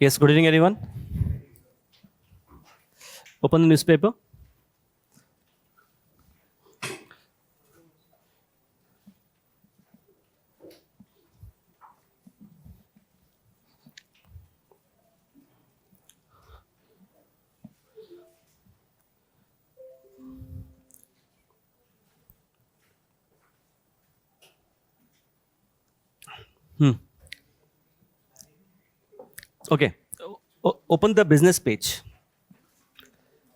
Yes, good evening, everyone. Open the newspaper. Okay, open the business page.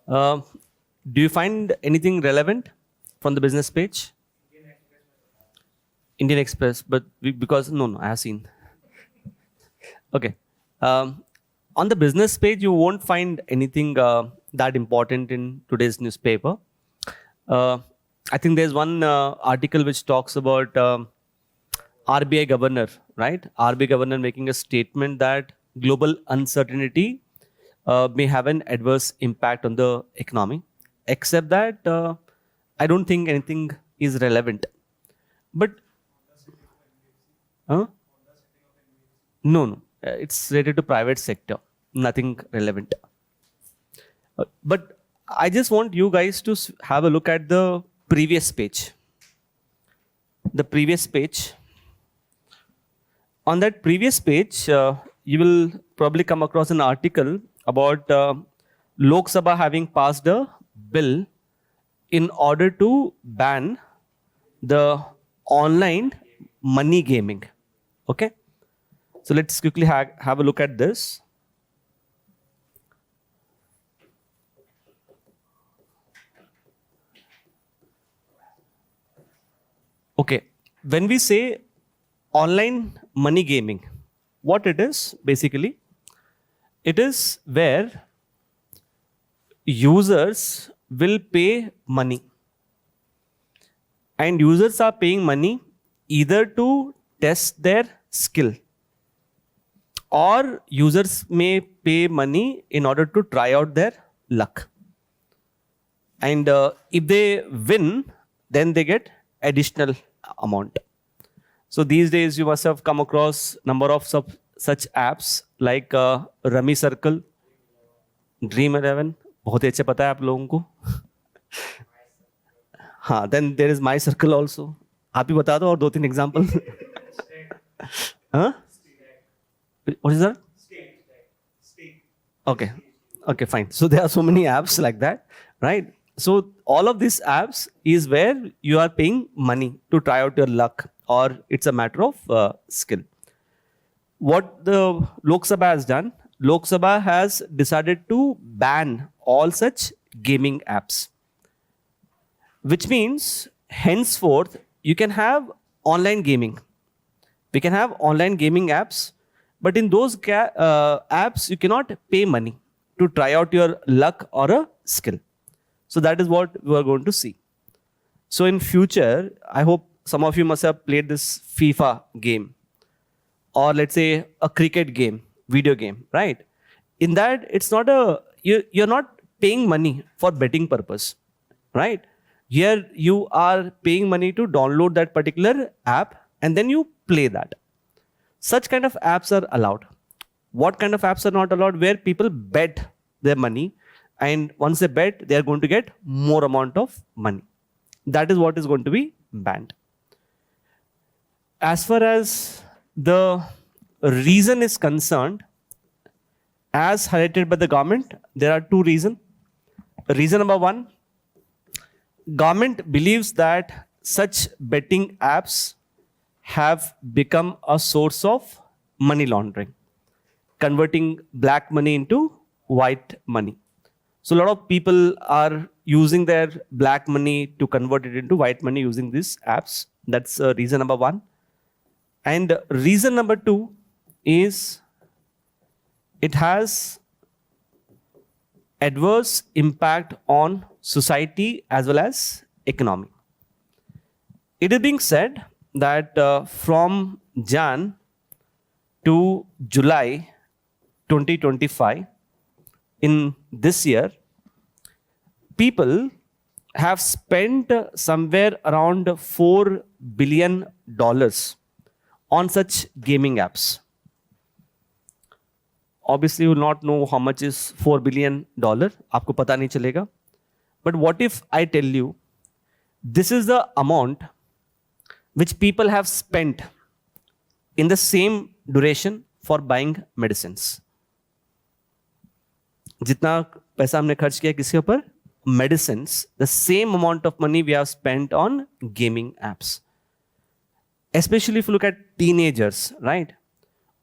Uh, do you find anything relevant from the business page? Indian Express, but because no, I have seen. Okay. On the business page, you won't find anything that important in today's newspaper. Uh, I think there's one article which talks about RBI governor, right? RBI governor making a statement that global uncertainty may have an adverse impact on the economy. Except that I don't think anything is relevant. But huh? No. It's related to private sector. Nothing relevant. But I just want you guys to have a look at the previous page. The previous page. On that previous page, you will probably come across an article about Lok Sabha having passed a bill in order to ban the online money gaming. Okay. So let's quickly have a look at this. Okay. When we say online money gaming, what it is basically, it is where users will pay money. And users are paying money either to test their skill, or users may pay money in order to try out their luck. And if they win, then they get additional amount. So these days you must have come across number of such apps like Rummy Circle, Dream 11. बहुत ही अच्छे पता है आप लोगों को. हाँ, then there is My Circle also. आप ही बता दो और दो तीन एग्जाम्पल. हाँ? What is that? Okay, fine. So there are so many apps like that, right? So all of these apps is where you are paying money to try out your luck, or it's a matter of skill. What the Lok Sabha has done, Lok Sabha has decided to ban all such gaming apps, which means henceforth you can have online gaming. We can have online gaming apps, but in those apps you cannot pay money to try out your luck or a skill. So that is what we are going to see. So in future, I hope some of you must have played this FIFA game, or let's say a cricket game, video game, right? In that, it's not you're not paying money for betting purpose, right? Here you are paying money to download that particular app and then you play that. Such kind of apps are allowed. What kind of apps are not allowed? Where people bet their money, and once they bet, they are going to get more amount of money. That is what is going to be banned. As far as the reason is concerned, as highlighted by the government, there are two reasons. Reason number one, government believes that such betting apps have become a source of money laundering, converting black money into white money. So a lot of people are using their black money to convert it into white money using these apps. That's reason number one. And reason number two is it has adverse impact on society as well as economy. It is being said that from Jan to July 2025, in this year, people have spent somewhere around $4 billion on such gaming apps. Obviously, you will not know how much is $4 billion. आपको पता नहीं चलेगा. But what if I tell you, this is the amount which people have spent in the same duration for buying medicines. जितना पैसा हमने खर्च किया किसके ऊपर? Medicines. The same amount of money we have spent on gaming apps. Especially if you look at teenagers, right?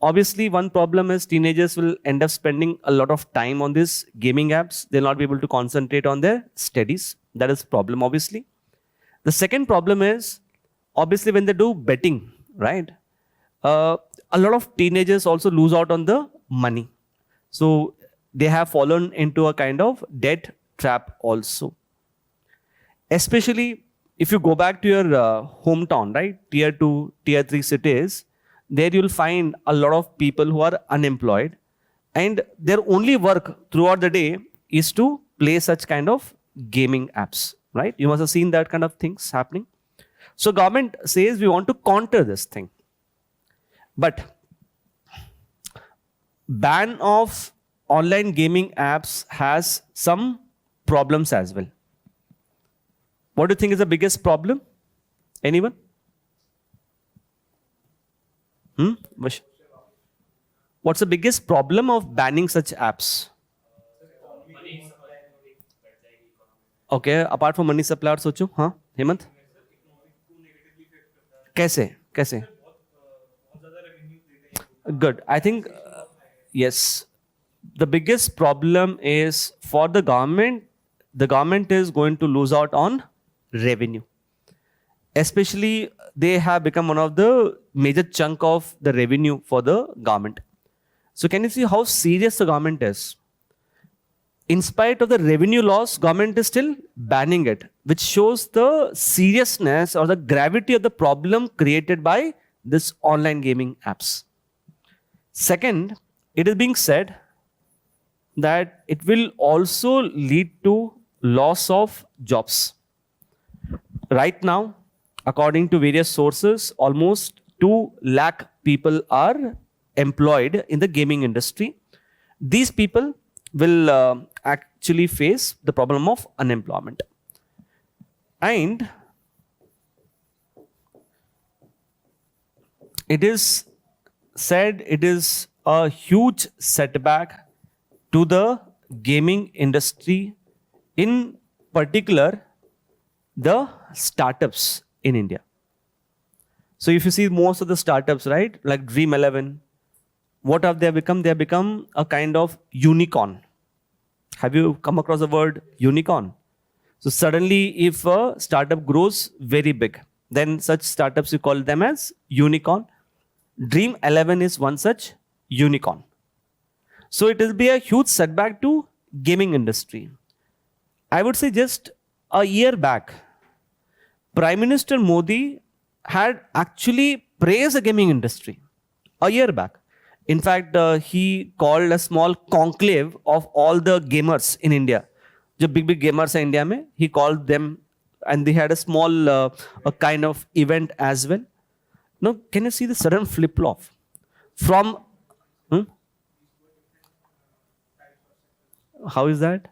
Obviously, one problem is teenagers will end up spending a lot of time on these gaming apps. They'll not be able to concentrate on their studies. That is a problem, obviously. The second problem is, obviously, when they do betting, right? A lot of teenagers also lose out on the money. So they have fallen into a kind of debt trap also. Especially if you go back to your hometown, right? Tier 2, Tier 3 cities, there you'll find a lot of people who are unemployed and their only work throughout the day is to play such kind of gaming apps, right? You must have seen that kind of things happening. So government says we want to counter this thing. But ban of online gaming apps has some problems as well. What do you think is the biggest problem? Anyone? What's the biggest problem of banning such apps? Okay, apart from money supply और सोचो, हाँ, हेमंत? कैसे? Good. I think, yes, the biggest problem is for the government is going to lose out on revenue. Especially, they have become one of the major chunk of the revenue for the government. So can you see how serious the government is? In spite of the revenue loss, government is still banning it, which shows the seriousness or the gravity of the problem created by this online gaming apps. Second, it is being said that it will also lead to loss of jobs. Right now, according to various sources, almost 2 lakh people are employed in the gaming industry. These people will actually face the problem of unemployment. And it is said it is a huge setback to the gaming industry, in particular the startups in India. So if you see most of the startups, right, like Dream 11, what have they become? They have become a kind of unicorn. Have you come across the word unicorn? So suddenly if a startup grows very big, then such startups you call them as unicorn. Dream 11 is one such unicorn. So it will be a huge setback to gaming industry. I would say just a year back, Prime Minister Modi had actually praised the gaming industry. A year back. In fact, he called a small conclave of all the gamers in India. The big gamers in India, he called them and they had a small a kind of event as well. Now, can you see the sudden flip-flop from... How is that?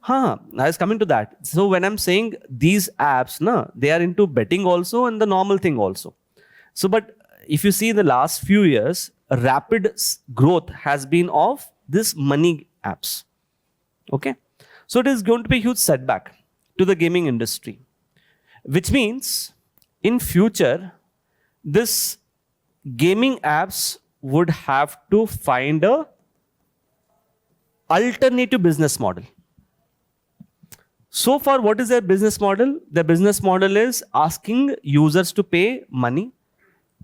I was coming to that. So when I'm saying these apps, they are into betting also and the normal thing also. So, but if you see the last few years, rapid growth has been of this money apps. Okay. So it is going to be a huge setback to the gaming industry, which means in future, this gaming apps would have to find a alternative business model. So far, what is their business model? The business model is asking users to pay money.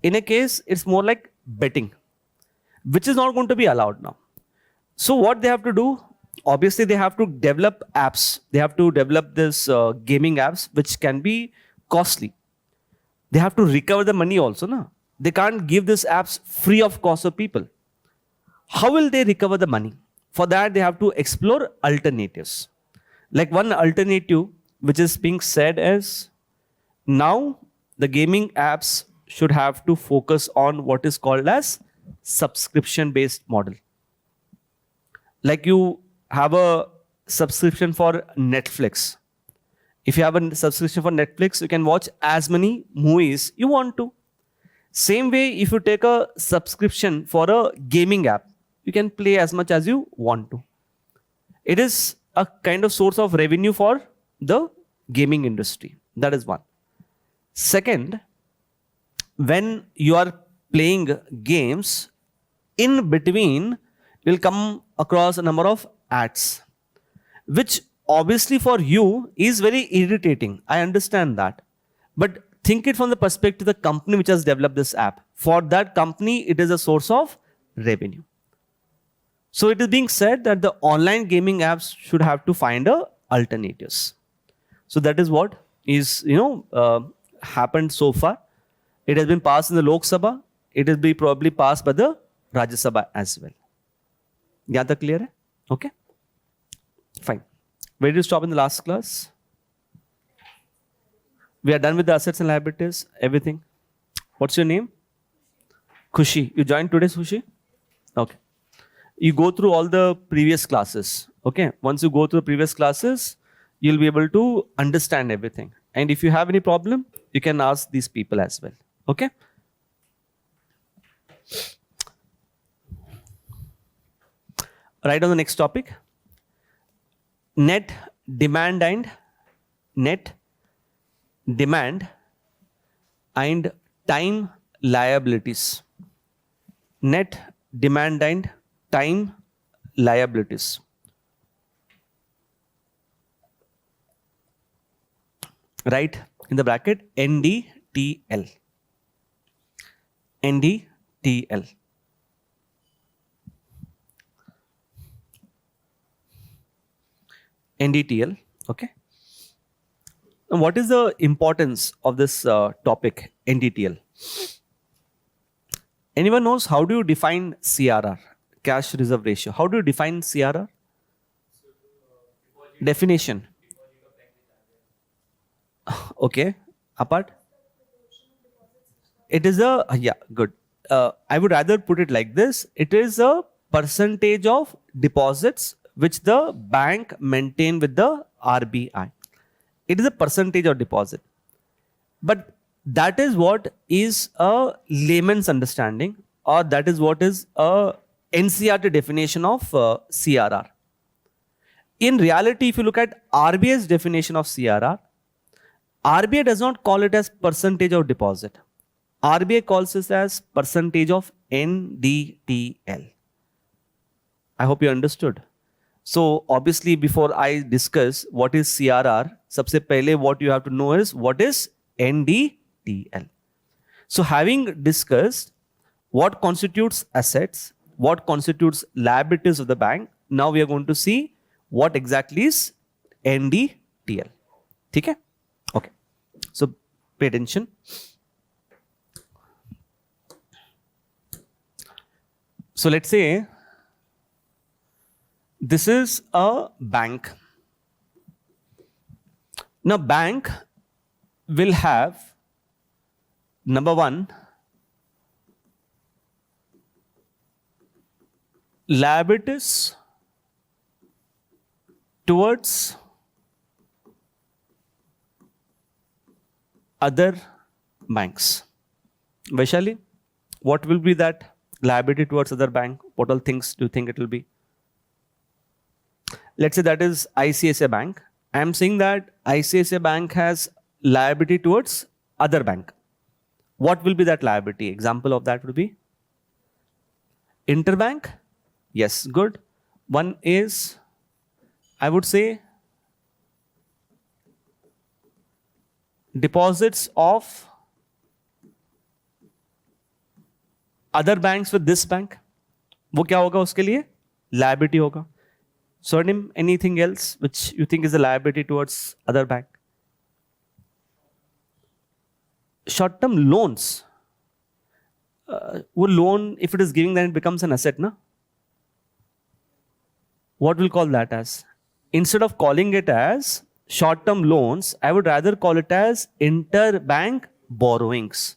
In a case, it's more like betting, which is not going to be allowed now. So what they have to do? Obviously, they have to develop apps. They have to develop this gaming apps, which can be costly. They have to recover the money also. They can't give these apps free of cost to people. How will they recover the money? For that, they have to explore alternatives. Like one alternative, which is being said as now the gaming apps should have to focus on what is called as subscription based model. Like you have a subscription for Netflix. If you have a subscription for Netflix, you can watch as many movies you want to. Same way, if you take a subscription for a gaming app, you can play as much as you want to. It is a kind of source of revenue for the gaming industry. That is one. Second, when you are playing games, in between, you'll come across a number of ads, which obviously for you is very irritating. I understand that. But think it from the perspective of the company which has developed this app. For that company, it is a source of revenue. So it is being said that the online gaming apps should have to find alternatives. So that is what is happened so far. It has been passed in the Lok Sabha. It will be probably passed by the Rajya Sabha as well. Yeah, that clear? Okay. Fine. Where did you stop in the last class? We are done with the assets and liabilities, everything. What's your name? Khushi. You joined today, Khushi? Okay. You go through all the previous classes. Okay. Once you go through the previous classes, you'll be able to understand everything. And if you have any problem, you can ask these people as well. Okay. Right on the next topic. Net demand and time liabilities. Net demand and time liabilities. Right in the bracket NDTL. NDTL. NDTL. Okay. Now, what is the importance of this topic, NDTL? Anyone knows how do you define CRR, cash reserve ratio? How do you define CRR? Definition. Okay. Apart? It is a, yeah, good. I would rather put it like this. It is a percentage of deposits which the bank maintain with the RBI. It is a percentage of deposit. But that is what is a layman's understanding, or that is what is a NCRT definition of CRR. In reality, if you look at RBI's definition of CRR, RBI does not call it as percentage of deposit. RBI calls this as percentage of NDTL. I hope you understood. So obviously, before I discuss what is CRR, सबसे पहले what you have to know is what is NDTL. So having discussed what constitutes assets, what constitutes liabilities of the bank, now we are going to see what exactly is NDTL. ठीक है? Okay. So pay attention. So let's say this is a bank. Now bank will have, number one, liabilities towards other banks. Vaishali, what will be that liability towards other bank? What all things do you think it will be? Let's say that is ICICI Bank. I am saying that ICICI Bank has liability towards other bank. What will be that liability? Example of that would be interbank. Yes, good. One is, I would say, deposits of other banks with this bank. वो क्या होगा उसके लिए? Liability होगा. Surname, anything else which you think is a liability towards other bank? Short-term loans. वो loan, if it is giving, then it becomes an asset, na? what we'll call that as? Instead of calling it as short-term loans, I would rather call it as interbank borrowings,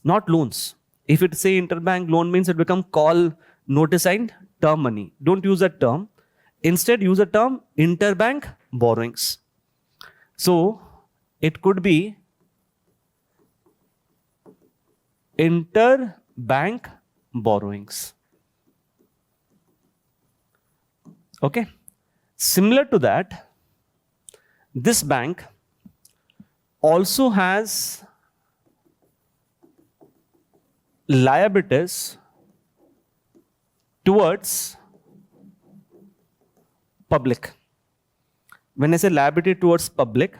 not loans. If it say interbank loan means it become call notice and term money. Don't use that term. Instead, use the term interbank borrowings. So it could be interbank borrowings. Okay. Similar to that, this bank also has liabilities towards public. When I say liability towards public,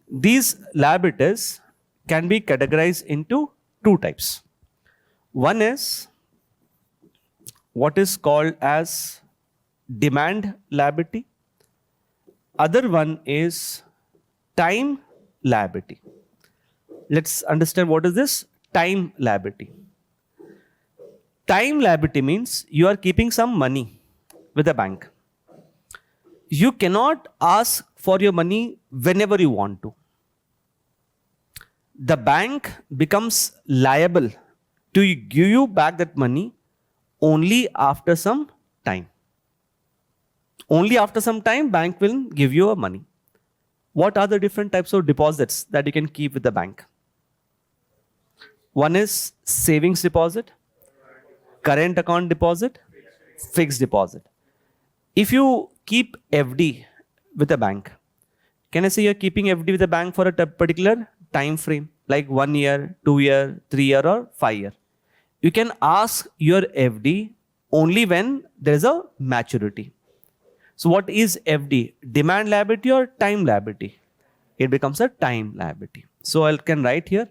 these liabilities can be categorized into two types. One is what is called as demand liability. Other one is time liability. Let's understand what is this time liability. Time liability means you are keeping some money with a bank. You cannot ask for your money whenever you want to. The bank becomes liable to give you back that money only after some time. Only after some time, bank will give you money. What are the different types of deposits that you can keep with the bank? One is savings deposit, current account deposit, fixed deposit. If you keep FD with a bank, can I say you're keeping FD with a bank for a particular time frame, like 1 year, 2 year, 3 year, or 5 year? You can ask your FD only when there is a maturity. So what is FD? Demand liability or time liability? It becomes a time liability. So I can write here,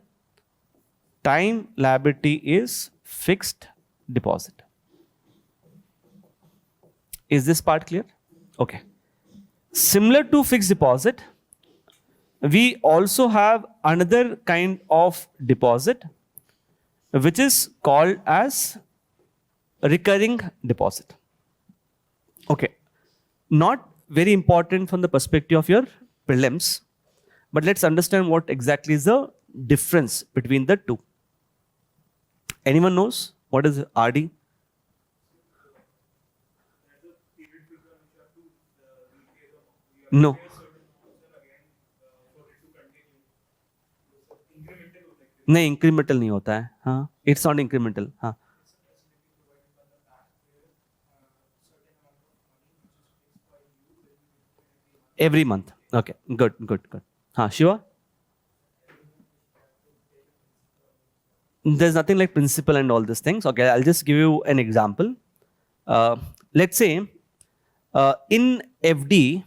time liability is fixed deposit. Is this part clear? Okay. Similar to fixed deposit, we also have another kind of deposit which is called as recurring deposit. Okay. Not very important from the perspective of your prelims, but let's understand what exactly is the difference between the two. Anyone knows what is RD? No. नहीं incremental नहीं होता है. हाँ, it's not incremental. हाँ, every month. Okay, good. हाँ, Shiva? There's nothing like principal and all these things. Okay, I'll just give you an example. Let's say in FD,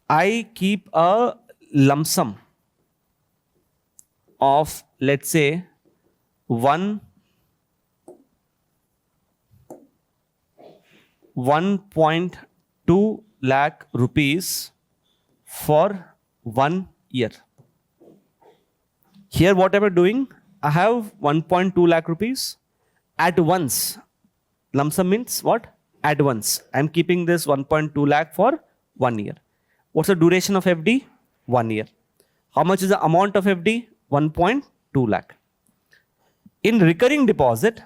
I keep a lump sum of, let's say, 1.2 lakh rupees for 1 year. Here what am I doing? I have 1.2 lakh rupees at once. Lump sum means what? At once. I am keeping this 1.2 lakh for 1 year. What's the duration of FD? 1 year. How much is the amount of FD? 1.2 lakh. In recurring deposit,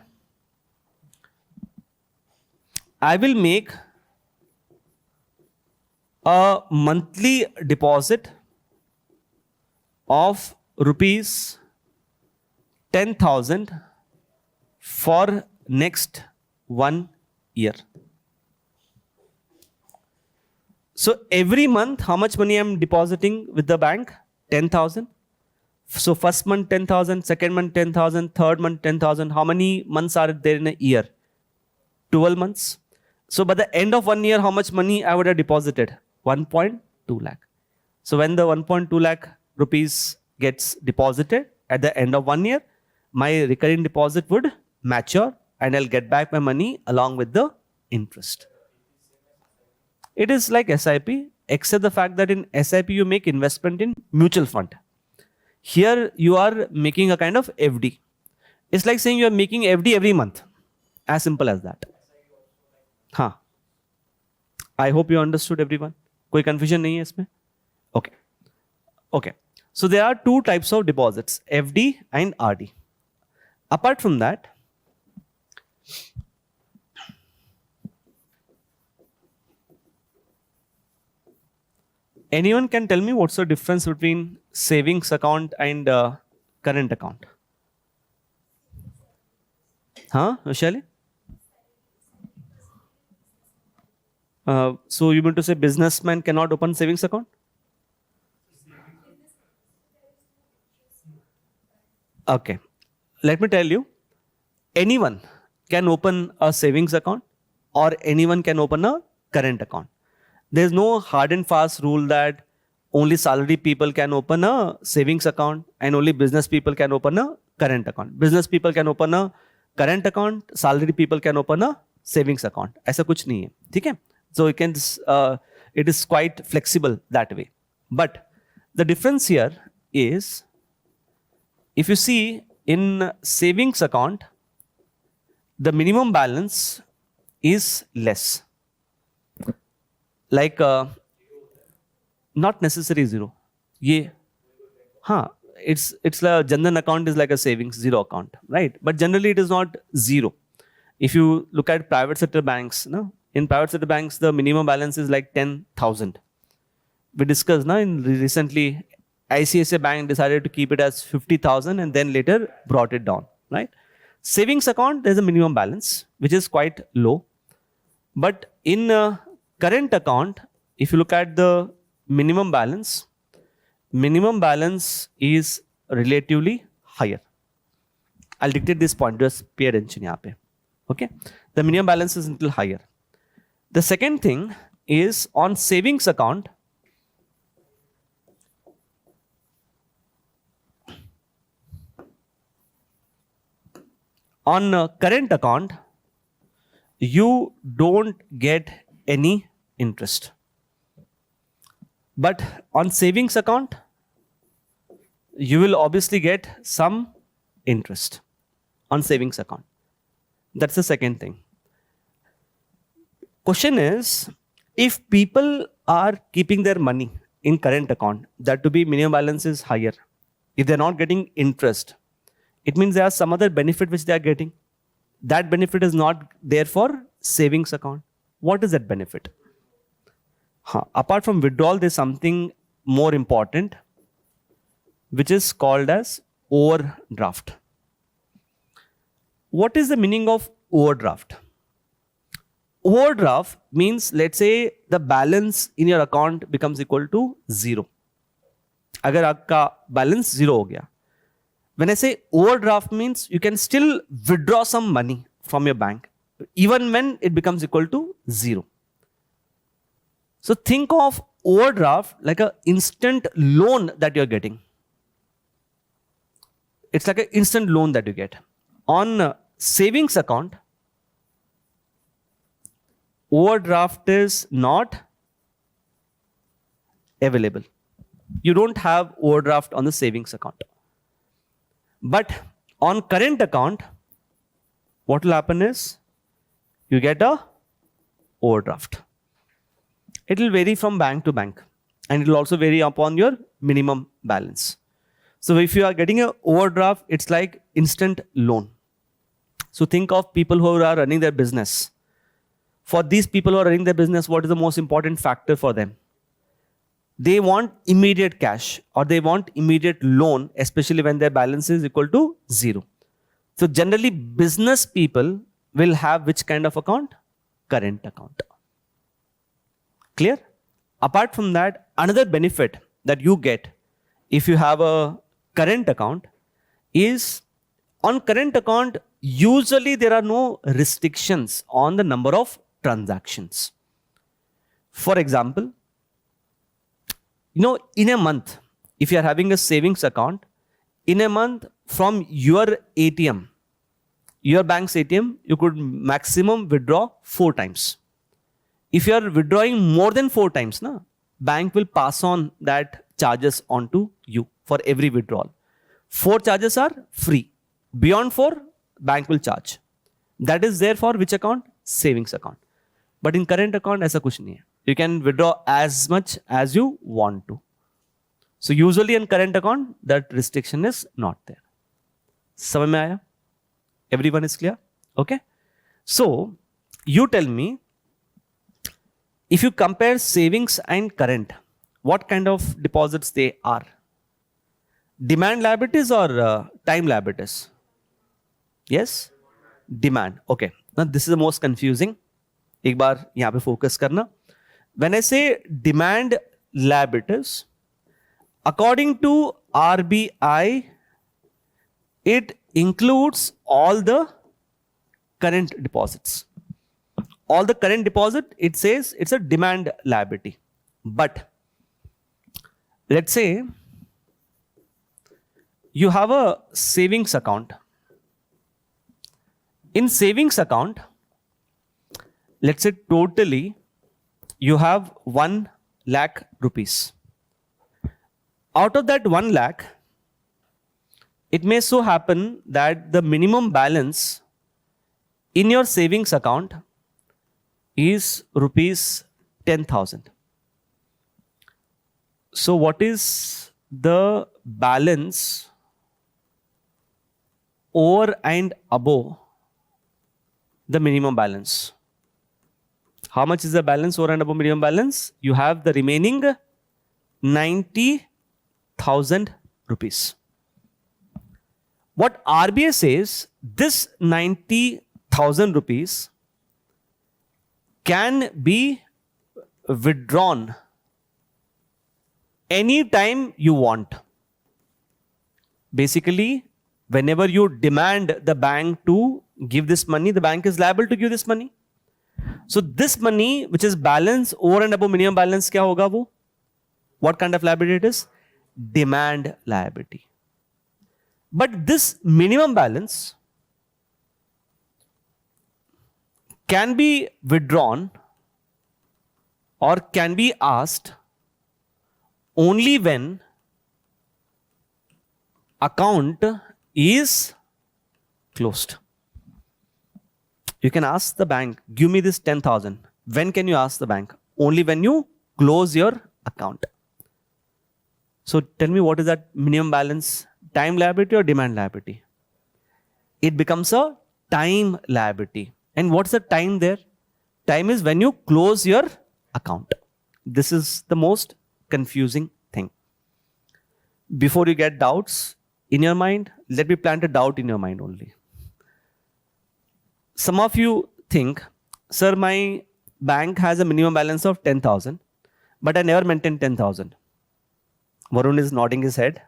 I will make a monthly deposit of rupees 10,000 for next 1 year. So every month, how much money I am depositing with the bank? 10,000. So first month 10,000, second month 10,000, third month 10,000. How many months are there in a year? 12 months. So by the end of 1 year, how much money I would have deposited? 1.2 lakh. So when the 1.2 lakh rupees gets deposited at the end of 1 year, my recurring deposit would mature and I'll get back my money along with the interest. It is like SIP, except the fact that in SIP you make investment in mutual fund. Here you are making a kind of FD. It's like saying you are making FD every month. As simple as that. हाँ, I hope you understood everyone. कोई confusion नहीं है इसमें? Okay. Okay. So there are two types of deposits, FD and RD. Apart from that, anyone can tell me what's the difference between savings account and current account? Huh, Vishali? So you mean to say businessman cannot open savings account? Okay. Let me tell you, anyone can open a savings account or anyone can open a current account. There's no hard and fast rule that only salary people can open a savings account and only business people can open a current account. Business people can open a current account, salary people can open a savings account. ऐसा कुछ नहीं है, ठीक है? So you can, it is quite flexible that way. But the difference here is, if you see in savings account, the minimum balance is less. Like not necessary zero. ये हाँ, it's a Jandan account is like a savings zero account, right? But generally it is not zero. If you look at private sector banks, no, in private sector banks the minimum balance is like 10,000. We discussed now in recently ICICI Bank decided to keep it as 50,000 and then later brought it down, right? Savings account, there's a minimum balance which is quite low. But in current account, if you look at the minimum balance is relatively higher. I'll dictate this point, just pay attention यहाँ पे. Okay? The minimum balance is a little higher. The second thing is on savings account, on current account, you don't get any interest. But on savings account, you will obviously get some interest on savings account. That's the second thing. Question is, if people are keeping their money in current account, that to be minimum balance is higher. If they're not getting interest, it means there are some other benefit which they are getting. That benefit is not there for savings account. What is that benefit? Apart from withdrawal, there's something more important, which is called as overdraft. What is the meaning of overdraft? Overdraft means, let's say the balance in your account becomes equal to 0. अगर आपका balance 0 हो गया. When I say overdraft means you can still withdraw some money from your bank even when it becomes equal to 0. So think of overdraft like an instant loan that you're getting. It's like an instant loan that you get. On savings account, overdraft is not available. You don't have overdraft on the savings account. But on current account, what will happen is you get a overdraft. It will vary from bank to bank and it will also vary upon your minimum balance. So if you are getting an overdraft, it's like instant loan. So think of people who are running their business. For these people who are running their business, what is the most important factor for them? They want immediate cash or they want immediate loan, especially when their balance is equal to 0. So generally business people will have which kind of account? Current account. Clear? Apart from that, another benefit that you get if you have a current account is, on current account, usually there are no restrictions on the number of transactions. For example, in a month, if you are having a savings account, in a month from your ATM, your bank's ATM, you could maximum withdraw 4 times. If you are withdrawing more than 4 times, bank will pass on that charges onto you for every withdrawal. 4 charges are free. Beyond 4, bank will charge. That is there for which account? Savings account. But in current account ऐसा कुछ नहीं है. You can withdraw as much as you want to. So usually in current account that restriction is not there. समझ में आया? Everyone is clear? Okay. So you tell me, if you compare savings and current, what kind of deposits they are? Demand liabilities or time liabilities? Yes? Demand. Okay. Now this is the most confusing. एक बार यहाँ पे focus करना. When I say demand liabilities, according to RBI, it includes all the current deposits. All the current deposit, it says it's a demand liability. But let's say you have a savings account. In savings account, let's say totally you have 1 lakh rupees. Out of that 1 lakh, it may so happen that the minimum balance in your savings account is rupees 10,000. So what is the balance over and above the minimum balance? How much is the balance over and above minimum balance? You have the remaining 90,000 rupees. What RBI says, this 90,000 rupees can be withdrawn anytime you want. Basically, whenever you demand the bank to give this money, the bank is liable to give this money. So this money, which is balance over and above minimum balance, क्या होगा वो? What kind of liability it is? Demand liability. But this minimum balance can be withdrawn or can be asked only when account is closed. You can ask the bank, give me this 10,000. When can you ask the bank? Only when you close your account. So tell me, what is that minimum balance? Time liability or demand liability? It becomes a time liability. And what's the time there? Time is when you close your account. This is the most confusing thing. Before you get doubts in your mind, let me plant a doubt in your mind only. Some of you think, sir, my bank has a minimum balance of 10,000, but I never maintain 10,000. Varun is nodding his head.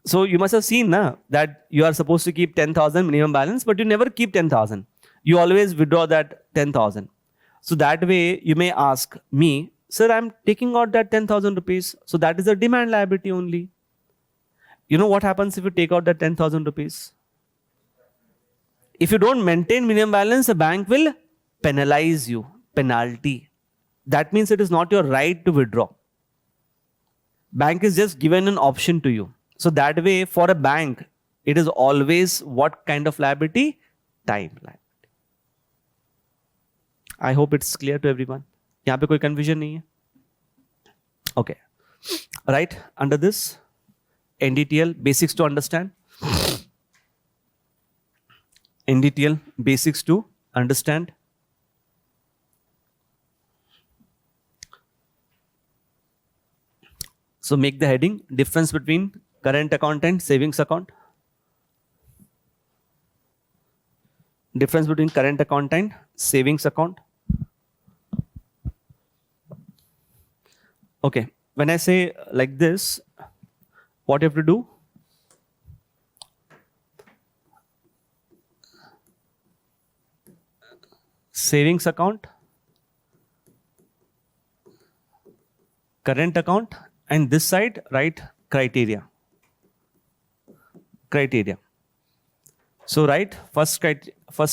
So you must have seen that you are supposed to keep 10,000 minimum balance, but you never keep 10,000. You always withdraw that 10,000. So that way you may ask me, sir, I'm taking out that 10,000 rupees. So that is a demand liability only. You know what happens if you take out that 10,000 rupees? If you don't maintain minimum balance, the bank will penalize you, penalty. That means it is not your right to withdraw. Bank is just given an option to you. So that way, for a bank, it is always what kind of liability? Time liability. I hope it's clear to everyone. यहाँ पे कोई confusion नहीं है? Okay. Right, under this, NDTL, basics to understand. NDTL, basics to understand. So make the heading, difference between current account and savings account. Difference between current account and savings account. Okay, when I say like this, what you have to do? Savings account, current account, and this side write criteria. Criteria. So write first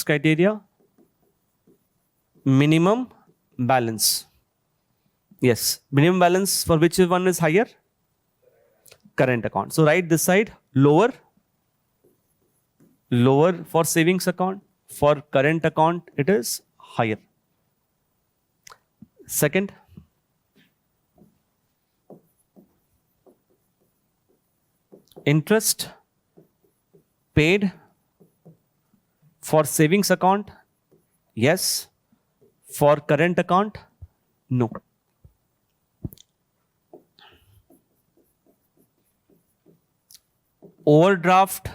criteria, minimum balance. Yes, minimum balance for which one is higher? Current account. So write this side lower for savings account. For current account, it is higher. Second, interest paid for savings account, yes. For current account, no. Overdraft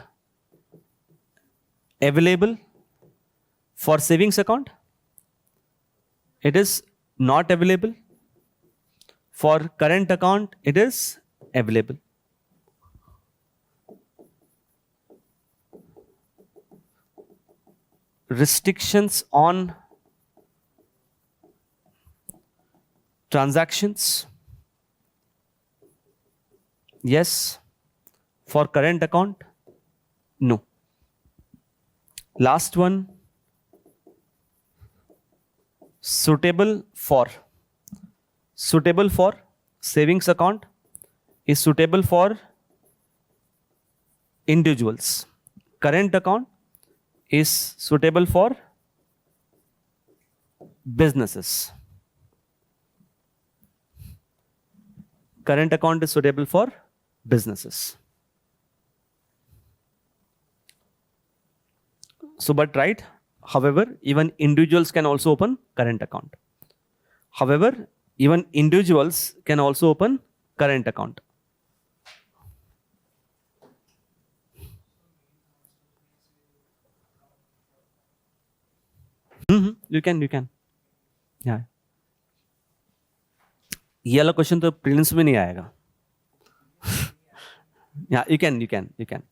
available for savings account, it is not available. For current account, it is available. Restrictions on transactions, yes. For current account, no. Last one, suitable for savings account is suitable for individuals. Current account is suitable for businesses. Current account is suitable for businesses. So, but right, however, even individuals can also open current account. However, even individuals can also open current account. You can. Yeah. ये वाला question तो prelims में नहीं आएगा. Yeah, you can.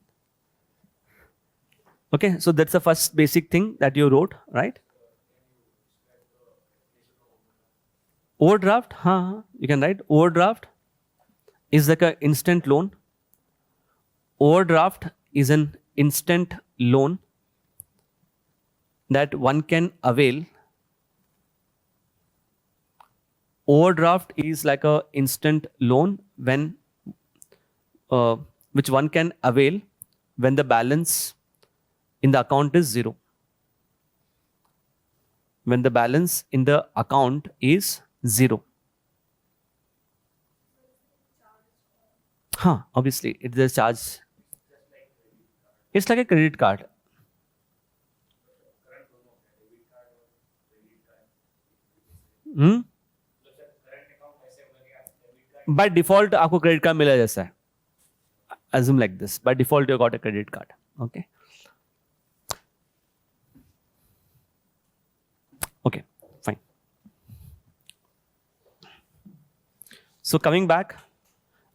Okay, so that's the first basic thing that you wrote, right? Overdraft, you can write overdraft is like an instant loan. Overdraft is an instant loan that one can avail. Overdraft is like an instant loan when which one can avail when the balance in the account is zero. When the balance in the account is zero. Obviously, it's a charge. It's like a credit card. By default, आपको credit card मिला जैसा है. Assume like this. By default, you got a credit card. Okay. Okay, fine. So coming back,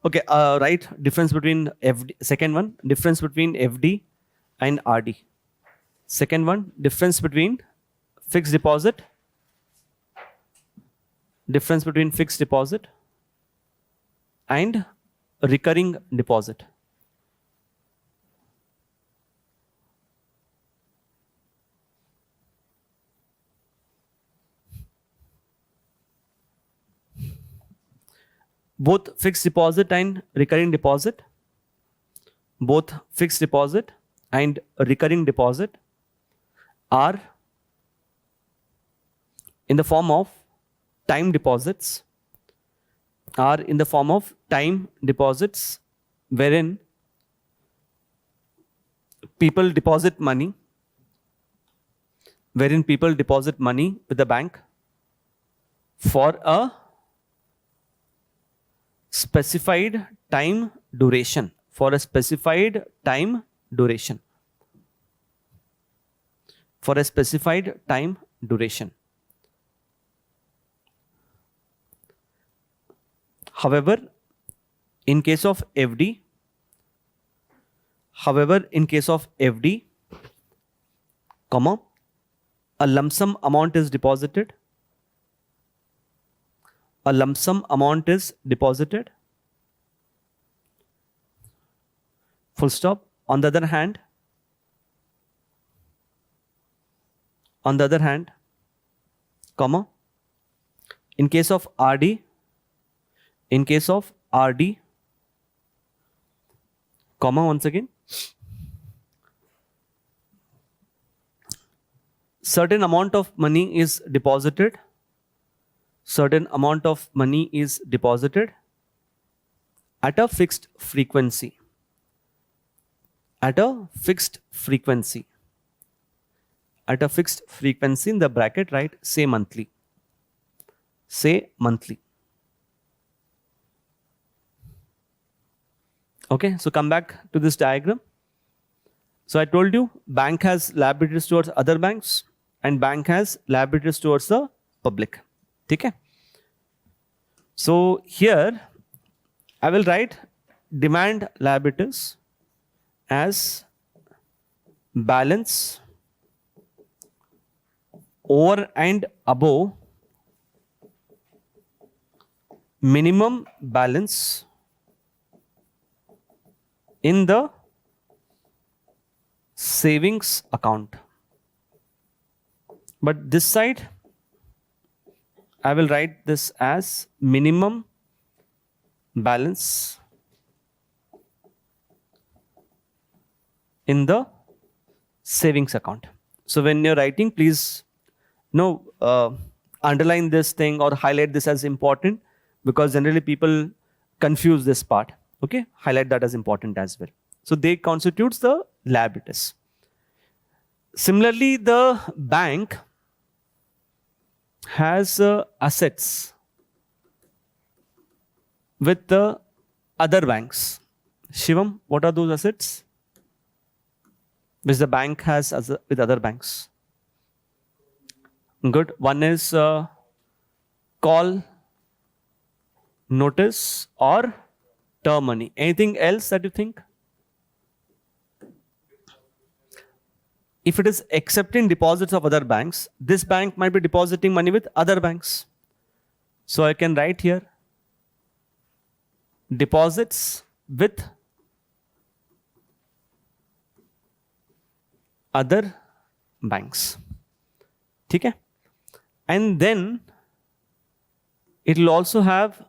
okay, right, difference between FD, second one, difference between FD and RD. Second one, difference between fixed deposit, difference between fixed deposit and recurring deposit. Both fixed deposit and recurring deposit, both fixed deposit and recurring deposit are in the form of time deposits, wherein people deposit money, with the bank for a specified time duration. However, in case of FD, a lump sum amount is deposited. Full stop. On the other hand, in case of RD, once again, certain amount of money is deposited, certain amount of money is deposited at a fixed frequency, at a fixed frequency, at a fixed frequency, in the bracket write say monthly, say monthly. Okay, so come back to this diagram. So I told you bank has liabilities towards other banks and bank has liabilities towards the public. Okay. So here I will write demand liabilities as balance over and above minimum balance in the savings account. But this side I will write this as minimum balance in the savings account. So when you're writing, please underline this thing or highlight this as important, because generally people confuse this part. Okay, highlight that as important as well. So they constitutes the liabilities. Similarly, the bank has assets with the other banks. Shivam, what are those assets which the bank has with other banks? Good. One is call, notice or term money. Anything else that you think? If it is accepting deposits of other banks, this bank might be depositing money with other banks. So I can write here deposits with other banks. Okay? And then it will also have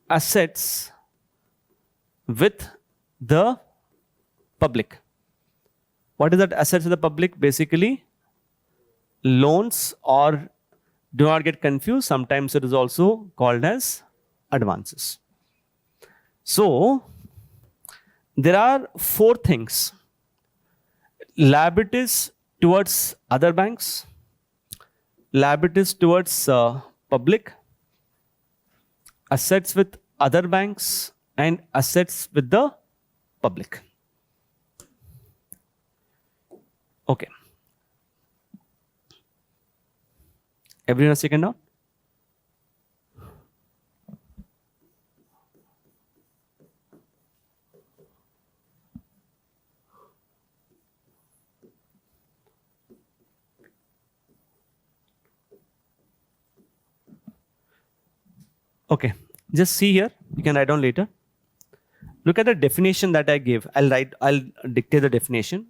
assets with the public. What is that assets with the public? Basically, loans, or do not get confused, sometimes it is also called as advances. So, there are 4 things: liabilities towards other banks, liabilities towards public, assets with other banks, and assets with the public. Okay. Everyone has taken down? Okay. Just see here. You can write down later. Look at the definition that I gave. I'll dictate the definition.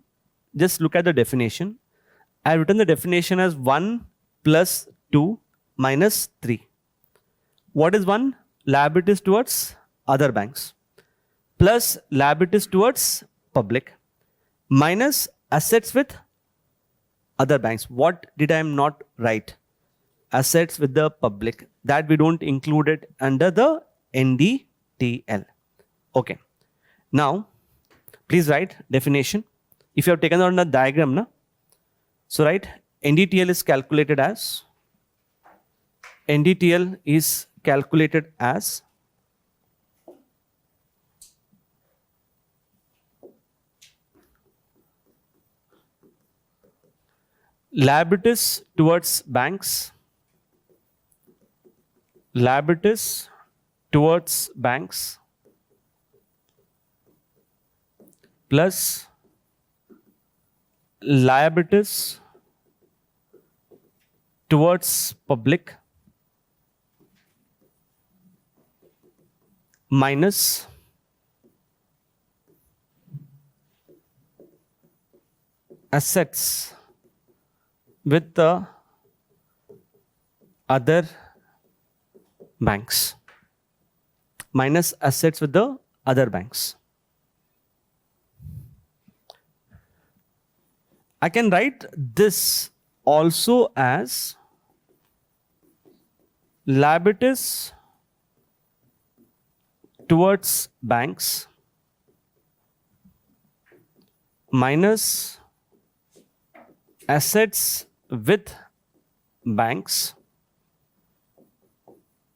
Just look at the definition. I've written the definition as 1 plus 2 minus 3. What is 1? Liabilities towards other banks. Plus liabilities towards public. Minus assets with other banks. What did I not write? Assets with the public. That we don't include it under the NDTL. Okay. Now, please write definition. If you have taken on the diagram, na? So write NDTL is calculated as liabilities towards banks, liabilities towards banks plus liabilities towards public minus assets with the other banks. Minus assets with the other banks. I can write this also as liabilities towards banks minus assets with banks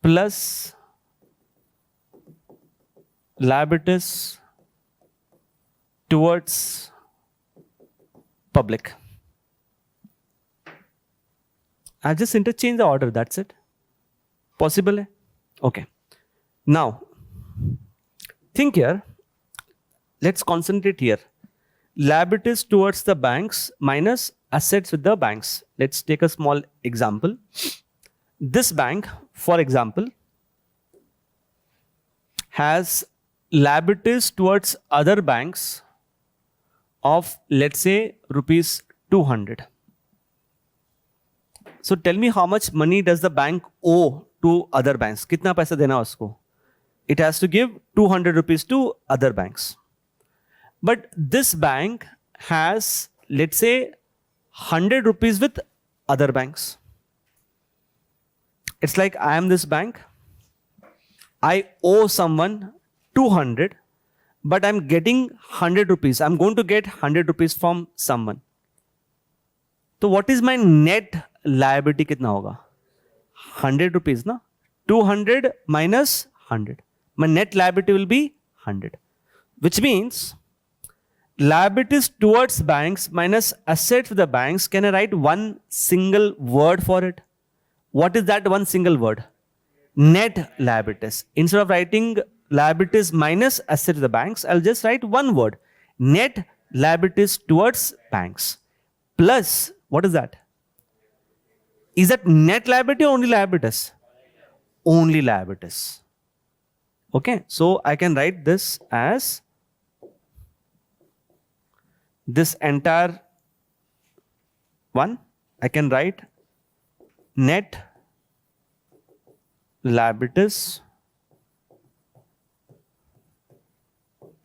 plus liabilities towards public. I just interchange the order, that's it. Possible hai? Okay. Now, think here. Let's concentrate here. Liabilities towards the banks minus assets with the banks. Let's take a small example. This bank, for example, has liabilities towards other banks of, let's say, rupees 200. So tell me how much money does the bank owe to other banks? कितना पैसा देना उसको? It has to give 200 rupees to other banks. But this bank has, let's say, 100 rupees with other banks. It's like I am this bank. I owe someone 200, but I'm getting 100 rupees. I'm going to get 100 rupees from someone. So what is my net liability? कितना होगा? 100 rupees ना? 200 minus 100. My net liability will be 100. Which means liabilities towards banks minus assets with the banks. Can I write one single word for it? What is that one single word? Net liabilities. Instead of writing liabilities minus assets with the banks, I'll just write one word. Net liabilities towards banks. Plus, what is that? Is that net liability or only liabilities? Only liabilities. Okay, so I can write this as this entire one. I can write net liabilities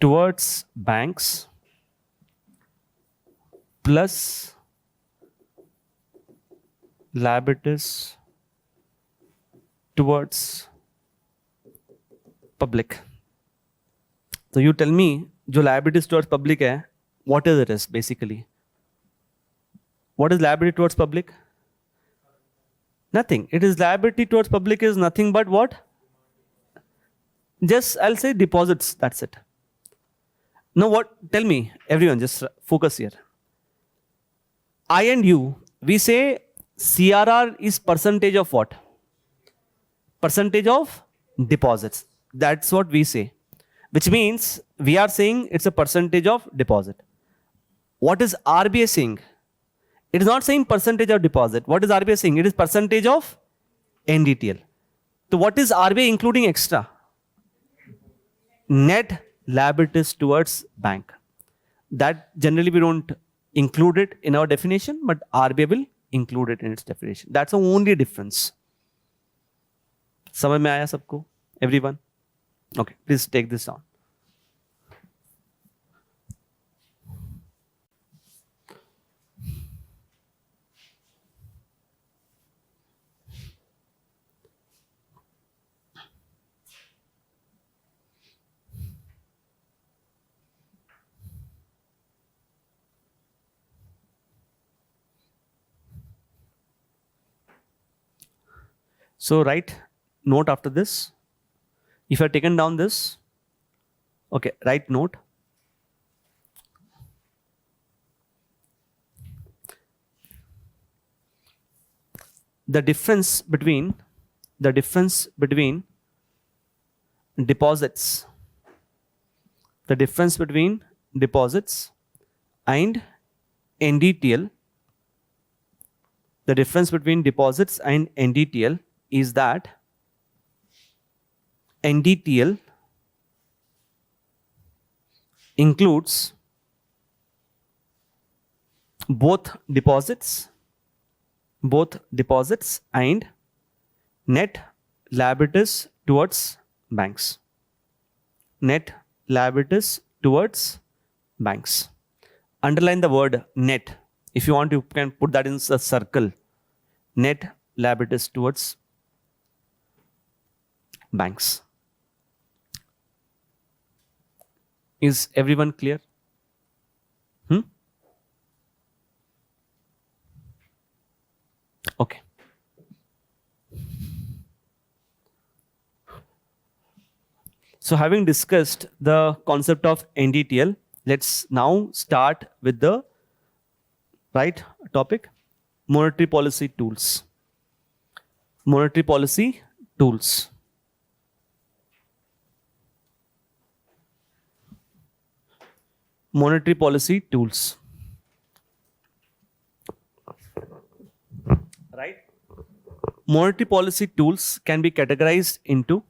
towards banks plus liabilities towards public. So you tell me, जो liabilities towards public है, what is it basically? What is liability towards public? Nothing. It is liability towards public is nothing but what? Just I'll say deposits. That's it. Now what? Tell me, everyone, just focus here. I and you, we say CRR is percentage of what? Percentage of deposits. That's what we say. Which means we are saying it's a percentage of deposit. What is RBI saying? It is not saying percentage of deposit. What is RBI saying? It is percentage of NDTL. So what is RBI including extra? Net liabilities towards bank. That generally we don't include it in our definition, but RBI will include it in its definition. That's the only difference. समझ में आया सबको? Everyone? Okay, please take this down. So write note after this. If you have taken down this, okay, write note. The difference between deposits, the difference between deposits and NDTL, the difference between deposits and NDTL is that NDTL includes both deposits and net liabilities towards banks. Net liabilities towards banks. Underline the word net If you want, you can put that in a circle. Net liabilities towards banks. Is everyone clear? Okay. So having discussed the concept of NDTL, let's now start with the right topic, monetary policy tools. Monetary policy tools. Monetary policy tools. Right? Monetary policy tools can be categorized into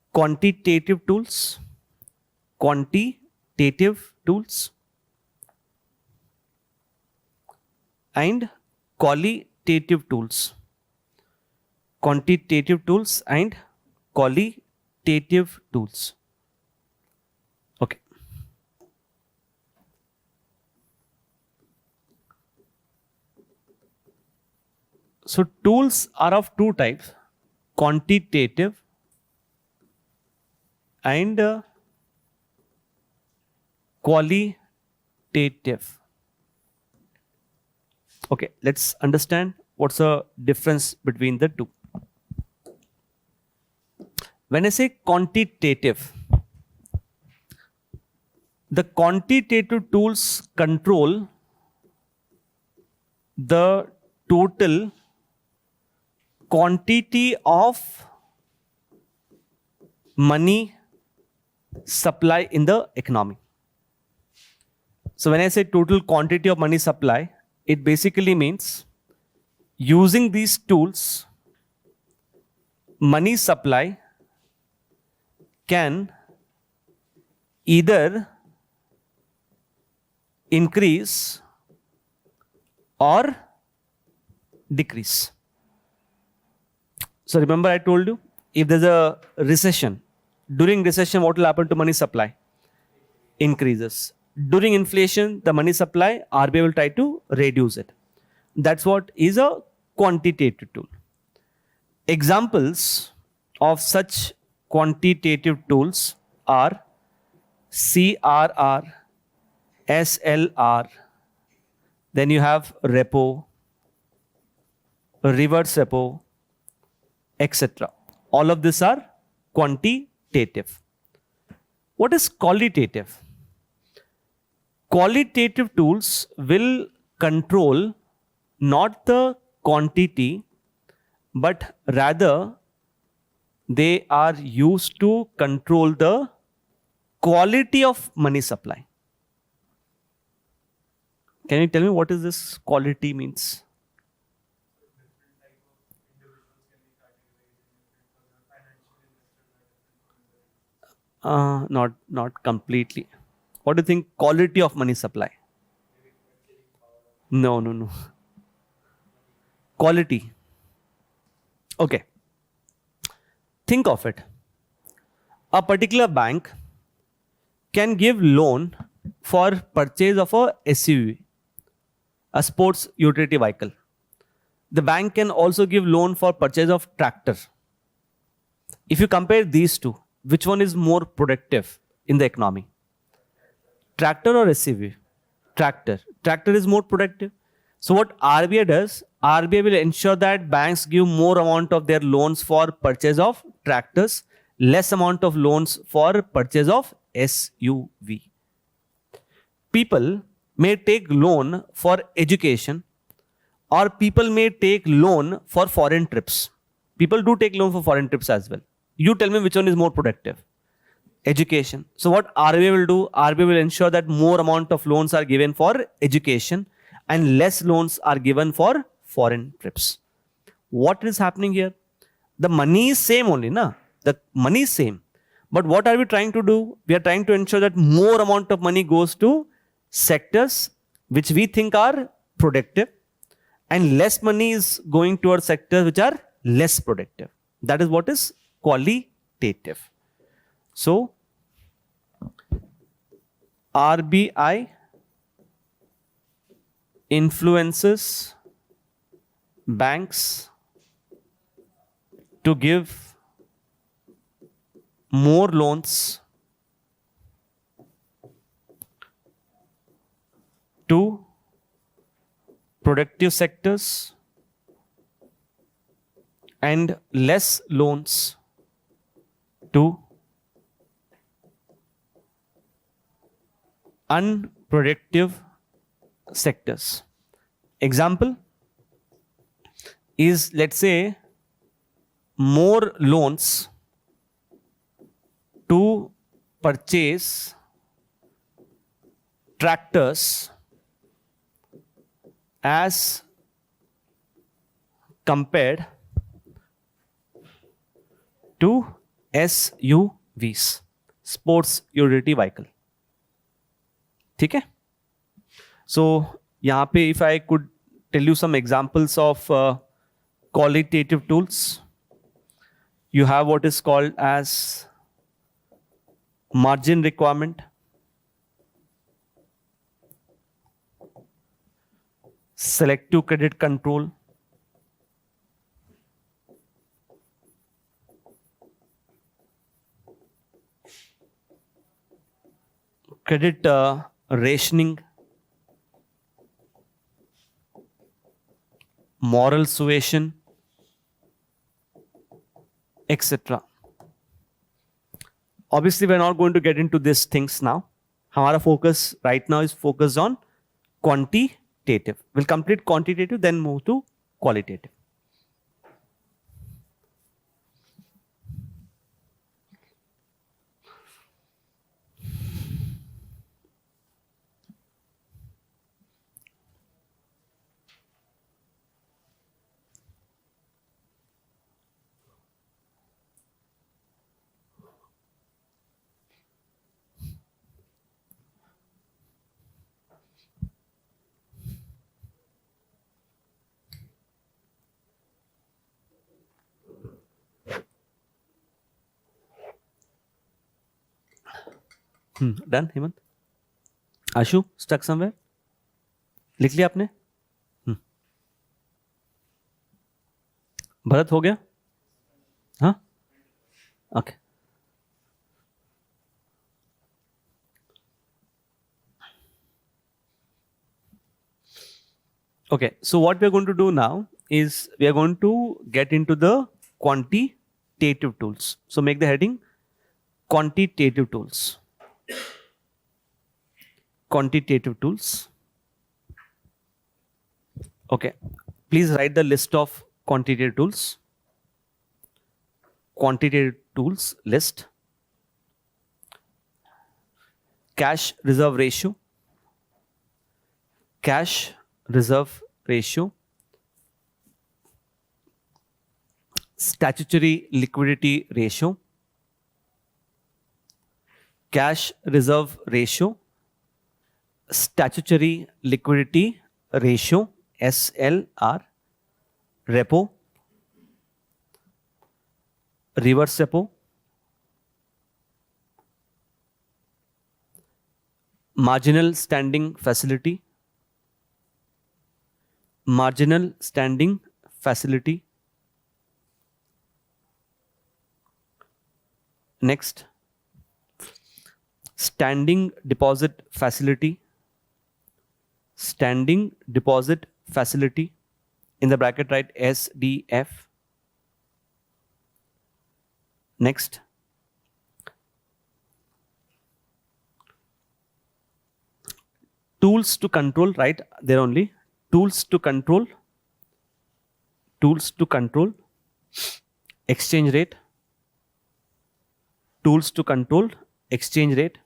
quantitative tools and qualitative tools. Quantitative tools and qualitative tools. Okay. So tools are of two types, quantitative and qualitative. Okay, let's understand what's the difference between the two. When I say quantitative, the quantitative tools control the total quantity of money supply in the economy. So when I say total quantity of money supply, it basically means using these tools, money supply can either increase or decrease. So remember I told you, if there's a recession, during recession what will happen to money supply? Increases. During inflation, the money supply, RBI will try to reduce it. That's what is a quantitative tool. Examples of such quantitative tools are CRR, SLR, then you have repo, reverse repo, etc. All of these are quantitative. What is qualitative? Qualitative tools will control not the quantity, but rather they are used to control the quality of money supply. Can you tell me what is this quality means? Not completely. What do you think quality of money supply? No. Quality. Okay. Think of it. A particular bank can give loan for purchase of a SUV, a sports utility vehicle. The bank can also give loan for purchase of tractor. If you compare these two, which one is more productive in the economy? Tractor or SUV? Tractor. Tractor is more productive. So what RBI does, RBI will ensure that banks give more amount of their loans for purchase of tractors, less amount of loans for purchase of SUV. People may take loan for education, or people may take loan for foreign trips. People do take loan for foreign trips as well. You tell me which one is more productive. Education. So what RBI will do, RBI will ensure that more amount of loans are given for education and less loans are given for foreign trips. What is happening here? The money is same only, na? The money is same. But what are we trying to do? We are trying to ensure that more amount of money goes to sectors which we think are productive and less money is going towards sectors which are less productive. That is what is qualitative. quantitative. So RBI influences banks to give more loans to productive sectors and less loans to unproductive sectors. Example is, let's say, more loans to purchase tractors as compared to SUVs, sports utility vehicle. ठीक है? So यहाँ पे if I could tell you some examples of qualitative tools, you have what is called as margin requirement, selective credit control, credit rationing, moral suasion, etc. Obviously, we're not going to get into these things now. Our focus right now is focused on quantitative. We'll complete quantitative, then move to qualitative. Done, Hemant? Ashu, stuck somewhere? लिख लिया आपने? भरत हो गया? हाँ? Okay. Okay, so what we are going to do now is we are going to get into the quantitative tools. So make the heading quantitative tools. Quantitative tools. Okay, please write the list of quantitative tools. Quantitative tools list. Cash reserve ratio. Cash reserve ratio. Statutory liquidity ratio. Cash reserve ratio. Statutory liquidity ratio, SLR. Repo. Reverse repo. Marginal standing facility. Marginal standing facility. Next, standing deposit facility. Standing deposit facility. In the bracket, write SDF. Next, tools to control, right there only. Tools to control. Tools to control exchange rate. Tools to control exchange rate.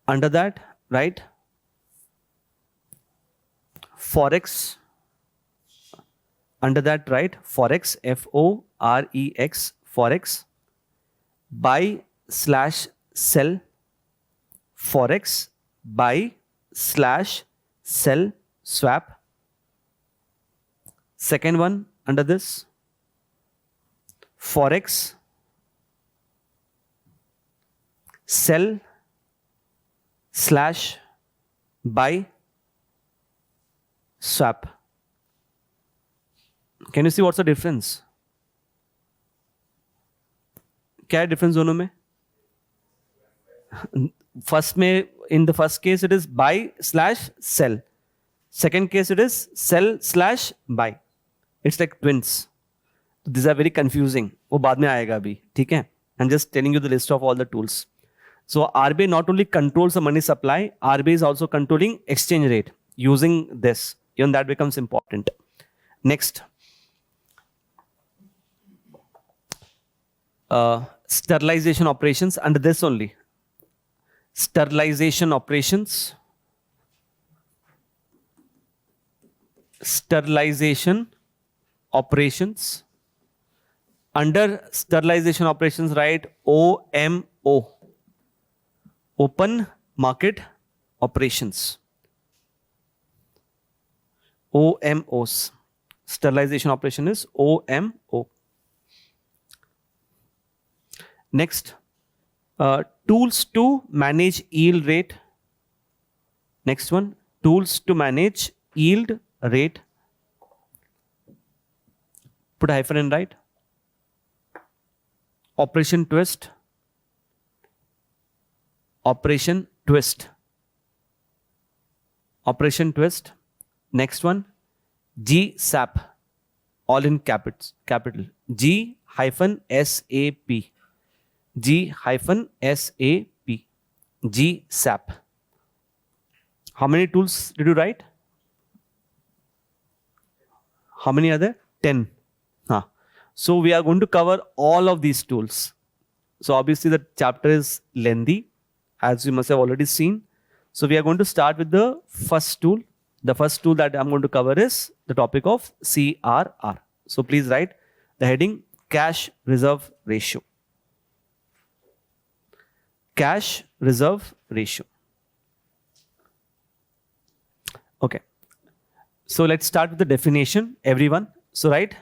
Under that, right, Forex. Under that, right, Forex, Forex, Forex. Buy slash sell. Forex, buy slash sell swap. Second one under this, Forex sell slash buy swap. Can you see what's the difference? क्या है difference दोनों में? First में, in the first case it is buy slash sell. Second case it is sell slash buy. It's like twins. These are very confusing. वो बाद में आएगा अभी, ठीक है? I'm just telling you the list of all the tools. So RBI not only controls the money supply, RBI is also controlling exchange rate using this. Even that becomes important. Next. Sterilization operations under this only. Sterilization operations. Sterilization operations. Under sterilization operations, write OMO. Open market operations. OMOs. Sterilization operation is OMO. Next, tools to manage yield rate. Next one, tools to manage yield rate. Put a hyphen and write. Operation twist. Operation twist. Operation twist. Next one, GSAP. All in capital. G-SAP. G-SAP. GSAP. How many tools did you write? How many are there? 10. So we are going to cover all of these tools. So obviously the chapter is lengthy, as you must have already seen. So we are going to start with the first tool. The first tool that I'm going to cover is the topic of CRR. So please write the heading cash reserve ratio. Cash reserve ratio. Okay. So let's start with the definition, everyone. So write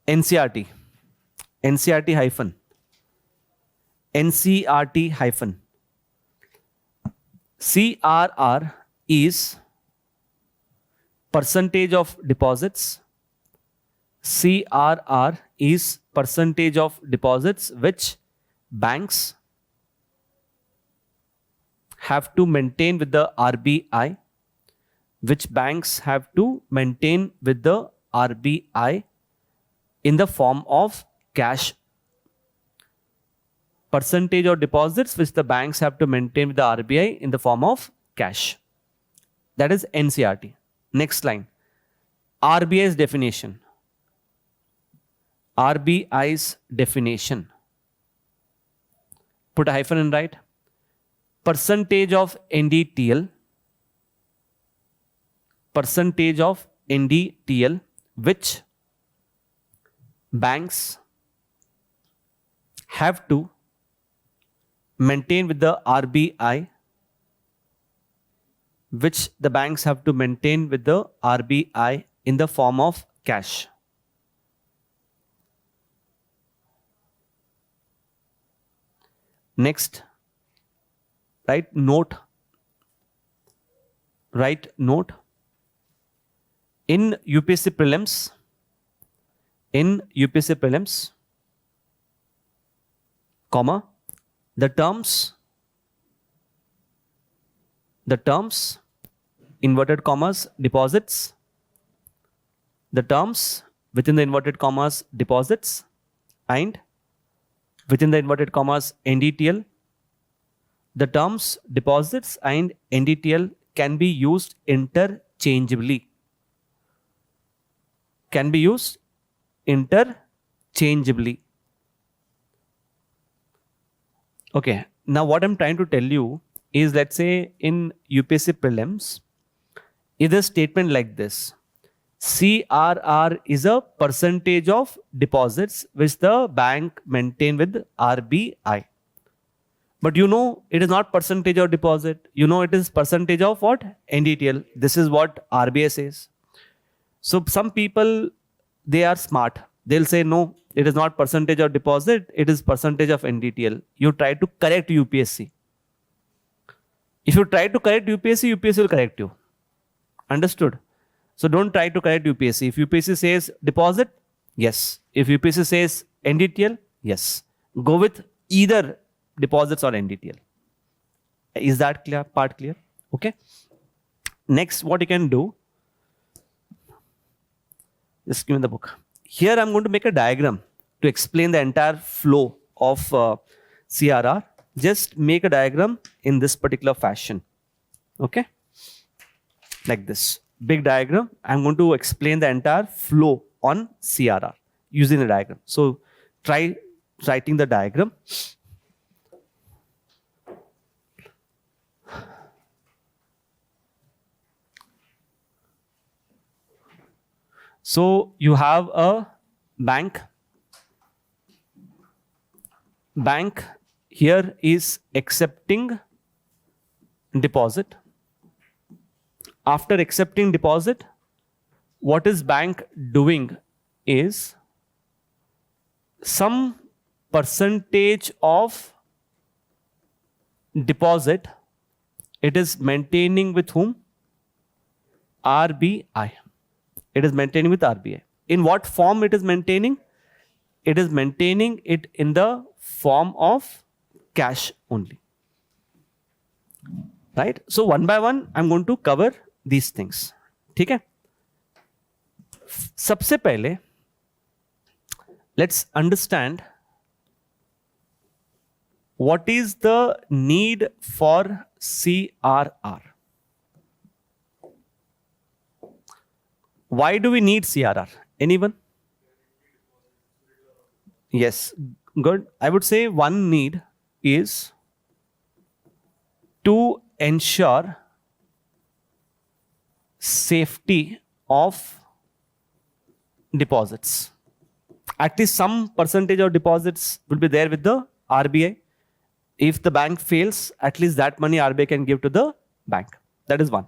NCRT. NCRT hyphen. NCRT hyphen. CRR is percentage of deposits. CRR is percentage of deposits which banks have to maintain with the RBI. Which banks have to maintain with the RBI in the form of cash. Percentage of deposits which the banks have to maintain with the RBI in the form of cash. That is NCRT. Next line. RBI's definition. RBI's definition. Put a hyphen and write. Percentage of NDTL. Percentage of NDTL which banks have to maintain with the RBI, which the banks have to maintain with the RBI in the form of cash. Next, write note. Write note. In UPSC prelims, comma, the terms, inverted commas, deposits, the terms within the inverted commas, deposits, and within the inverted commas, NDTL, the terms deposits and NDTL can be used interchangeably. Can be used interchangeably. Okay, now what I'm trying to tell you is, let's say in UPSC prelims, is a statement like this. CRR is a percentage of deposits which the bank maintain with RBI. But you know it is not percentage of deposit. You know it is percentage of what? NDTL. This is what RBI says. So some people, they are smart. They'll say, no, it is not percentage of deposit, it is percentage of NDTL. You try to correct UPSC. If you try to correct UPSC, UPSC will correct you. Understood? So don't try to correct UPSC. If UPSC says deposit, yes. If UPSC says NDTL, yes. Go with either deposits or NDTL. Is that clear? Part clear? Okay. Next, what you can do, just give me the book. Here I'm going to make a diagram to explain the entire flow of CRR. Just make a diagram in this particular fashion. Okay. Like this. Big diagram. I'm going to explain the entire flow on CRR using the diagram. So try writing the diagram. So you have a bank. Bank here is accepting deposit. After accepting deposit, what is bank doing is some percentage of deposit it is maintaining with whom? RBI. It is maintaining with RBI. In what form it is maintaining? It is maintaining it in the form of cash only. Right? So one by one, I'm going to cover these things. ठीक है? सबसे पहले, let's understand what is the need for CRR. Why do we need CRR? Anyone? Yes, good. I would say one need is to ensure safety of deposits. At least some percentage of deposits will be there with the RBI. If the bank fails, at least that money RBI can give to the bank. That is one.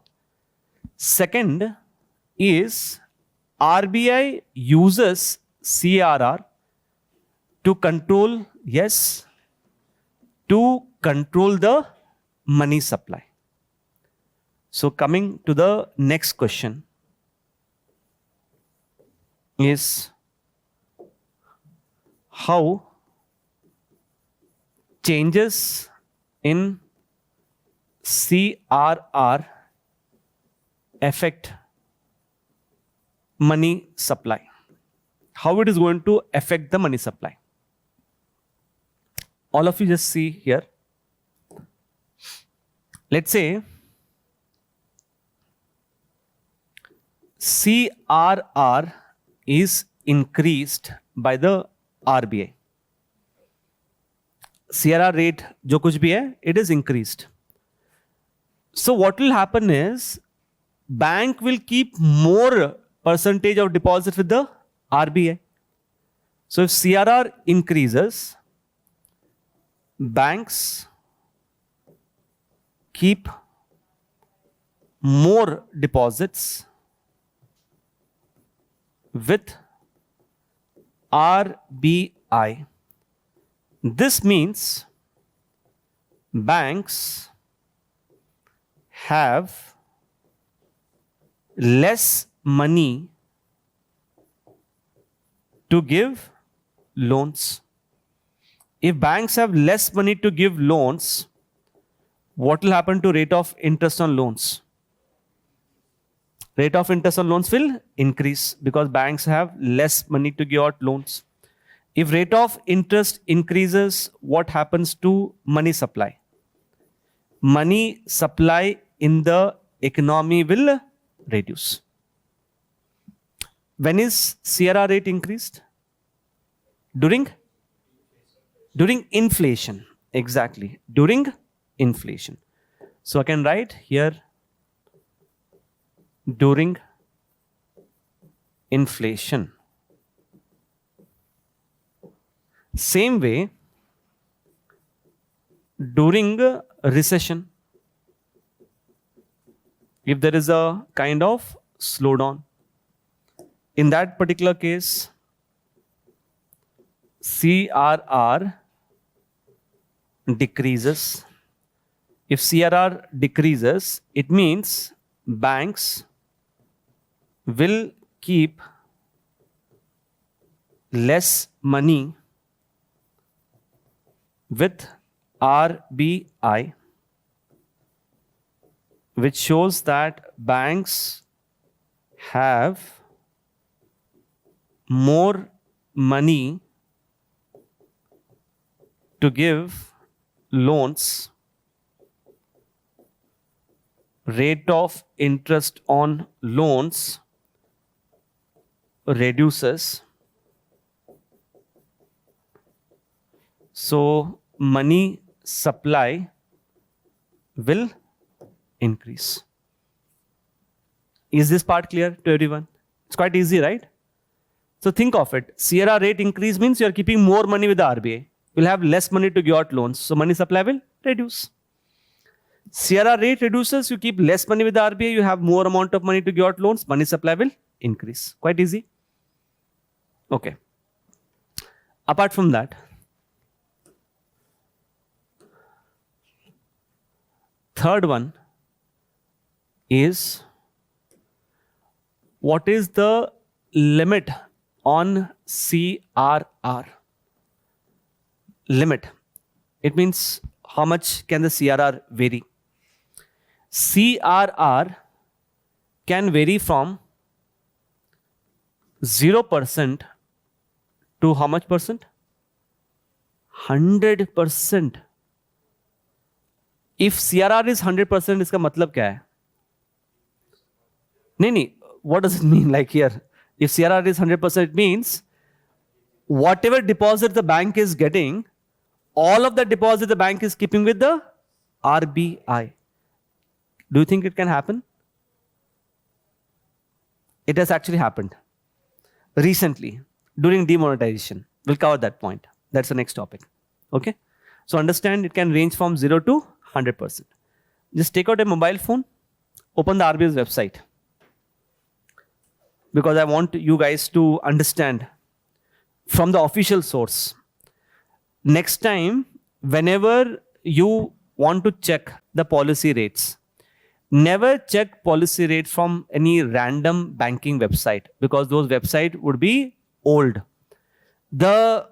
Second is RBI uses CRR to control, yes, to control the money supply. So coming to the next question is how changes in CRR affect money supply. How it is going to affect the money supply. All of you just see here. Let's say CRR is increased by the RBI. CRR rate जो कुछ भी है, it is increased. So what will happen is bank will keep more percentage of deposit with the RBI. So if CRR increases, banks keep more deposits with RBI. This means banks have less money to give loans. If banks have less money to give loans, what will happen to rate of interest on loans? Rate of interest on loans will increase because banks have less money to give out loans. If rate of interest increases, what happens to money supply? Money supply in the economy will reduce. When is CRR rate increased? During inflation. Exactly. During inflation. So I can write here during inflation. Same way, during a recession, if there is a kind of slowdown, in that particular case, CRR decreases. If CRR decreases, it means banks will keep less money with RBI, which shows that banks have more money to give loans. Rate of interest on loans reduces. So money supply will increase. Is this part clear to everyone? It's quite easy, right? So think of it. CRR rate increase means you're keeping more money with the RBI. You'll have less money to give out loans. So money supply will reduce. CRR rate reduces, you keep less money with the RBI, you have more amount of money to give out loans, money supply will increase. Quite easy. Okay. Apart from that, third one is, what is the limit on CRR? Limit. It means how much can the CRR vary? CRR can vary from 0% to how much percent? 100%. If CRR is 100%, इसका मतलब क्या है? नहीं, what does it mean like here? If CRR is 100%, it means whatever deposit the bank is getting, all of the deposit the bank is keeping with the RBI. Do you think it can happen? It has actually happened recently during demonetization. We'll cover that point. That's the next topic. Okay. So understand, it can range from 0 to 100%. Just take out a mobile phone, open the RBI's website, because I want you guys to understand from the official source. Next time, whenever you want to check the policy rates, never check policy rate from any random banking website, because those websites would be old. The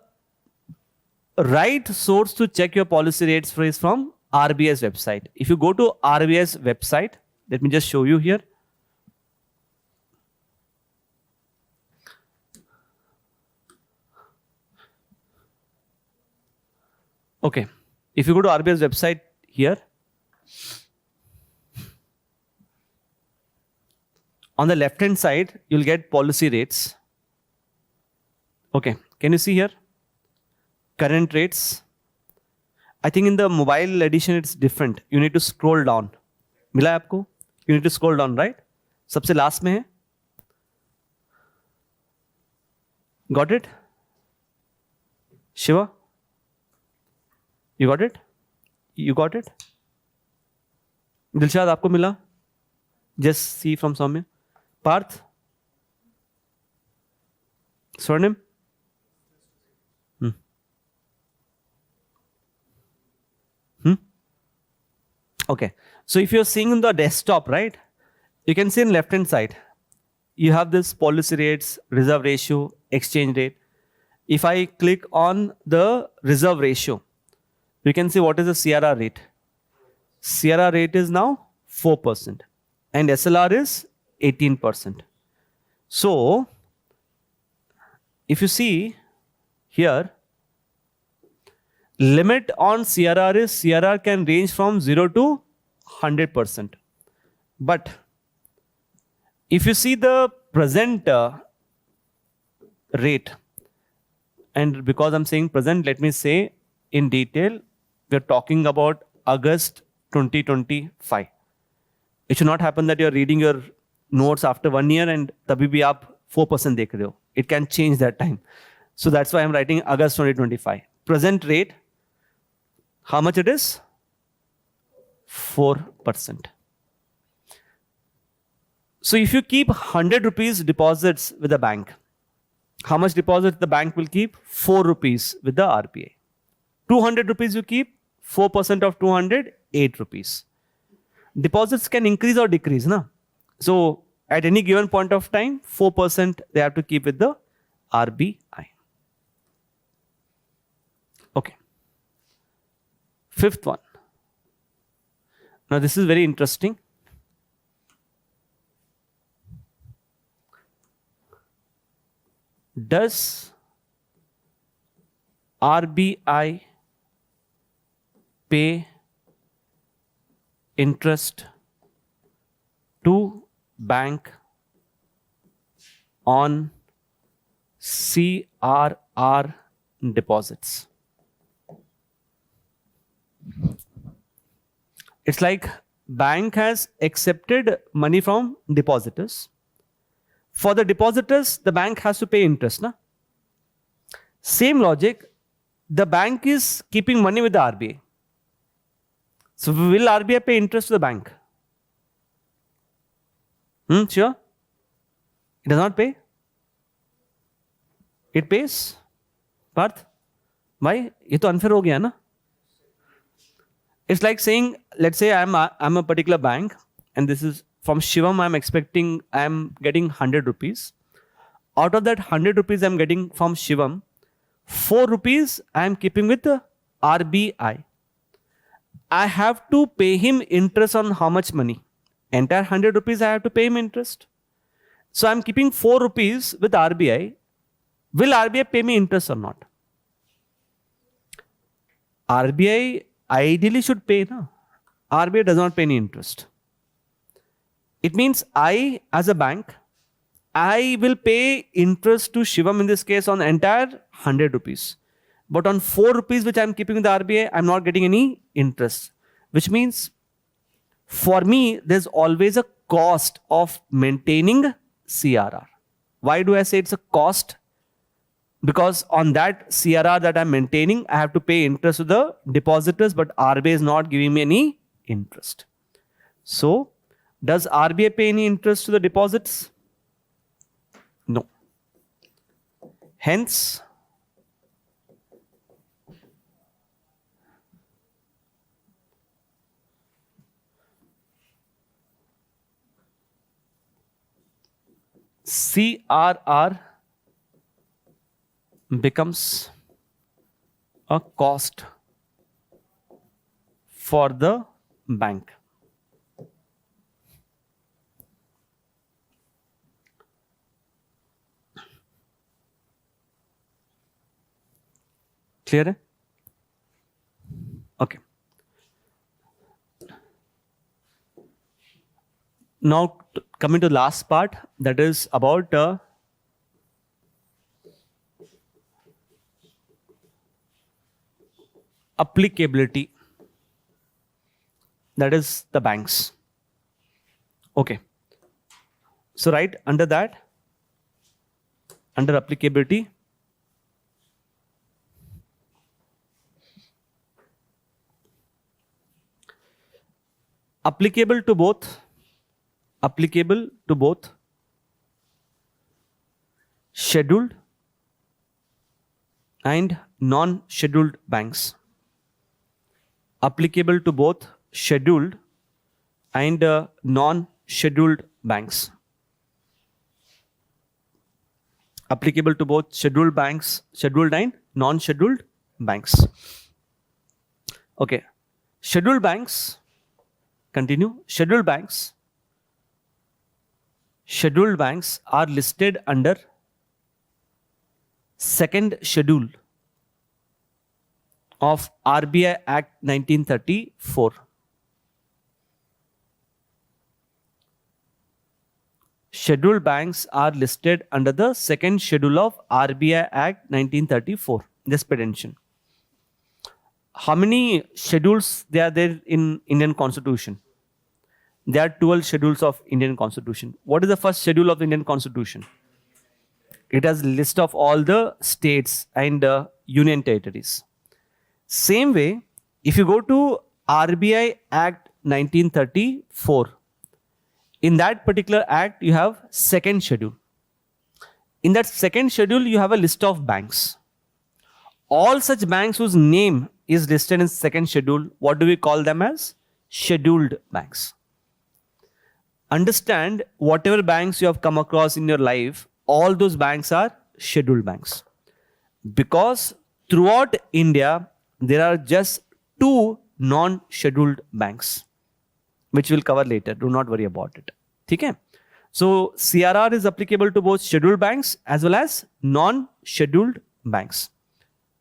right source to check your policy rates is from RBI's website. If you go to RBI's website, let me just show you here. Okay, if you go to RBI's website here, on the left hand side, you'll get policy rates. Okay, can you see here? Current rates. I think in the mobile edition, it's different. You need to scroll down. मिला है आपको? You need to scroll down, right? सबसे last में है. Got it? Shiva? You got it? You got it? Dilshad, आपको मिला? Just see from Soumya. Parth? Swarnim? Okay. So if you're seeing on the desktop, right, you can see in left hand side, you have this policy rates, reserve ratio, exchange rate. If I click on the reserve ratio, you can see what is the CRR rate. CRR rate is now 4% and SLR is 18%. So if you see here, limit on CRR is, CRR can range from 0 to 100%. But if you see the present rate, and because I'm saying present, let me say in detail, we're talking about August 2025. It should not happen that you're reading your notes after 1 year and tabhi bhi aap 4% dekh rahe ho. It can change that time. So that's why I'm writing August 2025. Present rate, how much it is? 4%. So if you keep 100 rupees deposits with a bank, How much deposit the bank will keep? 4 rupees with the RBI. 200 rupees you keep, 4% of 200, 8 rupees. Deposits can increase or decrease, na? So at any given point of time, 4% they have to keep with the RBI. Okay. Fifth one. Now this is very interesting. Does RBI pay interest to bank on CRR deposits? It's like bank has accepted money from depositors. For the depositors, the bank has to pay interest. Na? Same logic, the bank is keeping money with the RBI. So will RBI pay interest to the bank? Sure? It does not pay? It pays? Parth? Why? Ye to unfair ho gaya na? It's like saying, let's say I'm a particular bank and this is from Shivam, I'm getting 100 rupees. Out of that 100 rupees I'm getting from Shivam, 4 rupees I'm keeping with the RBI. I have to pay him interest on how much money? Entire 100 rupees I have to pay him interest. So I'm keeping 4 rupees with RBI. Will RBI pay me interest or not? RBI ideally should pay, no? RBI does not pay any interest. It means I, as a bank, I will pay interest to Shivam in this case on the entire 100 rupees. But on 4 rupees which I am keeping with the RBI, I am not getting any interest. Which means for me, there's always a cost of maintaining CRR. Why do I say it's a cost? Because on that CRR that I'm maintaining, I have to pay interest to the depositors, but RBI is not giving me any interest. So, does RBI pay any interest to the deposits? No. Hence, CRR becomes a cost for the bank. Clear? Hai? Okay. Now coming to the last part, that is about applicability. That is the banks. Okay. So right under that, under applicability, applicable to both scheduled and non-scheduled banks. Applicable to both scheduled and non-scheduled banks. Applicable to both scheduled banks, scheduled and non-scheduled banks. Okay. Scheduled banks, continue. Scheduled banks are listed under second schedule of RBI Act 1934. Scheduled banks are listed under the second schedule of RBI Act 1934. Just pay attention. How many schedules there are there in Indian Constitution? There are 12 schedules of Indian Constitution. What is the first schedule of the Indian Constitution? It has a list of all the states and union territories. Same way, if you go to RBI Act 1934, in that particular act, you have second schedule. In that second schedule, you have a list of banks. All such banks whose name is listed in second schedule, what do we call them as? Scheduled banks. Understand, whatever banks you have come across in your life, all those banks are scheduled banks. Because throughout India, there are just 2 non-scheduled banks, which we'll cover later. Do not worry about it. Okay? So CRR is applicable to both scheduled banks as well as non-scheduled banks.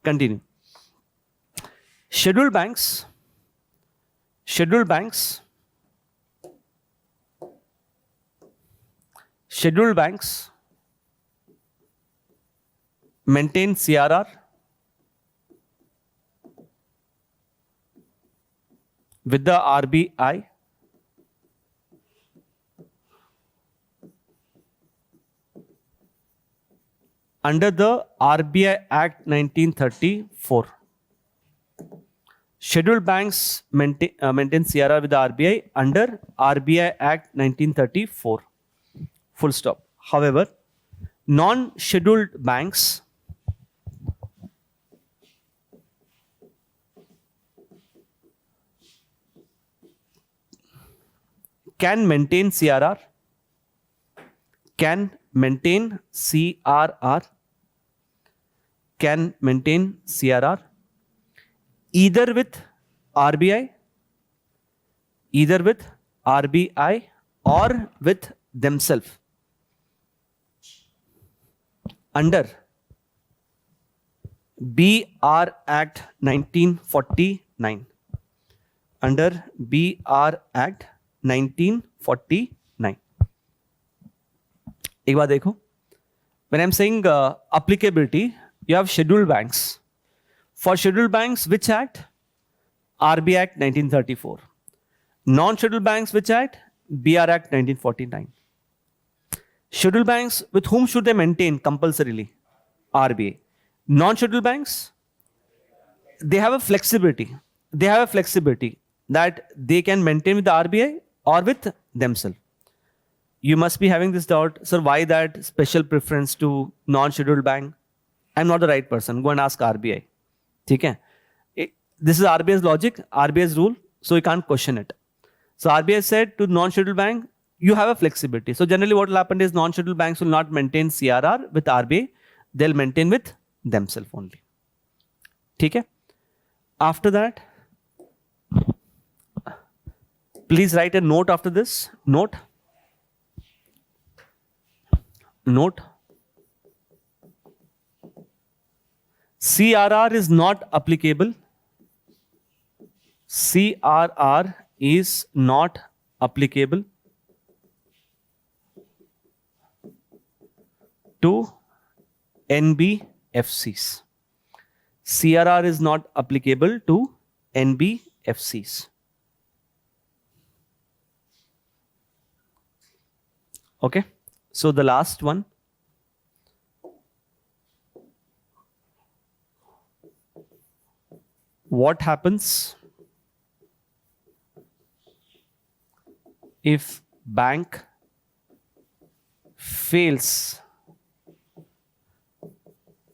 Continue. Scheduled banks maintain CRR with the RBI under the RBI Act 1934. Scheduled banks maintain CRR with the RBI under RBI Act 1934. Full stop. However, non-scheduled banks can maintain CRR, either with RBI or with themselves under BR Act 1949. Under BR Act 1949. एक बात देखो, when I'm saying applicability, you have scheduled banks. For scheduled banks, which act? RB Act 1934. Non-scheduled banks, which act? BR Act 1949. Scheduled banks, with whom should they maintain compulsorily? RBI. Non-scheduled banks, they have a flexibility. That they can maintain with the RBI or with themselves. You must be having this doubt, sir, why that special preference to non-scheduled bank? I'm not the right person. Go and ask RBI. Okay? This is RBI's logic, RBI's rule, so you can't question it. So RBI said to non-scheduled bank, you have a flexibility. So generally what will happen is non-scheduled banks will not maintain CRR with RBI. They'll maintain with themselves only. Okay? After that, please write a note after this. Note. CRR is not applicable. CRR is not applicable to NBFCs. CRR is not applicable to NBFCs. Okay, so the last one. What happens if bank fails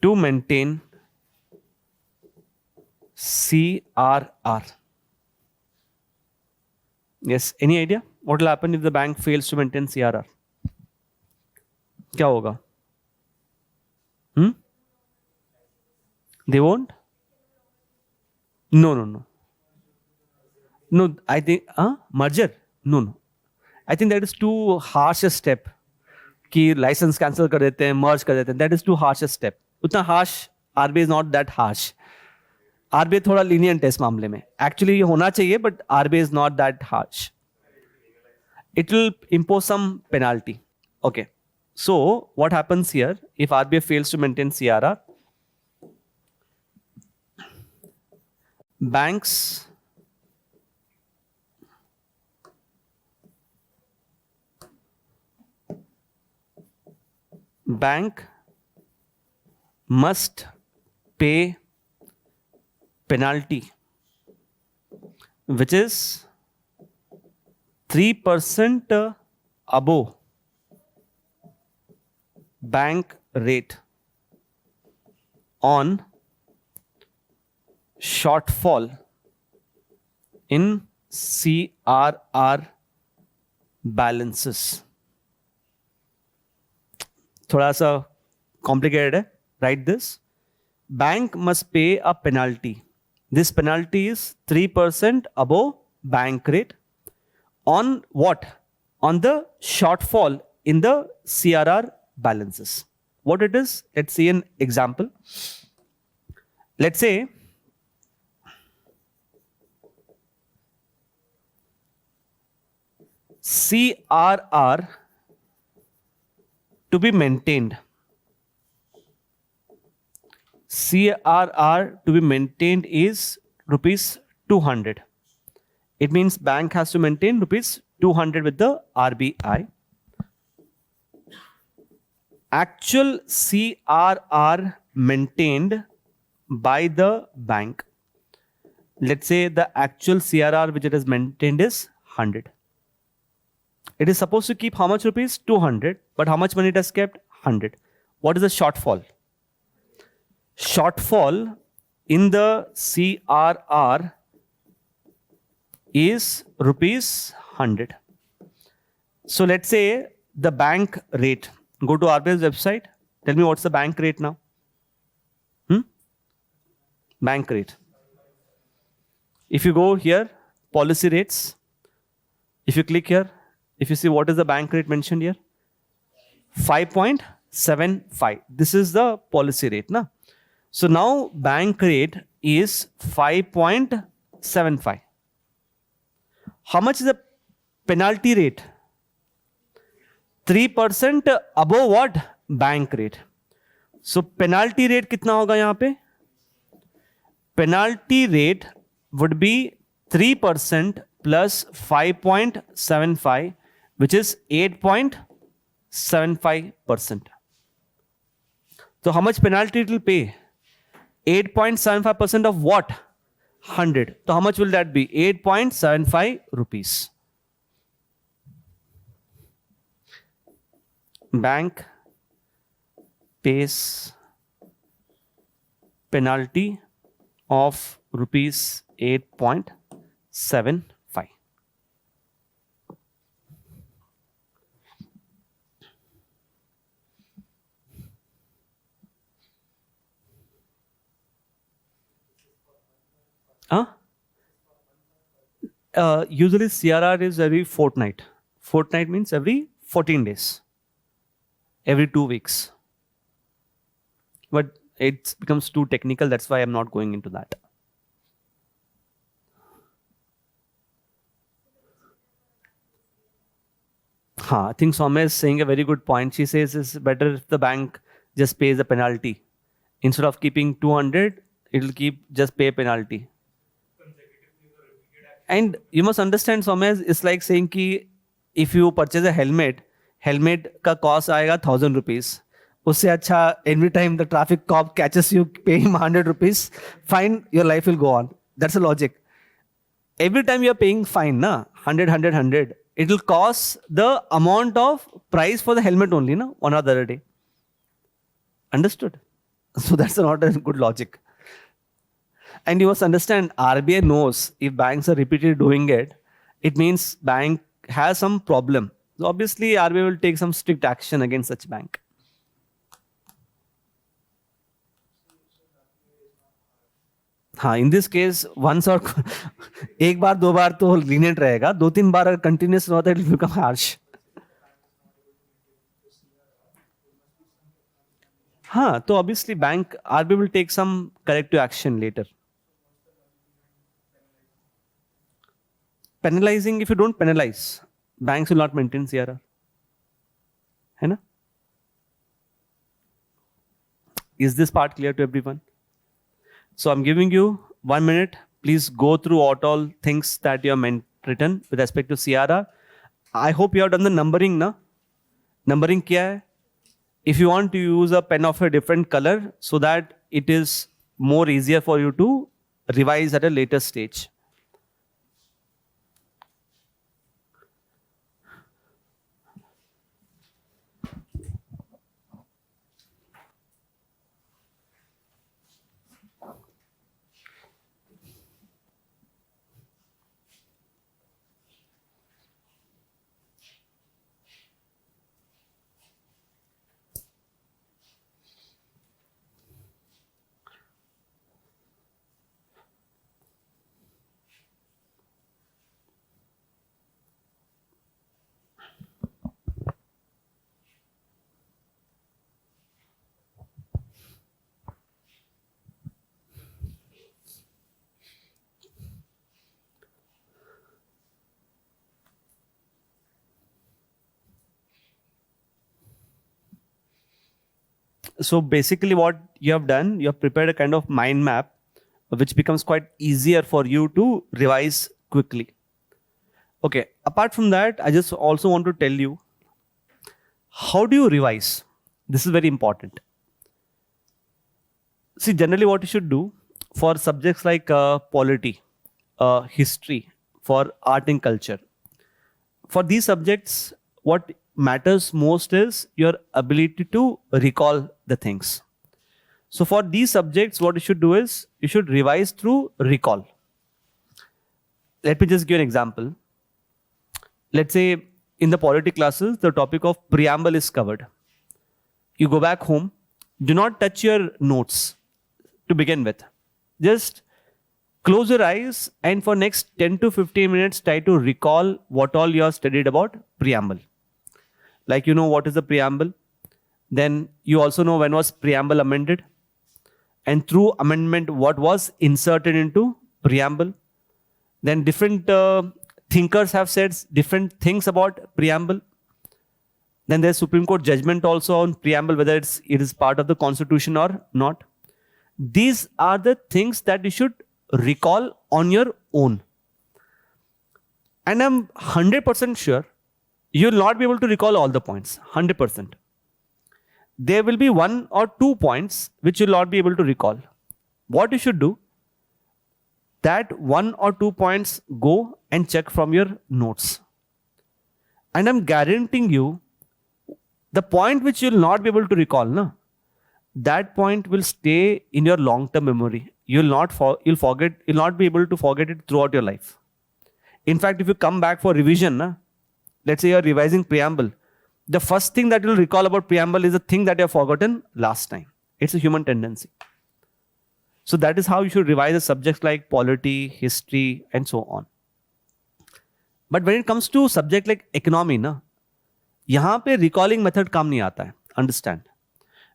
to maintain CRR? Yes, any idea? What will happen if the bank fails to maintain CRR? क्या होगा? They won't? No. No, I think merger. No. I think that is too harsh a step. कि license cancel कर देते हैं, merge कर देते हैं. That is too harsh a step. उतना harsh, RBI is not that harsh. RBI थोड़ा lenient है इस मामले में. Actually ये होना चाहिए, but RBI is not that harsh. It will impose some penalty. Okay. So what happens here if RBI fails to maintain CRR? Bank must pay penalty, which is 3% above bank rate on shortfall in CRR balances. थोड़ा सा complicated है. Write this. Bank must pay a penalty. This penalty is 3% above bank rate on what? On the shortfall in the CRR balances. What it is? Let's see an example. Let's say CRR to be maintained. CRR to be maintained is rupees 200. It means bank has to maintain rupees 200 with the RBI. Actual CRR maintained by the bank. Let's say the actual CRR which it has maintained is 100. It is supposed to keep how much rupees? 200. But how much money it has kept? 100. What is the shortfall? Shortfall in the CRR is rupees 100. So let's say the bank rate. Go to RBI's website. Tell me what's the bank rate now? Bank rate. If you go here, policy rates. If you click here, if you see what is the bank rate mentioned here? 5.75. This is the policy rate. Na? So now bank rate is 5.75. How much is the penalty rate? 3% above what? Bank rate. So penalty rate कितना होगा यहाँ पे? Penalty rate would be 3% plus 5.75, which is 8.75%. So how much penalty it will pay? 8.75% of what? 100. So how much will that be? 8.75 rupees. Bank pays penalty of rupees 8.75. Usually CRR is every fortnight. Fortnight means every 14 days. Every 2 weeks. But it becomes too technical. That's why I'm not going into that. I think Soumya is saying a very good point. She says it's better if the bank just pays the penalty. Instead of keeping 200, it will just pay penalty. And you must understand, Soumya, it's like saying कि if you purchase a helmet का cost आएगा 1,000 rupees. उससे अच्छा every time the traffic cop catches you, pay him 100 rupees, fine, your life will go on. That's the logic. Every time you're paying fine, na, 100, it will cost the amount of price for the helmet only, na, one or the other day. Understood? So that's not a good logic. And you must understand, RBI knows if banks are repeatedly doing it, it means bank has some problem. So obviously, RBI will take some strict action against such bank. हाँ, in this case, once or एक बार दो बार तो lenient रहेगा, 2-3 बार अगर continuous होता है, it will become harsh. हाँ, तो obviously bank RBI will take some corrective action later. Penalizing, if you don't penalize, banks will not maintain CRR. है ना? Is this part clear to everyone? So I'm giving you 1 minute. Please go through what all things that you have written with respect to CRR. I hope you have done the numbering, na? Numbering kya hai? If you want to use a pen of a different color so that it is more easier for you to revise at a later stage. So basically what you have done, you have prepared a kind of mind map which becomes quite easier for you to revise quickly. Okay, apart from that, I just also want to tell you, how do you revise? This is very important. See, generally what you should do for subjects like polity, history, for art and culture, for these subjects, what matters most is your ability to recall the things. So for these subjects, what you should do is you should revise through recall. Let me just give an example. Let's say in the polity classes, the topic of preamble is covered. You go back home, do not touch your notes to begin with. Just close your eyes and for next 10 to 15 minutes, try to recall what all you have studied about preamble. Like you know what is the preamble. Then you also know when was preamble amended. And through amendment, what was inserted into preamble. Then different thinkers have said different things about preamble. Then there's Supreme Court judgment also on preamble, whether it is part of the constitution or not. These are the things that you should recall on your own. And I'm 100% sure you will not be able to recall all the points. 100%. There will be 1 or 2 points which you will not be able to recall. What you should do, that 1 or 2 points, go and check from your notes. And I'm guaranteeing you, the point which you will not be able to recall, that point will stay in your long-term memory. You'll not be able to forget it throughout your life. In fact, if you come back for revision, let's say you're revising preamble, the first thing that you'll recall about preamble is the thing that you have forgotten last time. It's a human tendency. So that is how you should revise the subjects like polity, history, and so on. But when it comes to subject like economy, यहाँ पे recalling method काम नहीं आता है. Understand?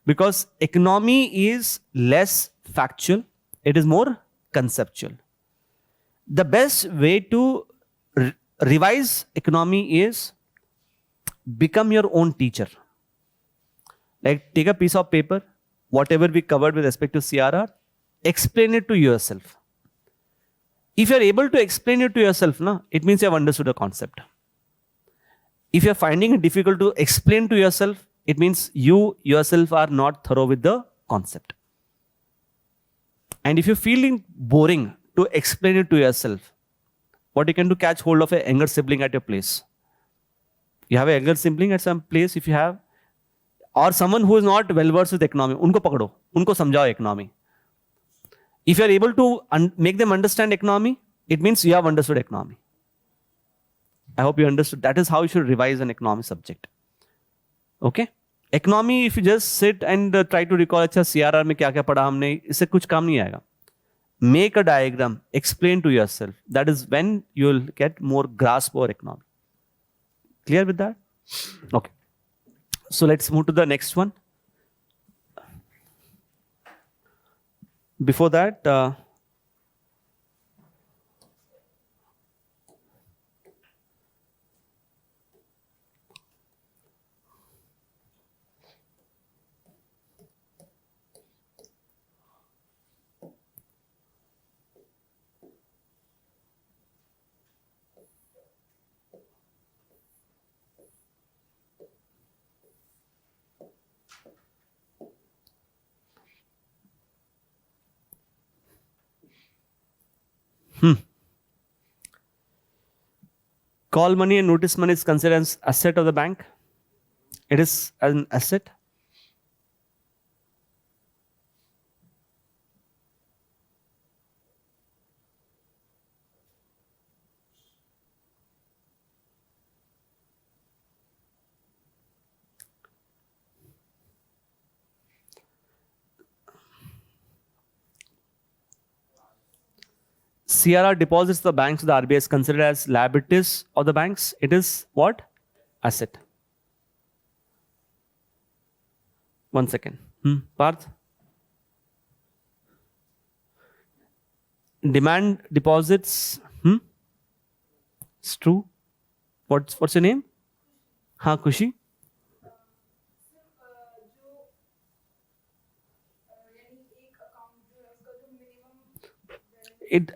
Because economy is less factual, it is more conceptual. The best way to revise economy is become your own teacher. Like take a piece of paper, whatever we covered with respect to CRR, explain it to yourself. If you're able to explain it to yourself, it means you have understood a concept. If you're finding it difficult to explain to yourself, it means you yourself are not thorough with the concept. And if you're feeling boring to explain it to yourself, what you can do, catch hold of a younger sibling at your place. You have a younger sibling at some place, if you have, or someone who is not well versed with economy, unko pakdo, unko samjhao economy. If you are able to make them understand economy, it means you have understood economy. I hope you understood. That is how you should revise an economy subject. Okay? Economy, if you just sit and try to recall, अच्छा CRR में क्या क्या पढ़ा हमने, इससे कुछ काम नहीं आएगा. Make a diagram, explain to yourself. That is when you will get more grasp over economy. Clear with that? Okay. So let's move to the next one. Before that, call money and notice money is considered as asset of the bank. It is an asset. CRR deposits the banks to the RBI is considered as liabilities of the banks. It is what? Asset. One second. Parth? Demand deposits. It's true. What's your name? हाँ खुशी.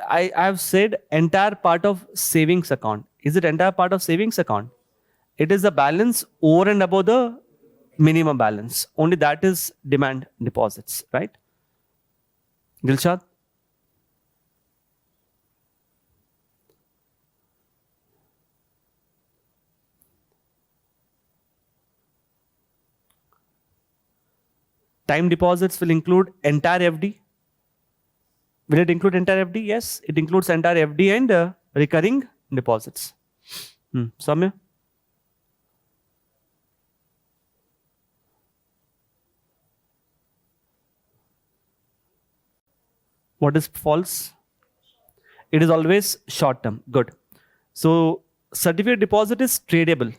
I have said entire part of savings account. Is it entire part of savings account? It is the balance over and above the minimum balance. Only that is demand deposits, right? Dilshad? Time deposits will include entire FD. Will it include entire FD? Yes, it includes entire FD and recurring deposits. Samya? What is false? It is always short term. Good. So certificate deposit is tradable,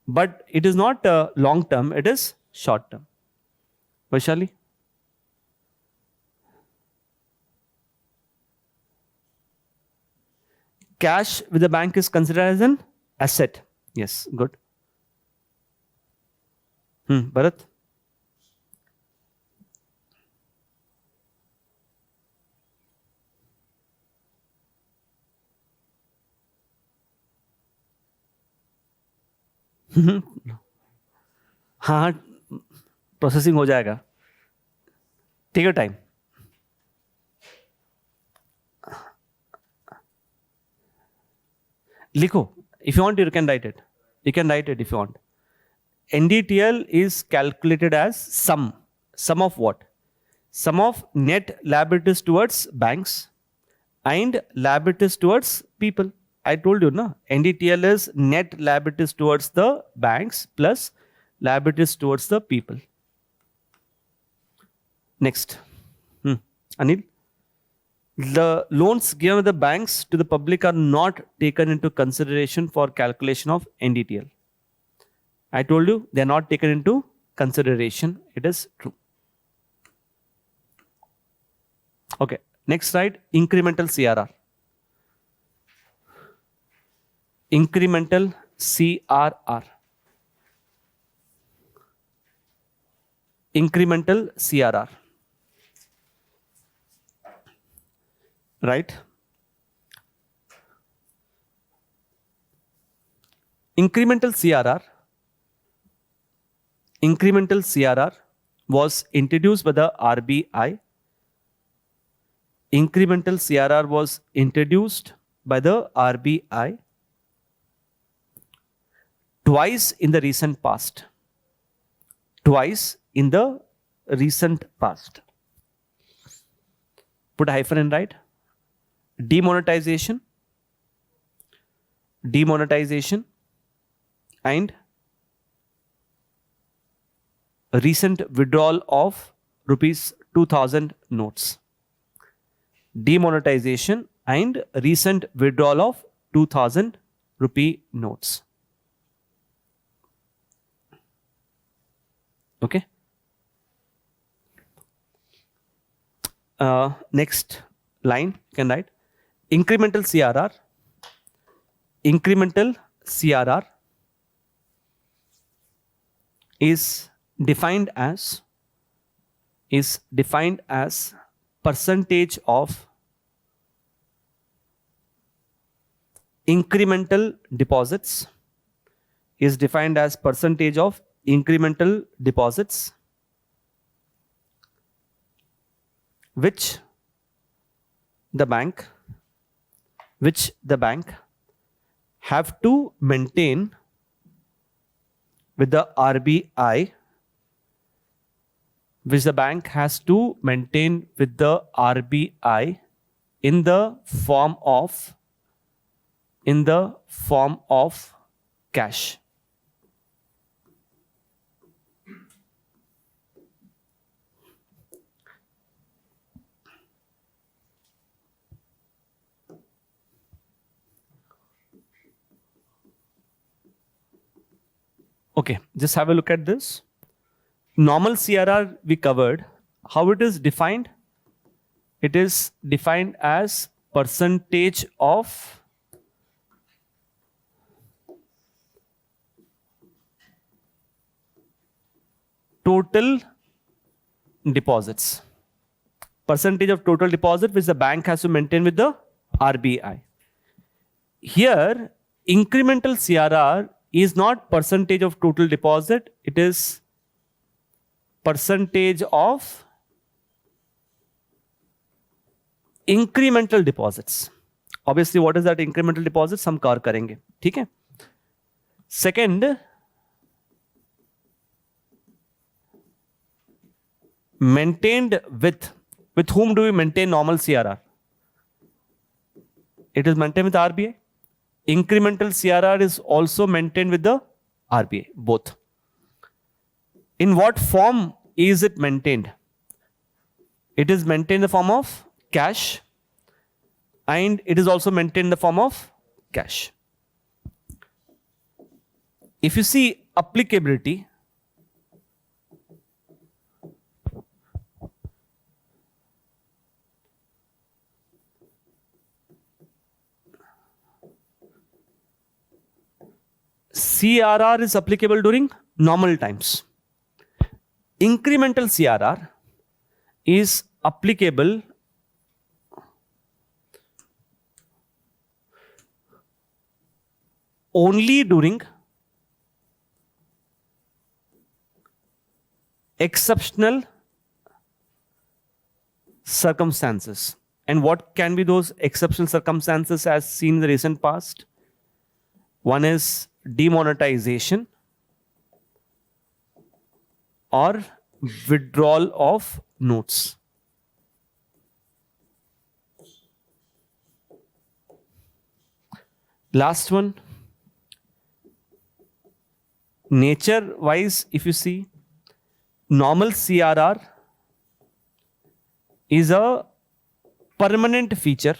but it is not long term. It is short term. Vaishali? Cash with the bank is considered as an asset. Yes, good. Bharat? हाँ, processing हो जाएगा. Take your time. लिखो. If you want, you can write it. You can write it if you want. NDTL is calculated as sum. Sum of what? Sum of net liabilities towards banks and liabilities towards people. I told you, no? NDTL is net liabilities towards the banks plus liabilities towards the people. Next. Anil? The loans given by the banks to the public are not taken into consideration for calculation of NDTL. I told you they are not taken into consideration. It is true. Okay. Next slide. Incremental CRR. Incremental CRR. Incremental CRR. Right? Incremental CRR was introduced by the RBI. Incremental CRR was introduced by the RBI twice in the recent past. Twice in the recent past. Put a hyphen and write. Demonetization, and recent withdrawal of rupees 2000 notes. Demonetization and recent withdrawal of 2000 rupee notes. Okay. Next line you can write. Incremental CRR is defined as percentage of incremental deposits, is defined as percentage of incremental deposits which the bank have to maintain with the RBI, which the bank has to maintain with the RBI in the form of cash. Okay, just have a look at this. Normal CRR we covered. How it is defined? It is defined as percentage of total deposits. percentage of total deposit which the bank has to maintain with the RBI. Here, incremental CRR is not percentage of total deposit, it is percentage of incremental deposits. Obviously, what is that incremental deposits? हम cover करेंगे, ठीक है? Second, maintained with whom do we maintain normal CRR? It is maintained with RBI. Incremental CRR is also maintained with the RBI, both. In what form is it maintained? It is maintained in the form of cash, and it is also maintained in the form of cash. If you see applicability, CRR is applicable during normal times. Incremental CRR is applicable only during exceptional circumstances. And what can be those exceptional circumstances as seen in the recent past? One is demonetization or withdrawal of notes. Last one, nature wise, if you see, normal CRR is a permanent feature,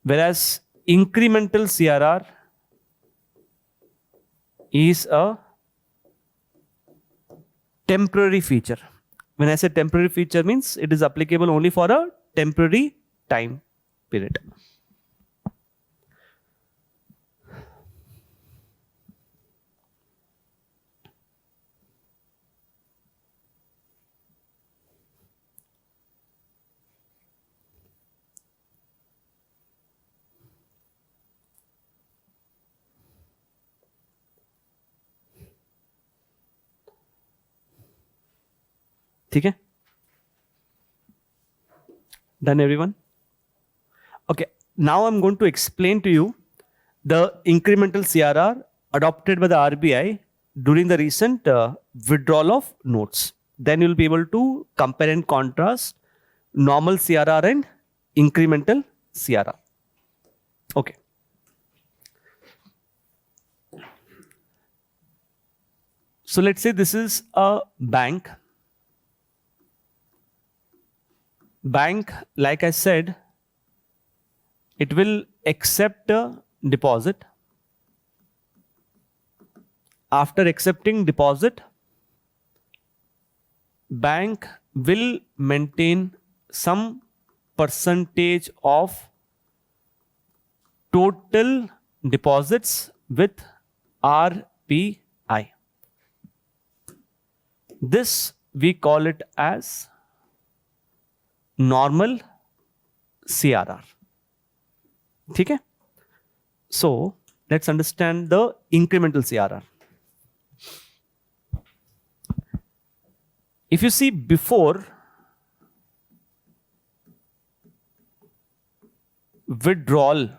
whereas incremental CRR is a temporary feature. When I say temporary feature, means it is applicable only for a temporary time period. ठीक है? Done, everyone? Okay, now I'm going to explain to you the incremental CRR adopted by the RBI during the recent withdrawal of notes. Then you'll be able to compare and contrast normal CRR and incremental CRR. Okay. So let's say this is a bank. Bank, like I said, it will accept a deposit. After accepting deposit, bank will maintain some percentage of total deposits with RBI. This we call it as normal CRR. ठीक है? So let's understand the incremental CRR. If you see before withdrawal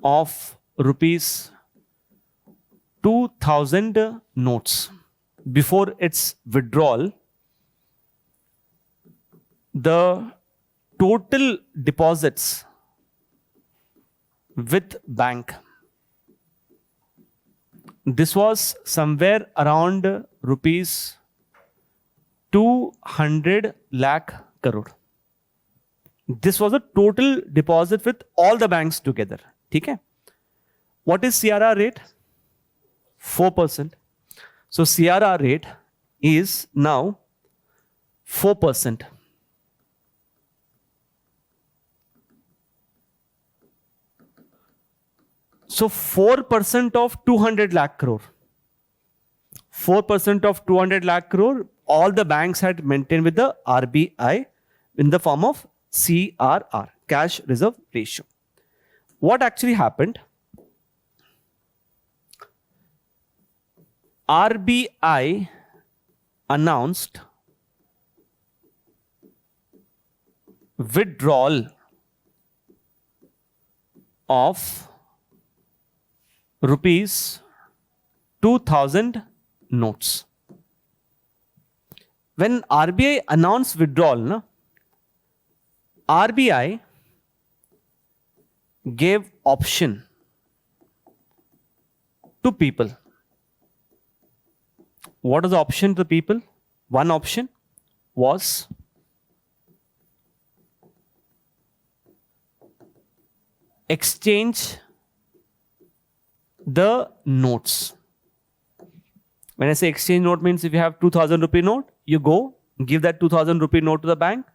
of rupees 2000 notes, before its withdrawal, the total deposits with bank, this was somewhere around rupees 200 lakh crore. This was a total deposit with all the banks together. ठीक है? What is CRR rate? 4%. So CRR rate is now 4%. So 4% of 200 lakh crore. 4% of 200 lakh crore all the banks had maintained with the RBI in the form of CRR, cash reserve ratio. What actually happened? RBI announced withdrawal of rupees 2000 notes. When RBI announced withdrawal, RBI gave option to people. What is the option to the people? One option was exchange the notes. When I say exchange note means if you have 2000 rupee note, you go give that 2000 rupee note to the bank.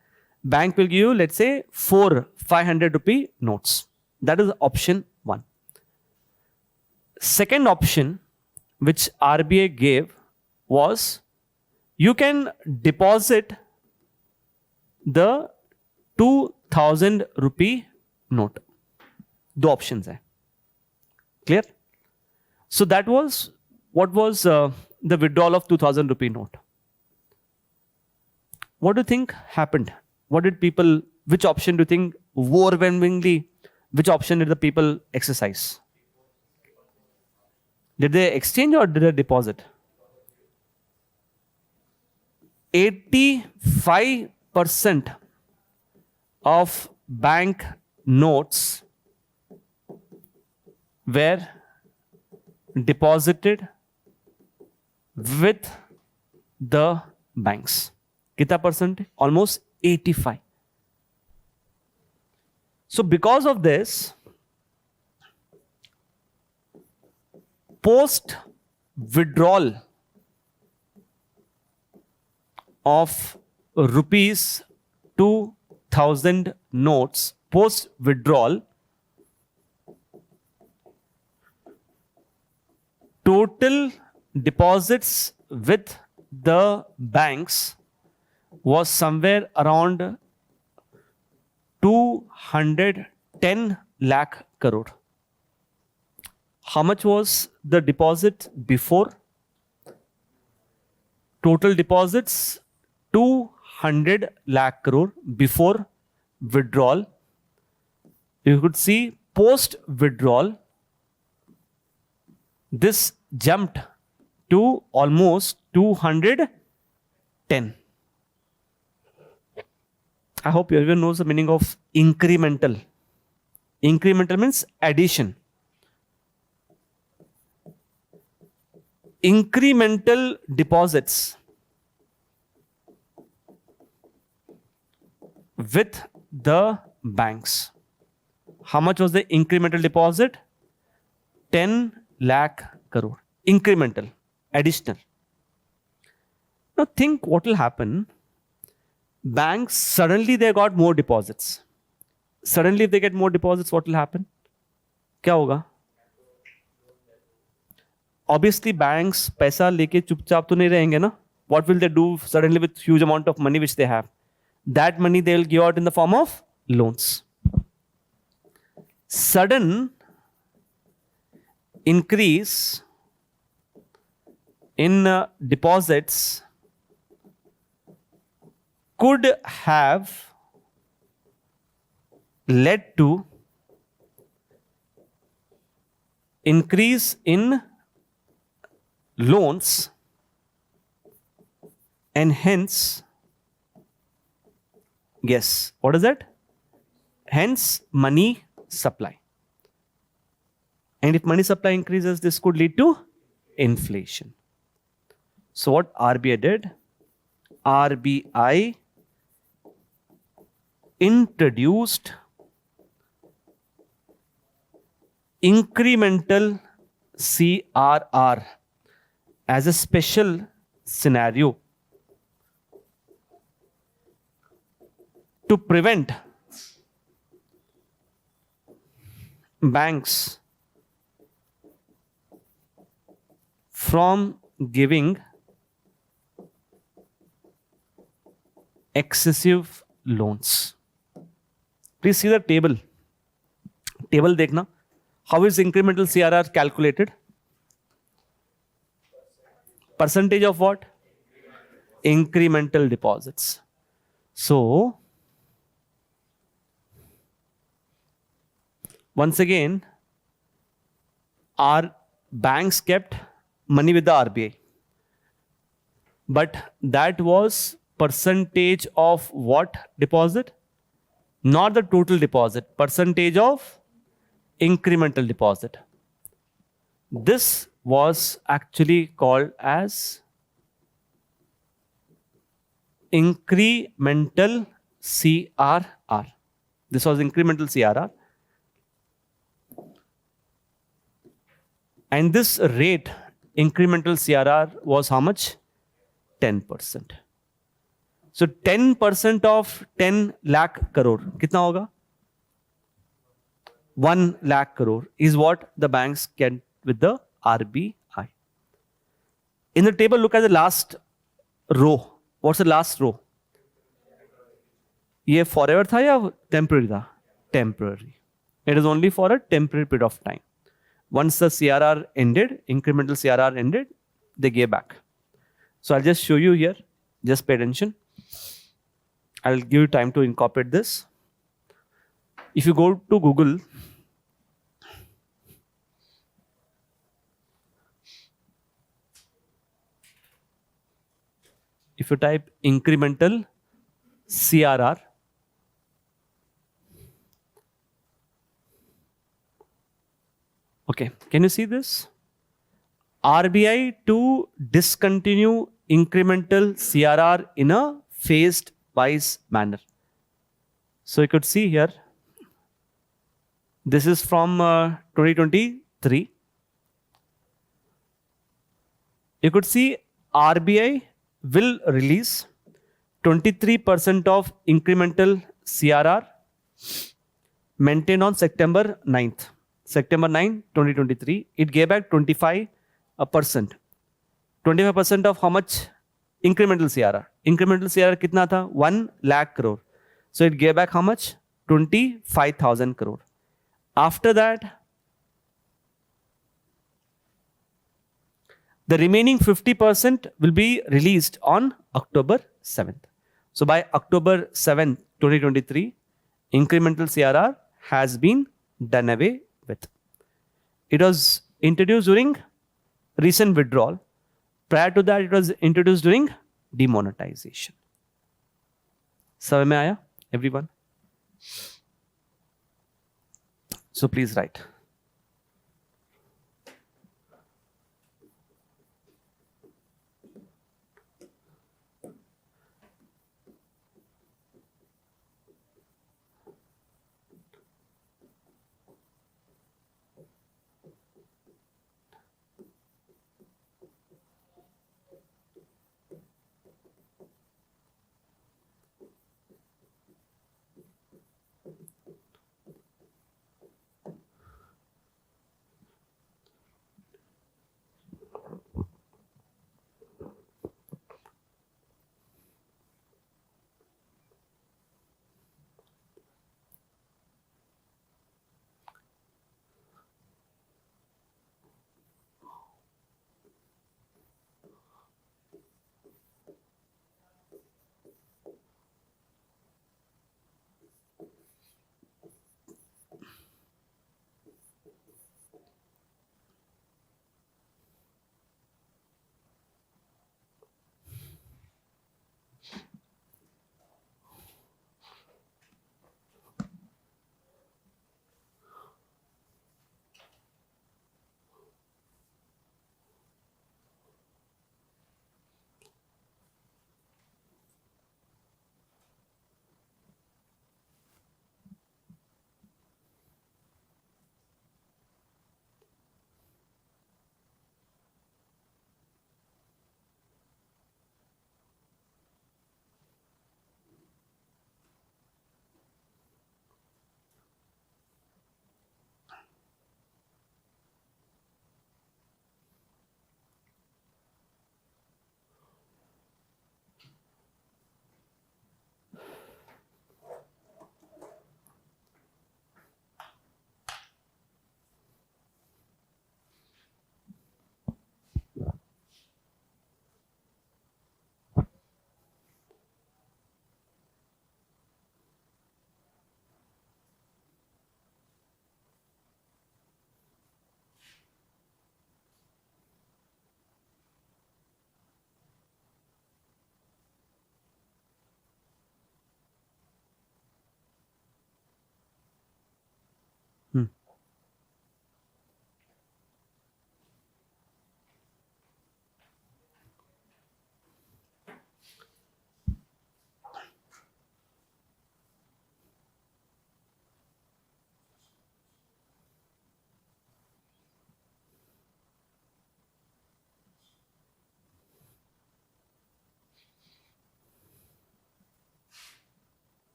Bank will give you, let's say, 4 500 rupee notes. That is option 1. Second option which RBI gave was you can deposit the 2000 rupee note. दो options है. Clear? So that was what was the withdrawal of 2000 rupee note. What do you think happened? What did people, which option do you think overwhelmingly, which option did the people exercise? Did they exchange or did they deposit? 85% of bank notes were deposited with the banks. Kitna percent? Almost 85. So because of this, post withdrawal of rupees 2000 notes, post withdrawal, total deposits with the banks was somewhere around 210 lakh crore. How much was the deposit before? Total deposits 200 lakh crore before withdrawal. You could see post withdrawal, this jumped to almost 210. I hope everyone knows the meaning of incremental. Incremental means addition. Incremental deposits with the banks. How much was the incremental deposit? 10 lakh crore. Incremental, additional. Now think what will happen. Banks, suddenly they got more deposits. Suddenly if they get more deposits, what will happen? क्या होगा? Obviously banks पैसा लेके चुपचाप तो नहीं रहेंगे ना. What will they do suddenly with huge amount of money which they have? That money they will give out in the form of loans. Sudden increase in deposits could have led to increase in loans and hence, yes, what is that? Hence money supply. And if money supply increases, this could lead to inflation. So what RBI did? RBI introduced incremental CRR as a special scenario to prevent banks from giving excessive loans. Please see the table. Table देखना. How is incremental CRR calculated? Percentage of what? Incremental deposits. So, once again, our banks kept money with the RBI. But that was percentage of what deposit? Not the total deposit, percentage of incremental deposit. This was actually called as incremental CRR. This was incremental CRR. And this rate, incremental CRR, was how much? 10%. So 10% of 10 lakh crore, kitna hoga? 1 lakh crore is what the banks get with the RBI. In the table, look at the last row. What's the last row? ये forever था या temporary था? Temporary. It is only for a temporary period of time. Once the CRR ended, incremental CRR ended, they gave back. So I'll just show you here. Just pay attention. I'll give you time to incorporate this. If you go to Google, if you type incremental CRR, okay, can you see this? RBI to discontinue incremental CRR in a phased wise manner. So you could see here, this is from 2023. You could see RBI will release 23% of incremental CRR maintained on September 9th. September 9, 2023. It gave back 25%. 25% of how much? Incremental CRR. Incremental CRR kitna tha? 1 lakh crore. So it gave back how much? 25,000 crore. After that, the remaining 50% will be released on October 7th. So by October 7th, 2023, incremental CRR has been done away with. It was introduced during recent withdrawal. Prior to that, it was introduced during demonetization. समझ में आया, everyone? So please write.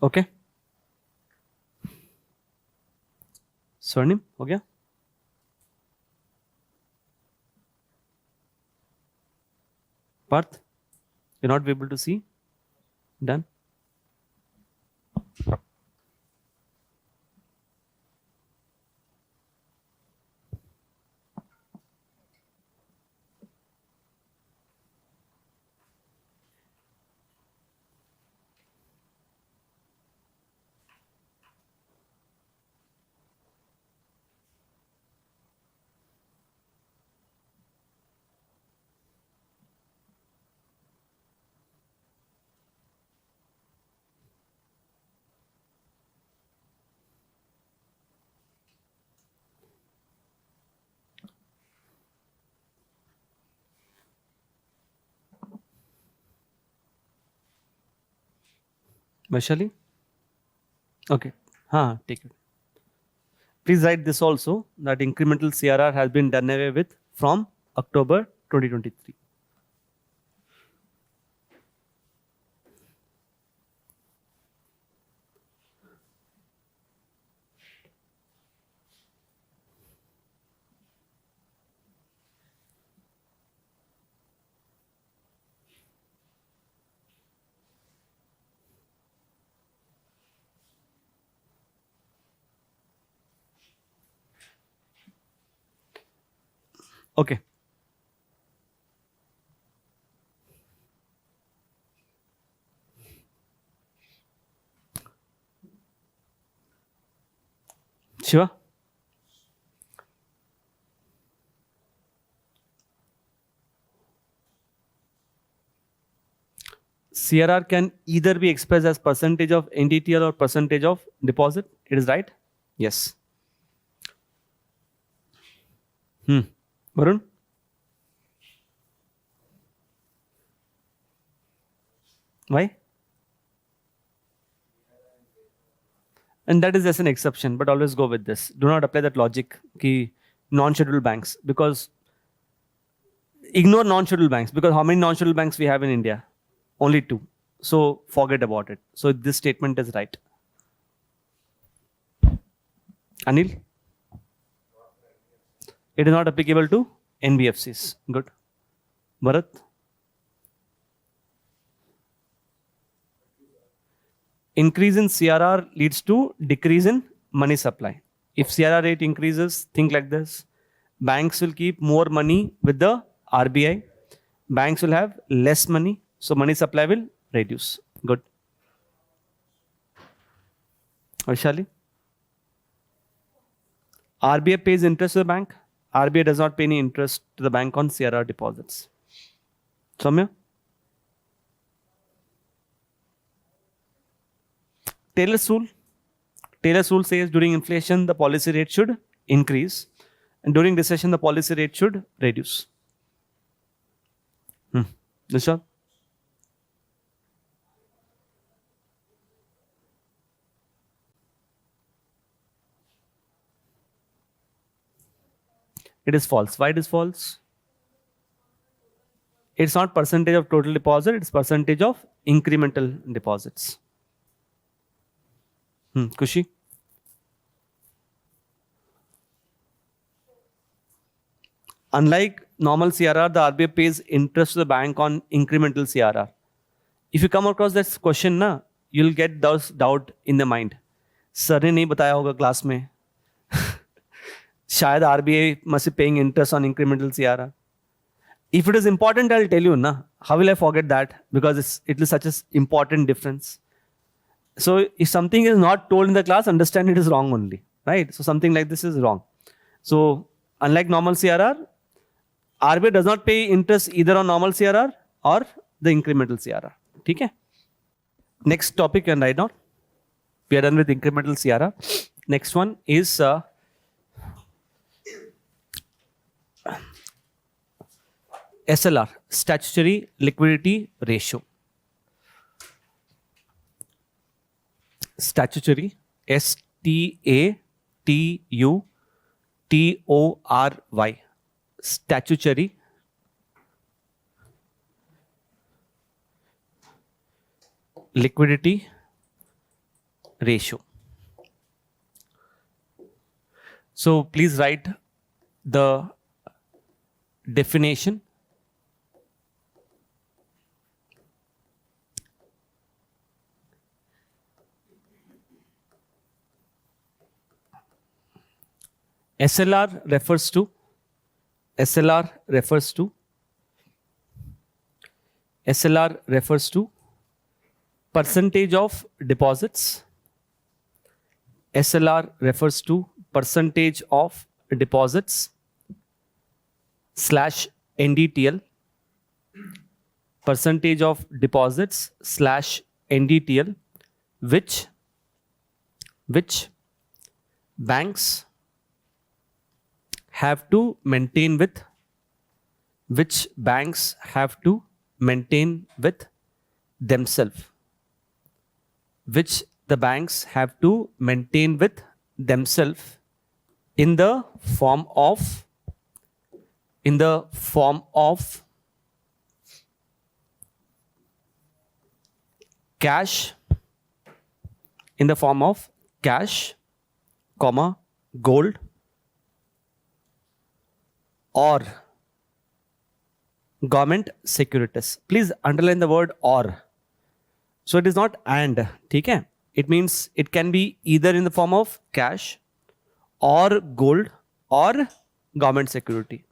Okay, स्वर्णिम हो गया? Parth, you're not able to see? Done? Vaishali? Okay. Take it. Please write this also, that incremental CRR has been done away with from October 2023. Okay. Shiva? CRR can either be expressed as percentage of NDTL or percentage of deposit. It is right? Yes. Varun? Why? And that is just an exception, but always go with this. Do not apply that logic ki non-scheduled banks, because ignore non-scheduled banks, because how many non-scheduled banks we have in India? Only two. So forget about it. So this statement is right. Anil? It is not applicable to NBFCs. Good. Bharat? Increase in CRR leads to decrease in money supply. If CRR rate increases, think like this. Banks will keep more money with the RBI. Banks will have less money, so money supply will reduce. Good. Vaishali? RBI pays interest to the bank. RBI does not pay any interest to the bank on CRR deposits. Soumya? Taylor's rule. Taylor's rule says during inflation, the policy rate should increase, and during recession, the policy rate should reduce. Nisha? It is false. Why it is false? It's not percentage of total deposit, it's percentage of incremental deposits. Kushi? Unlike normal CRR, the RBI pays interest to the bank on incremental CRR. If you come across this question, na, you'll get those doubt in the mind. Sir ने नहीं बताया होगा class में. शायद RBI must be paying interest on incremental CRR. If it is important, I'll tell you, na. How will I forget that? Because it is such an important difference. So if something is not told in the class, understand it is wrong only, right? So something like this is wrong. So unlike normal CRR, RBI does not pay interest either on normal CRR or the incremental CRR. Okay? Next topic and write down. We are done with incremental CRR. Next one is SLR, statutory liquidity ratio. Statutory, STATUTORY, statutory liquidity ratio. So please write the definition. SLR refers to SLR refers to SLR refers to percentage of deposits. SLR refers to percentage of deposits slash NDTL, percentage of deposits slash NDTL, which banks have to maintain with themselves, which the banks have to maintain with themselves in the form of cash, comma, gold, or government securities. Please underline the word or. So it is not and, okay? It means it can be either in the form of cash or gold or government security.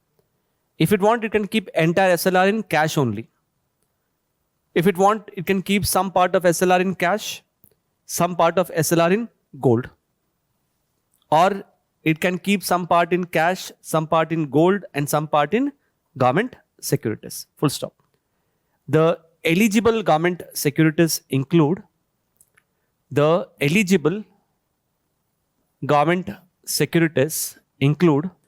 If it want, it can keep entire SLR in cash only. If it want, it can keep some part of SLR in cash, some part of SLR in gold. Or it can keep some part in cash, some part in gold, and some part in government securities. Full stop. The eligible government securities include the eligible government securities include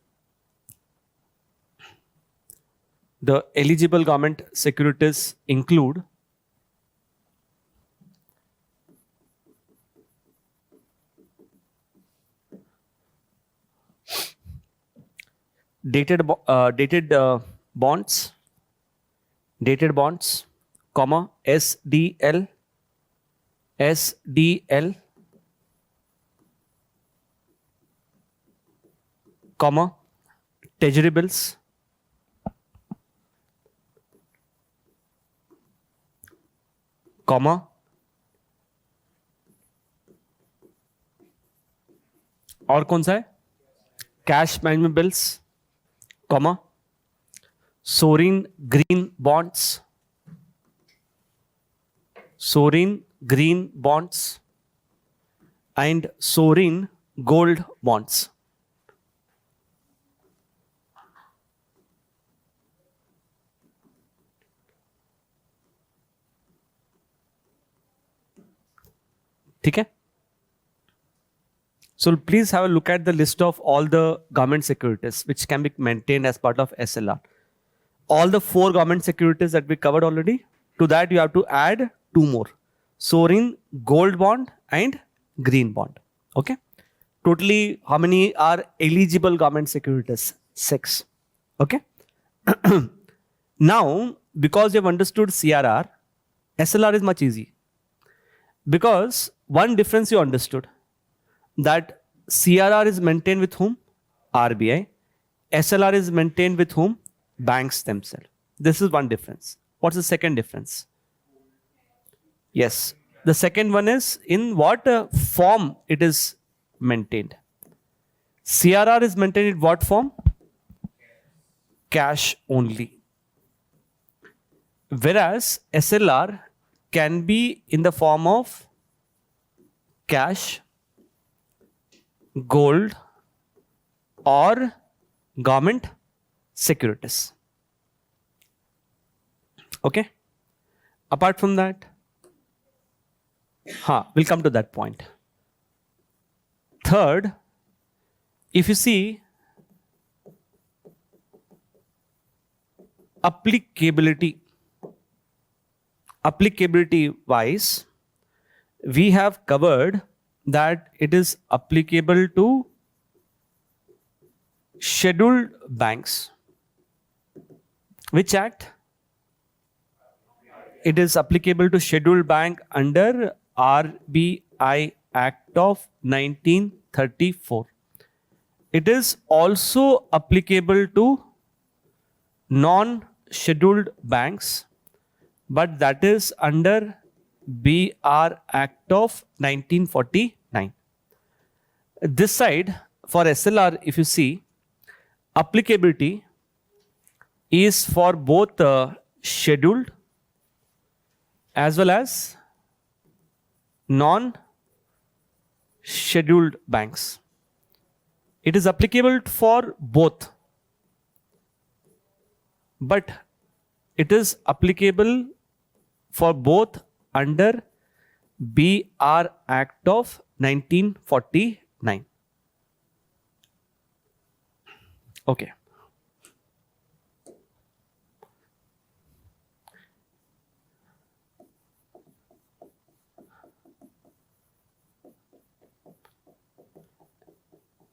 dated bonds, comma, SDL, comma, treasury bills, comma, और कौन सा है, cash management bills, comma, sovereign green bonds, and sovereign gold bonds. ठीक है? So please have a look at the list of all the government securities which can be maintained as part of SLR. All the 4 government securities that we covered already. To that you have to add 2 more: sovereign gold bond and green bond. Okay. Totally, how many are eligible government securities? 6. Okay. Now, because you have understood CRR, SLR is much easy. Because one difference you understood, that CRR is maintained with whom? RBI. SLR is maintained with whom? Banks themselves. This is one difference. What's the second difference? Yes. The second one is in what form it is maintained. CRR is maintained in what form? Cash only. Whereas SLR can be in the form of cash, gold, or government securities. Okay. Apart from that, we'll come to that point. Third, if you see applicability wise, we have covered that it is applicable to scheduled banks. Which act? It is applicable to scheduled bank under RBI Act of 1934. It is also applicable to non-scheduled banks, but that is under BR Act of 1949. This side for SLR, if you see, applicability is for both scheduled as well as non-scheduled banks. It is applicable for both, but it is applicable for both under BR Act of 1949. Okay.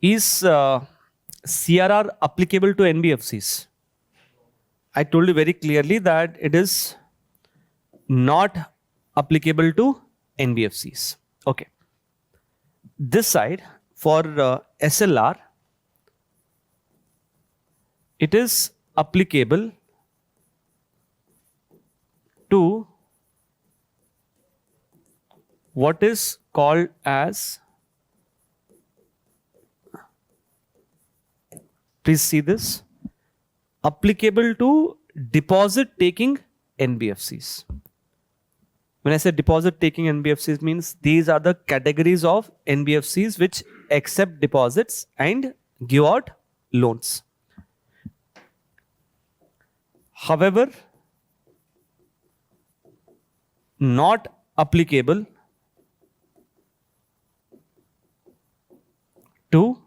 Is CRR applicable to NBFCs? I told you very clearly that it is not applicable to NBFCs. Okay. This side for SLR, it is applicable to what is called as, please see this, applicable to deposit taking NBFCs. When I say deposit taking NBFCs, means these are the categories of NBFCs which accept deposits and give out loans. However, not applicable to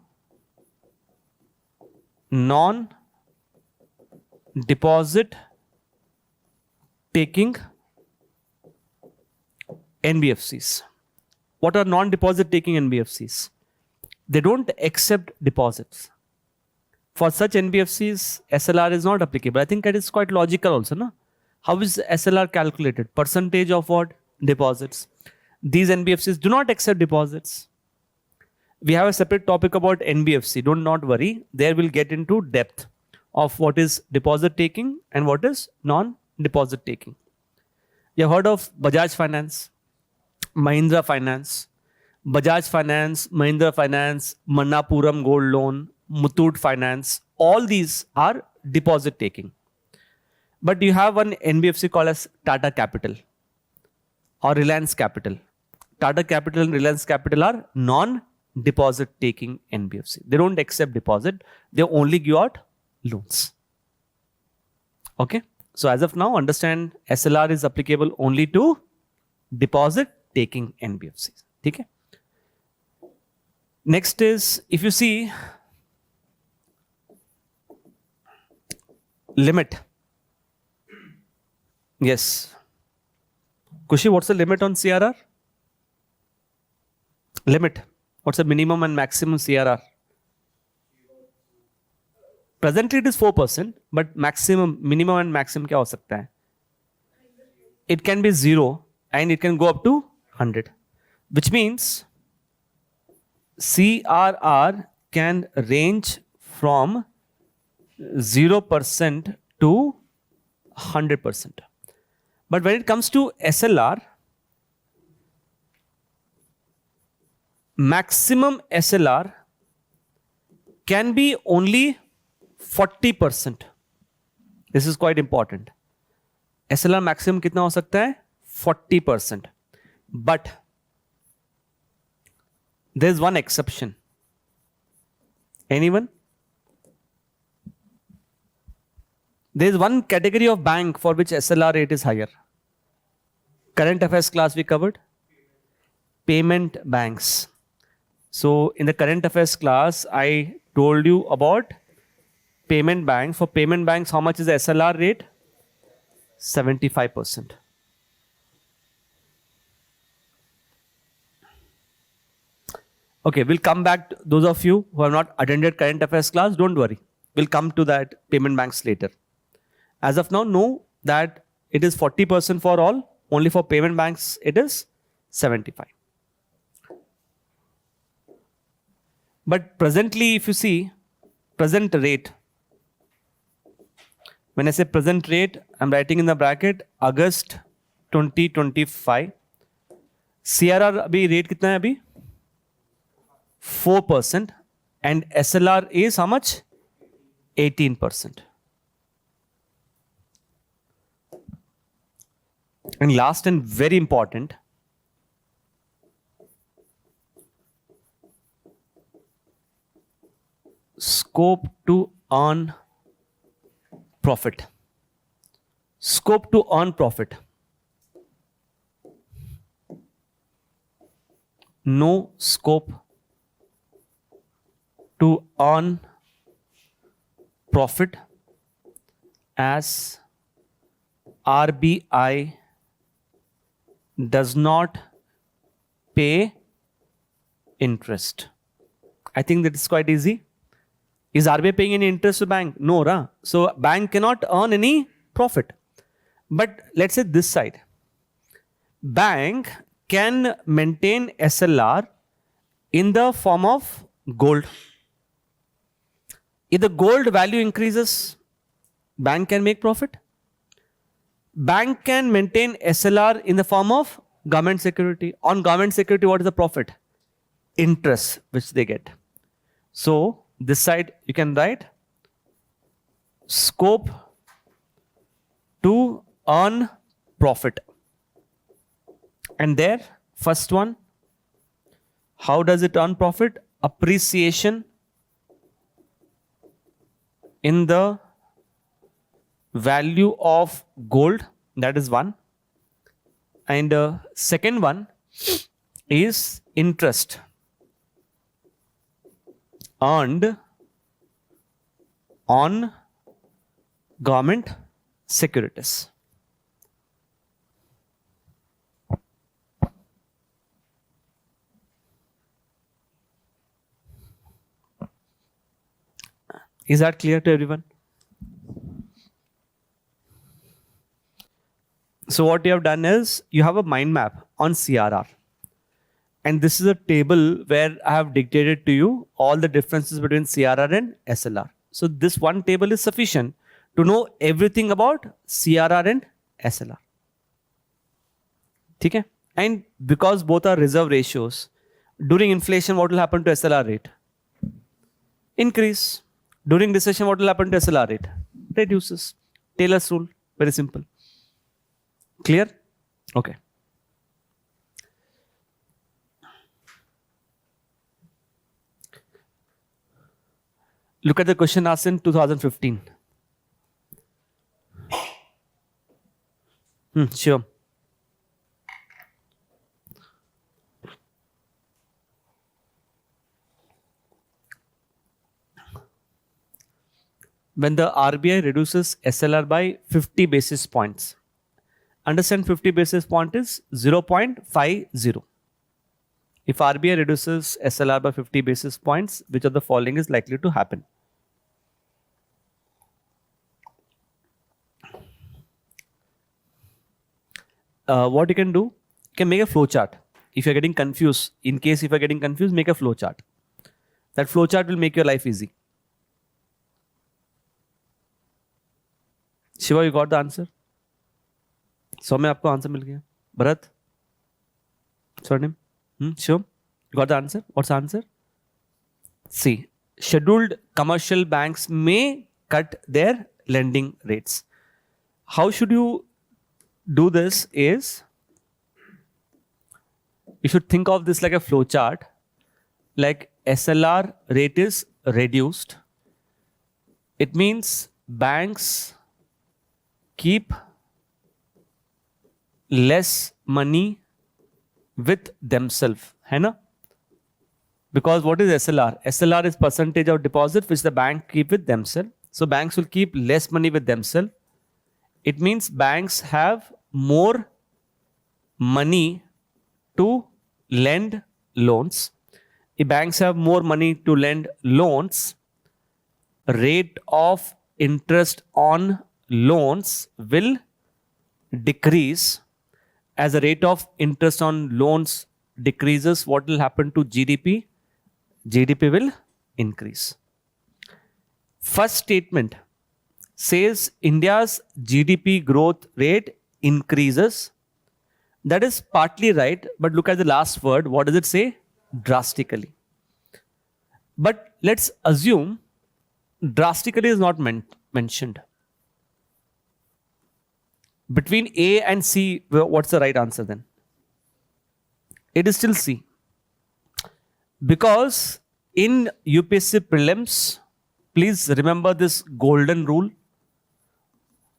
non-deposit taking NBFCs. What are non-deposit taking NBFCs? They don't accept deposits. For such NBFCs, SLR is not applicable. I think that is quite logical also, no? How is SLR calculated? Percentage of what? Deposits. These NBFCs do not accept deposits. We have a separate topic about NBFC. Don't not worry. There we'll get into depth of what is deposit taking and what is non-deposit taking. You have heard of Bajaj Finance, Mahindra Finance, Bajaj Finance, Mahindra Finance, Manappuram Gold Loan, Muthoot Finance. All these are deposit taking. But you have one NBFC called as Tata Capital or Reliance Capital. Tata Capital and Reliance Capital are non-deposit taking NBFC. They don't accept deposit. They only give out loans. Okay. So as of now, understand SLR is applicable only to deposit taking NBFCs. Okay. Next is, if you see limit. Yes. Kushi, what's the limit on CRR? Limit. What's the minimum and maximum CRR? Presently it is 4%, but maximum, minimum and maximum क्या हो सकता है? It can be 0 and it can go up to 100, which means CRR can range from 0% to 100%. But when it comes to SLR, maximum SLR can be only 40%. This is quite important. SLR maximum कितना हो सकता है? 40%. But there is one exception. Anyone? There is one category of bank for which SLR rate is higher. Current affairs class we covered. Payment banks. So in the current affairs class, I told you about payment bank. For payment banks, how much is the SLR rate? 75%. Okay, we'll come back to those of you who have not attended current affairs class. Don't worry. We'll come to that payment banks later. As of now, know that it is 40% for all. Only for payment banks, it is 75. But presently, if you see present rate, when I say present rate, I'm writing in the bracket August 2025. CRR अभी rate कितना है अभी 4% and SLR is how much 18%. And last and very important, scope to earn profit. Scope to earn profit. No scope to earn profit as RBI does not pay interest. I think that is quite easy. Is RBI paying any interest to bank? No, right? So bank cannot earn any profit. But let's say this side. Bank can maintain SLR in the form of gold. If the gold value increases, bank can make profit. Bank can maintain SLR in the form of government security. On government security, what is the profit? Interest which they get. So this side you can write scope to earn profit. And there, first one, how does it earn profit? Appreciation in the value of gold, that is one. And second one is interest earned on government securities. Is that clear to everyone? So what you have done is you have a mind map on CRR. And this is a table where I have dictated to you all the differences between CRR and SLR. So this one table is sufficient to know everything about CRR and SLR. Okay? And because both are reserve ratios, during inflation, what will happen to SLR rate? Increase. During recession, what will happen to SLR rate? Reduces. Taylor's rule. Very simple. Clear? Okay. Look at the question asked in 2015. Sure. When the RBI reduces SLR by 50 basis points, understand 50 basis point is 0.50. If RBI reduces SLR by 50 basis points, which of the following is likely to happen? What you can do, you can make a flow chart. If you're getting confused, in case if you're getting confused, make a flow chart. That flow chart will make your life easy. Shiva, you got the answer? सौम्य आपको answer मिल गया. Bharat, Swarnim, Shivam, you got the answer? What's the answer? See, scheduled commercial banks may cut their lending rates. How should you do this is, you should think of this like a flow chart. Like SLR rate is reduced. It means banks keep less money with themselves, है ना? Because what is SLR? SLR is percentage of deposit which the bank keep with themselves. So banks will keep less money with themselves. It means banks have more money to lend loans. If banks have more money to lend loans, rate of interest on loans will decrease. As the rate of interest on loans decreases, what will happen to GDP? GDP will increase. First statement says India's GDP growth rate increases. That is partly right, but look at the last word. What does it say? Drastically. But let's assume drastically is not mentioned. Between A and C, what's the right answer then? It is still C. Because in UPSC prelims, please remember this golden rule.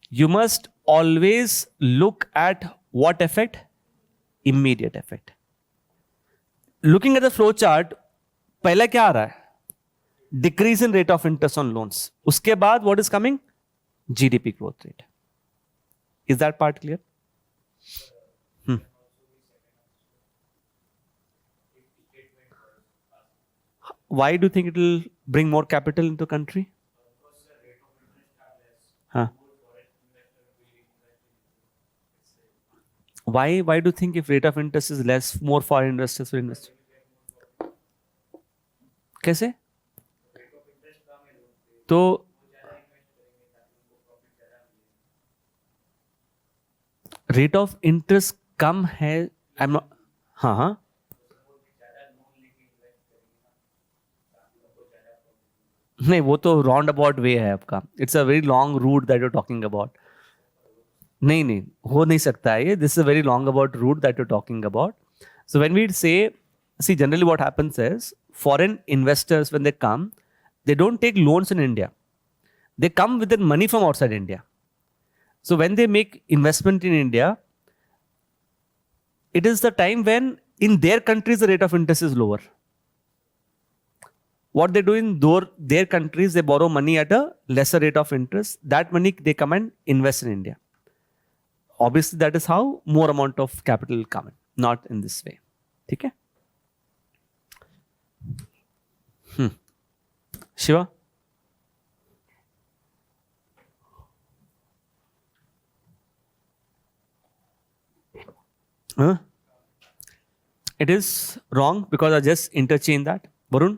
You must always look at what effect? Immediate effect. Looking at the flow chart, पहले क्या आ रहा है? Decrease in rate of interest on loans. उसके बाद what is coming? GDP growth rate. Is that part clear? Why do you think it will bring more capital into the country? Huh. Why do you think if rate of interest is less, more foreign investors will invest? कैसे? तो rate of interest कम है. I am हाँ हाँ नहीं, वो तो round about way है आपका. It's a very long route that you talking about. नहीं नहीं, हो नहीं सकता है ये. This is a very long about route that you talking about. So when we say, see generally what happens is foreign investors, when they come, they don't take loans in India. They come with their money from outside India. So when they make investment in India, it is the time when in their countries the rate of interest is lower. What they do in their countries, they borrow money at a lesser rate of interest. That money they come and invest in India. Obviously, that is how more amount of capital will come in, not in this way. Okay? Shiva? Huh? It is wrong because I just interchange that. Varun?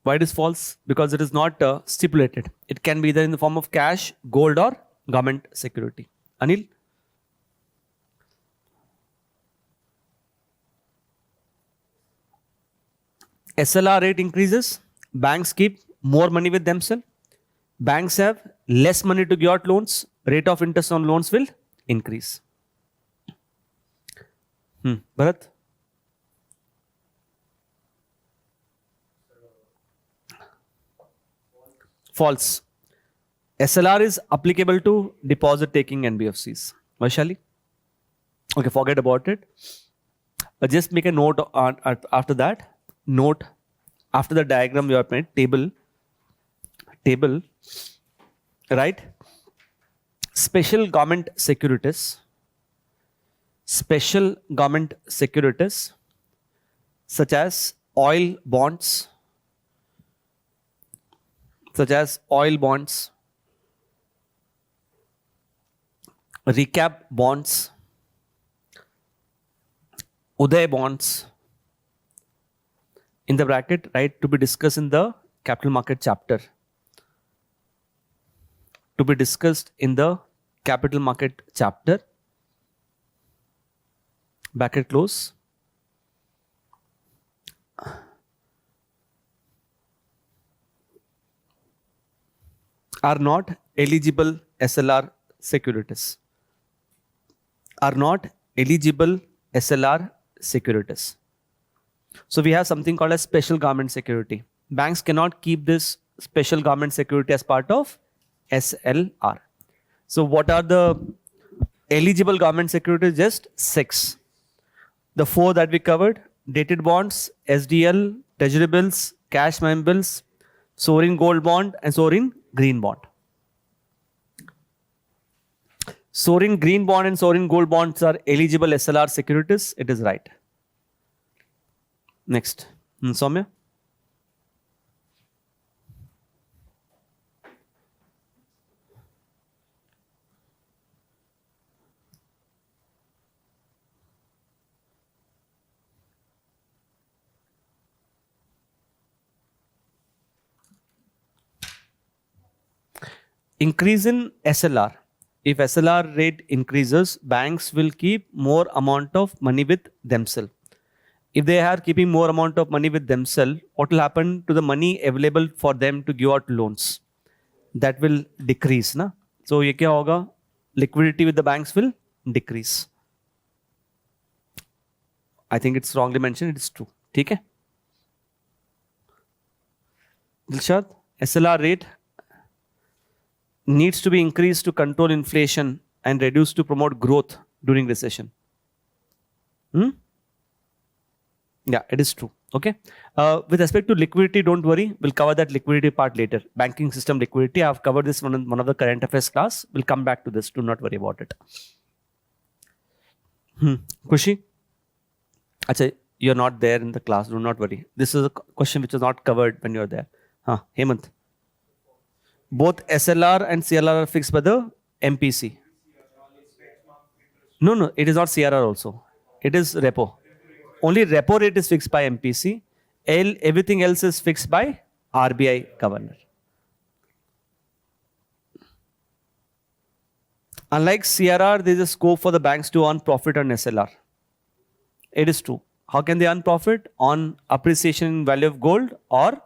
Why it is false? Because it is not stipulated. It can be either in the form of cash, gold, or government security. Anil? SLR rate increases, banks keep more money with themselves. Banks have less money to give out loans, rate of interest on loans will increase. Bharat? False. SLR is applicable to deposit taking NBFCs. Vaishali? Okay, forget about it. Just make a note after that. Note after the diagram you have made, table, right? Special government securities, such as oil bonds, recap bonds, Uday bonds, in the bracket, right, to be discussed in the capital market chapter. To be discussed in the capital market chapter. Bracket close. Are not eligible SLR securities. Are not eligible SLR securities. So we have something called as special government security. Banks cannot keep this special government security as part of SLR. So what are the eligible government securities? Just 6. The 4 that we covered: dated bonds, SDL, treasury bills, cash money bills, sovereign gold bond, and sovereign green bond. Sovereign green bond and sovereign gold bonds are eligible SLR securities. It is right. Next. Soumya? increase in SLR. If SLR rate increases, banks will keep more amount of money with themselves. If they are keeping more amount of money with themselves, what will happen to the money available for them to give out loans? That will decrease, na? So ये क्या होगा? Liquidity with the banks will decrease. I think it's wrongly mentioned. It's true. ठीक है? Dilshad, SLR rate needs to be increased to control inflation and reduced to promote growth during recession. Yeah, it is true. Okay. With respect to liquidity, don't worry. We'll cover that liquidity part later. Banking system liquidity. I've covered this one of the current affairs class. We'll come back to this. Do not worry about it. Kushi? Achha, you're not there in the class. Do not worry. This is a question which was not covered when you're there. Hemant. Both SLR and CLR are fixed by the MPC. No, it is not CRR also. It is repo. Only repo rate is fixed by MPC. Everything else is fixed by RBI governor. Unlike CRR, there is a scope for the banks to earn profit on SLR. It is true. How can they earn profit? On appreciation in value of gold or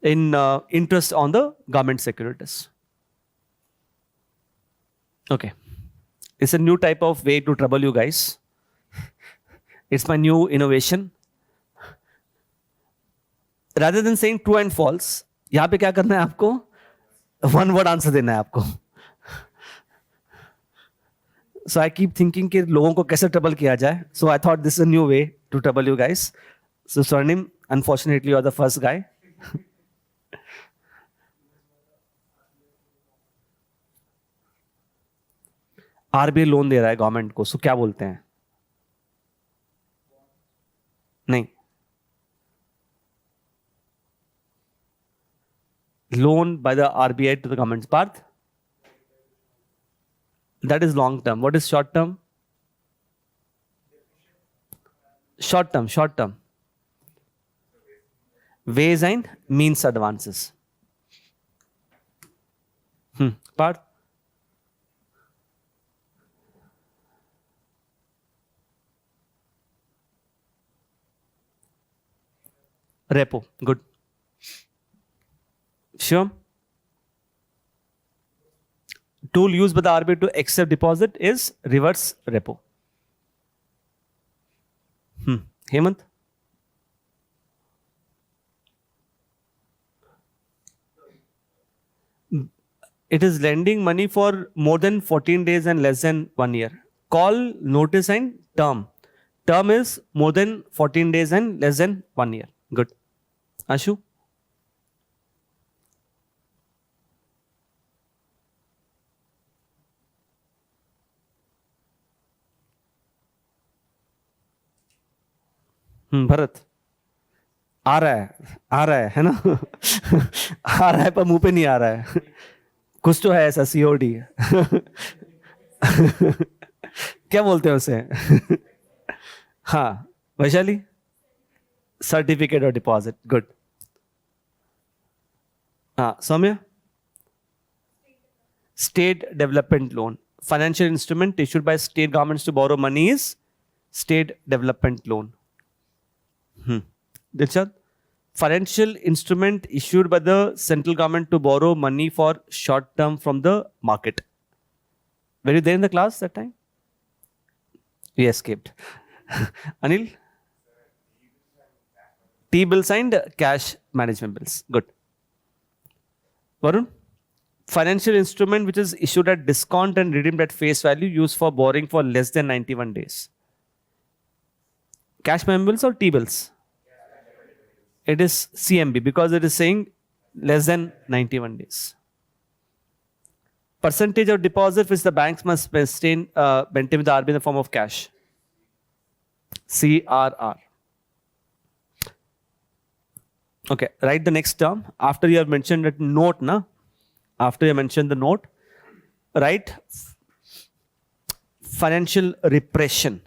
in interest on the government securities. Okay. It's a new type of way to trouble you guys. It's my new innovation. Rather than saying true and false, यहाँ पे क्या करना है आपको? One word answer देना है आपको. So I keep thinking कि लोगों को कैसे trouble किया जाए. So I thought this is a new way to trouble you guys. So Swarnim, unfortunately you are the first guy. RBI loan दे रहा है गवर्नमेंट को, सो क्या बोलते हैं? नहीं, loan by the RBI to the government's part. That is long term. What is short term? Short term. Ways and means advances. Part. Repo. Good. Sure. Tool used by the RBI to accept deposit is reverse repo. Hemant? It is lending money for more than 14 days and less than 1 year. Call, notice and term. Term is more than 14 days and less than 1 year. Good. Ashu? Bharat आ रहा है ना? आ रहा है पर मुंह पे नहीं आ रहा है. कुछ तो है ऐसा COD. क्या बोलते हैं उसे? हाँ, Vaishali? Certificate or deposit. Good. Soumya? State development loan. Financial instrument issued by state governments to borrow money is state development loan. Dilshad? Financial instrument issued by the central government to borrow money for short term from the market. Were you there in the class that time? We escaped. Anil? T-bills and cash management bills. Good. Varun? Financial instrument which is issued at discount and redeemed at face value used for borrowing for less than 91 days. Cash management bills or T-bills? It is CMB because it is saying less than 91 days. Percentage of deposit which the banks must maintain with the RBI in the form of cash. CRR. Okay, write the next term. After you have mentioned that note, after you mentioned the note, write financial repression.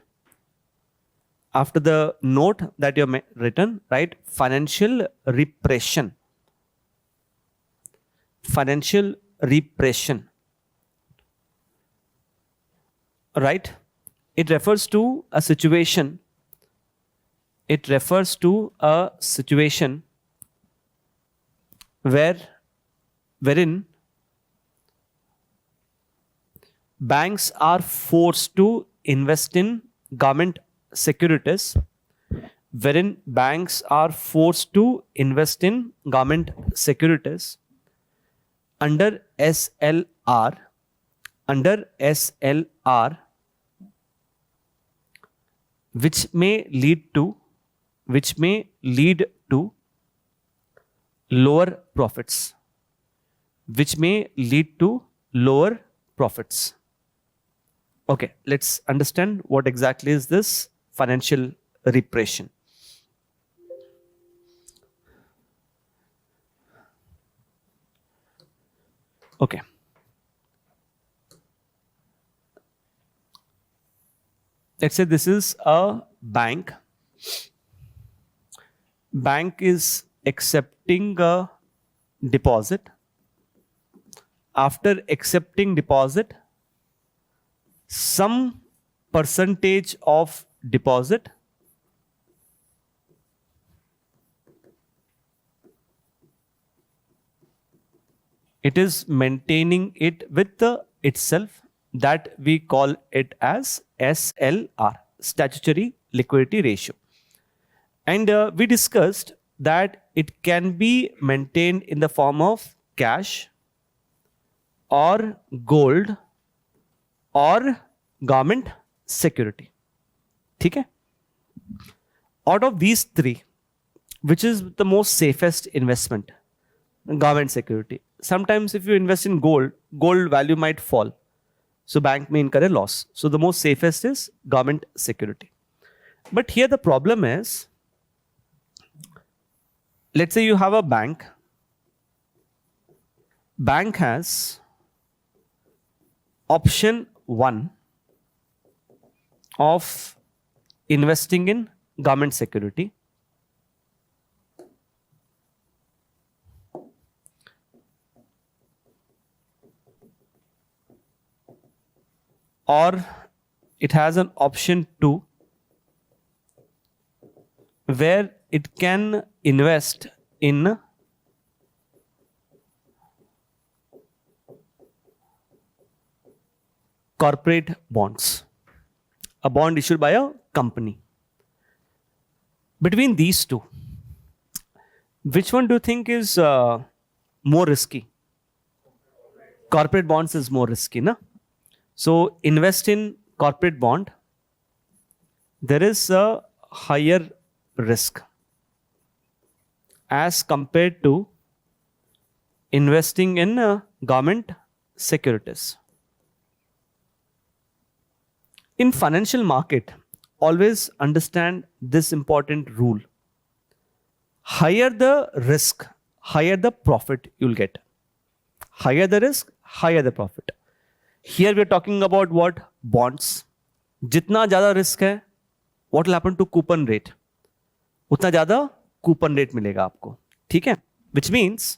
After the note that you have written, write financial repression. Financial repression, right? It refers to a situation. It refers to a situation wherein banks are forced to invest in government securities, wherein banks are forced to invest in government securities under SLR, under SLR, which may lead to lower profits, which may lead to lower profits. Okay, let's understand what exactly is this financial repression. Okay. Let's say this is a bank. Bank is accepting a deposit. After accepting deposit, some percentage of deposit it is maintaining it with itself, that we call it as SLR, statutory liquidity ratio. And we discussed that it can be maintained in the form of cash or gold or government security. Okay? Out of these three, which is the most safest investment? Government security. Sometimes if you invest in gold, gold value might fall. So bank may incur a loss. So the most safest is government security. But here the problem is, let's say you have a bank. Bank has option 1 of investing in government security. Or it has an option 2 where it can invest in corporate bonds, a bond issued by a company. Between these two, which one do you think is more risky? Corporate bonds is more risky, na? So invest in corporate bond, there is a higher risk as compared to investing in government securities. In financial market, always understand this important rule. Higher the risk, higher the profit you'll get. Higher the risk, higher the profit. Here we are talking about what? Bonds. जितना ज़्यादा risk है, what will happen to coupon rate? उतना ज़्यादा coupon rate मिलेगा आपको. ठीक है? Which means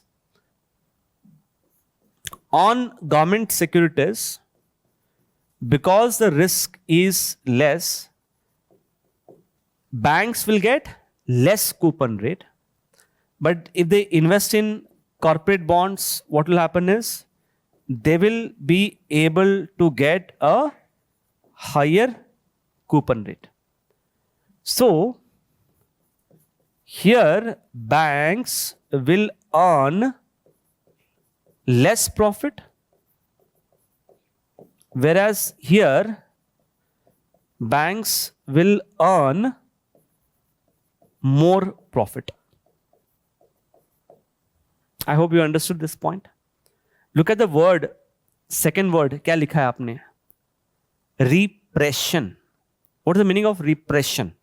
on government securities, because the risk is less, banks will get less coupon rate. But if they invest in corporate bonds, what will happen is they will be able to get a higher coupon rate. So here banks will earn less profit, whereas here banks will earn more profit. I hope you understood this point. Look at the word, second word, क्या लिखा है आपने? Repression. What is the meaning of repression?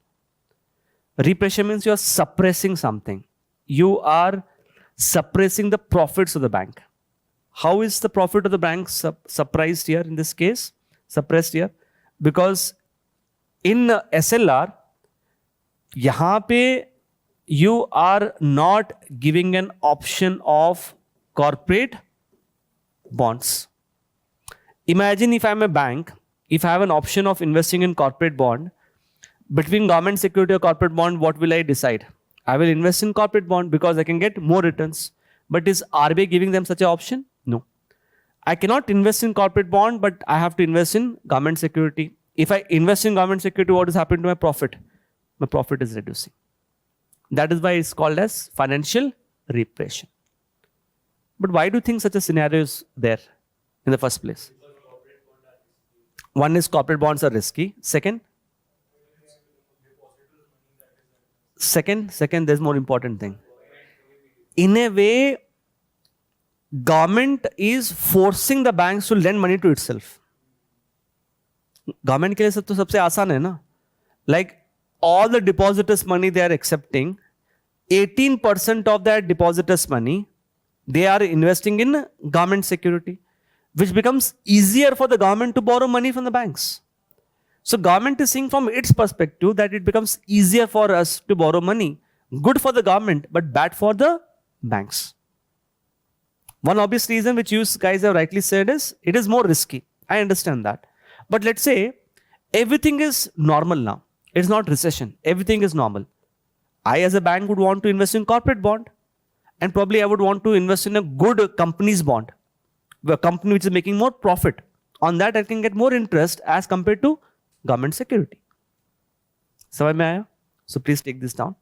Repression means you are suppressing something. You are suppressing the profits of the bank. How is the profit of the bank suppressed here in this case? Suppressed here? Because in SLR, यहाँ पे you are not giving an option of corporate bonds. Imagine if I'm a bank, if I have an option of investing in corporate bond, between government security or corporate bond, what will I decide? I will invest in corporate bond because I can get more returns. But is RBI giving them such an option? No. I cannot invest in corporate bond, but I have to invest in government security. If I invest in government security, what is happening to my profit? My profit is reducing. That is why it's called as financial repression. But why do you think such a scenario is there in the first place? One is corporate bonds are risky. Second, there's more important thing. In a way, government is forcing the banks to lend money to itself. Government के लिए सब तो सबसे आसान है ना. Like all the depositors' money they are accepting, 18% of that depositors' money they are investing in government security, which becomes easier for the government to borrow money from the banks. So government is seeing from its perspective that it becomes easier for us to borrow money. Good for the government, but bad for the banks. One obvious reason which you guys have rightly said is it is more risky. I understand that. But let's say everything is normal now. It's not recession. Everything is normal. I as a bank would want to invest in corporate bond. And probably I would want to invest in a good company's bond. A company which is making more profit. On that I can get more interest as compared to government security. समझ में आया? So please take this down.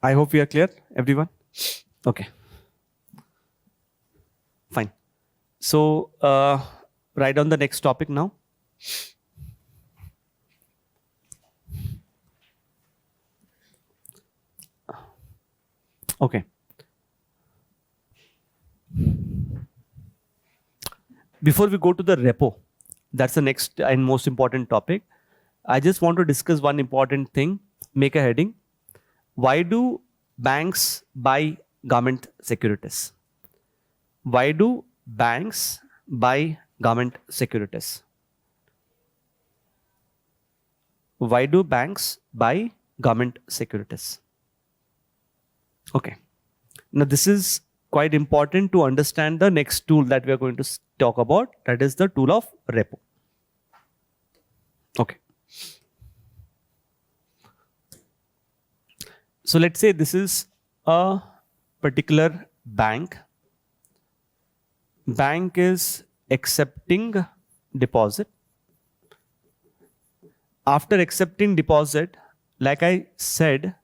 I hope we are clear, everyone. Okay. Fine. So, write down the next topic now. Okay. Before we go to the repo, that's the next and most important topic. I just want to discuss one important thing. Make a heading. Why do banks buy government securities? Why do banks buy government securities? Why do banks buy government securities? Okay. Now this is quite important to understand the next tool that we are going to talk about. That is the tool of repo. Okay. So let's say this is a particular bank is accepting deposit. After accepting deposit, like I said,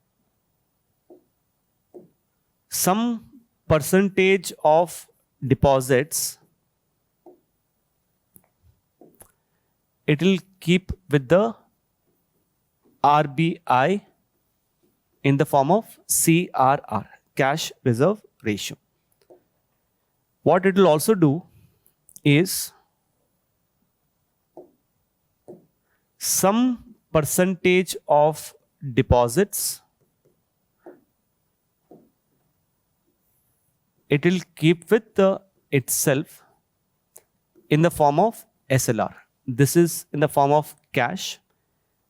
some percentage of deposits it will keep with the RBI in the form of CRR, cash reserve ratio. What it will also do is some percentage of deposits it will keep with itself in the form of SLR. This is in the form of cash.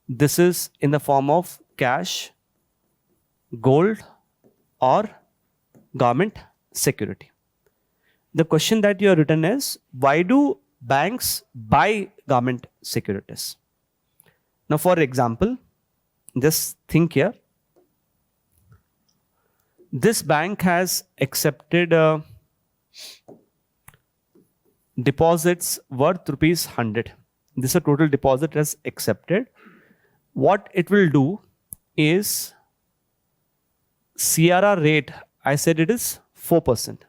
This is in the form of cash, gold, or government security. The question that you have written is, why do banks buy government securities? Now, for example, just think here. This bank has accepted deposits worth rupees 100. This is a total deposit has accepted. What it will do is CRR rate, I said it is 4%.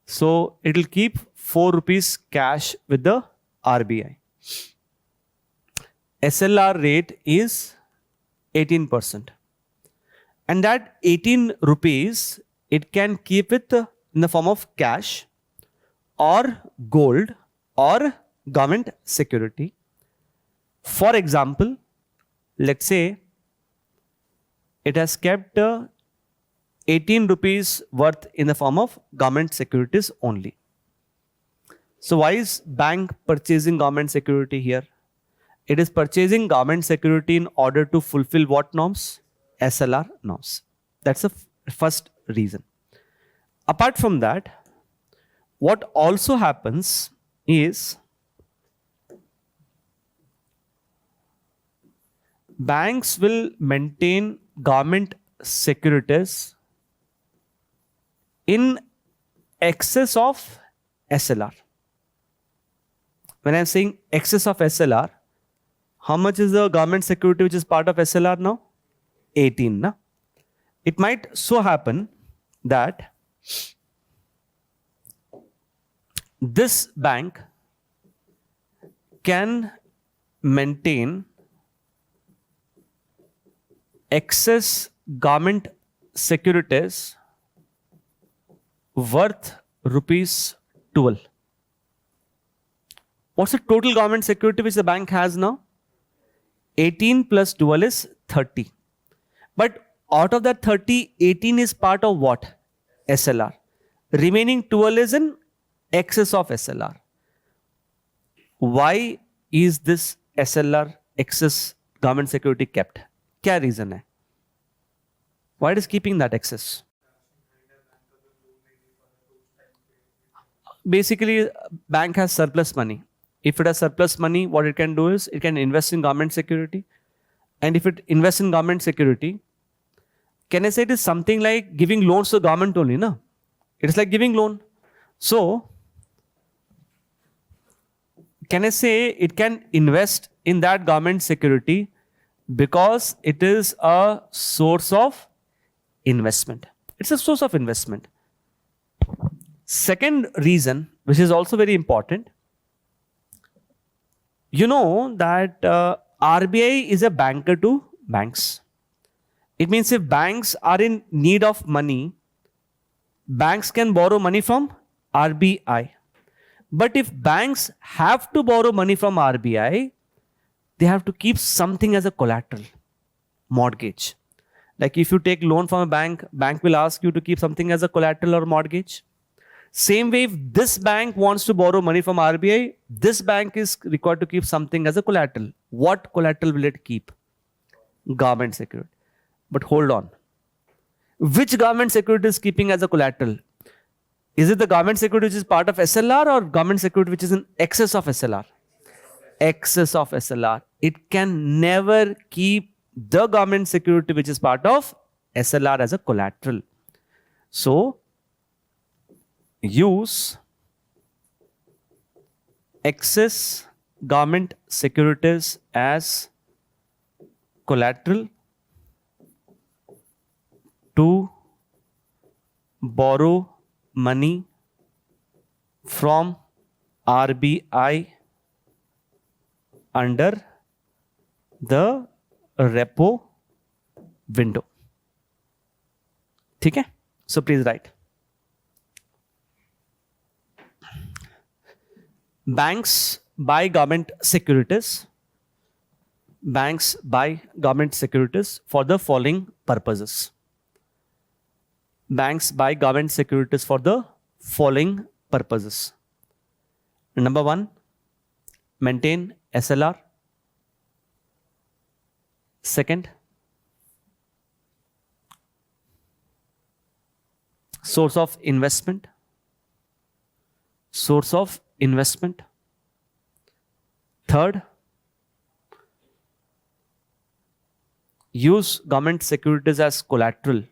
So it will keep 4 rupees cash with the RBI. SLR rate is 18%. And that 18 rupees, it can keep it in the form of cash or gold or government security. For example, let's say it has kept 18 rupees worth in the form of government securities only. So why is bank purchasing government security here? It is purchasing government security in order to fulfill what norms? SLR norms. That's the first reason. Apart from that, what also happens is banks will maintain government securities in excess of SLR. When I'm saying excess of SLR, how much is the government security which is part of SLR now? 18. Na? It might so happen that this bank can maintain excess government securities worth rupees 12. What's the total government security which the bank has now? 18 plus 12 is 30. But out of that 30, 18 is part of what? SLR. Remaining 12 is in excess of SLR. Why is this SLR excess government security kept? क्या reason है? Why it is keeping that excess? Basically, bank has surplus money. If it has surplus money, what it can do is it can invest in government security. And if it invests in government security, can I say it is something like giving loans to government only, no? It is like giving loan. So, can I say it can invest in that government security because it is a source of investment. It's a source of investment. Second reason, which is also very important, you know that RBI is a banker to banks. It means if banks are in need of money, banks can borrow money from RBI. But if banks have to borrow money from RBI, they have to keep something as a collateral, mortgage. Like if you take loan from a bank, bank will ask you to keep something as a collateral or mortgage. Same way, if this bank wants to borrow money from RBI, this bank is required to keep something as a collateral. What collateral will it keep? Government security. But hold on. Which government security is keeping as a collateral? Is it the government security which is part of SLR or government security which is in excess of SLR? Excess of SLR. It can never keep the government security which is part of SLR as a collateral. So use excess government securities as collateral to borrow money from RBI under the repo window. ठीक है? So please write. Banks buy government securities. Banks buy government securities for the following purposes. Banks buy government securities for the following purposes. Number one, maintain SLR. Second, source of investment. Source of investment. Third, use government securities as collateral.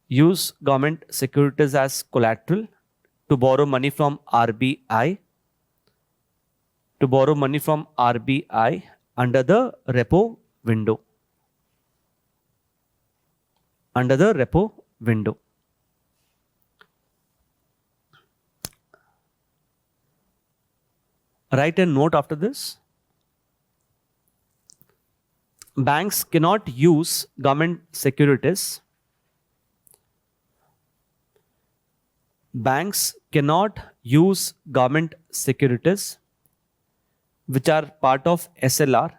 Use government securities as collateral to borrow money from RBI. To borrow money from RBI under the repo window. Under the repo window. Write a note after this. Banks cannot use government securities. Banks cannot use government securities which are part of SLR.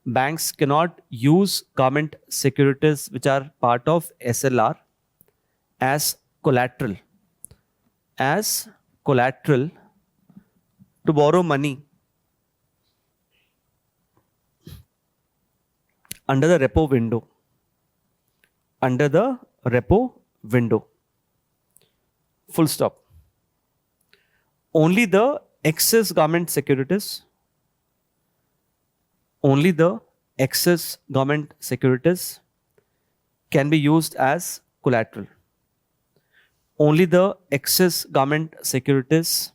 Banks cannot use government securities which are part of SLR as collateral. As collateral to borrow money under the repo window. Under the repo window. Full stop. Only the excess government securities, only the excess government securities can be used as collateral. Only the excess government securities,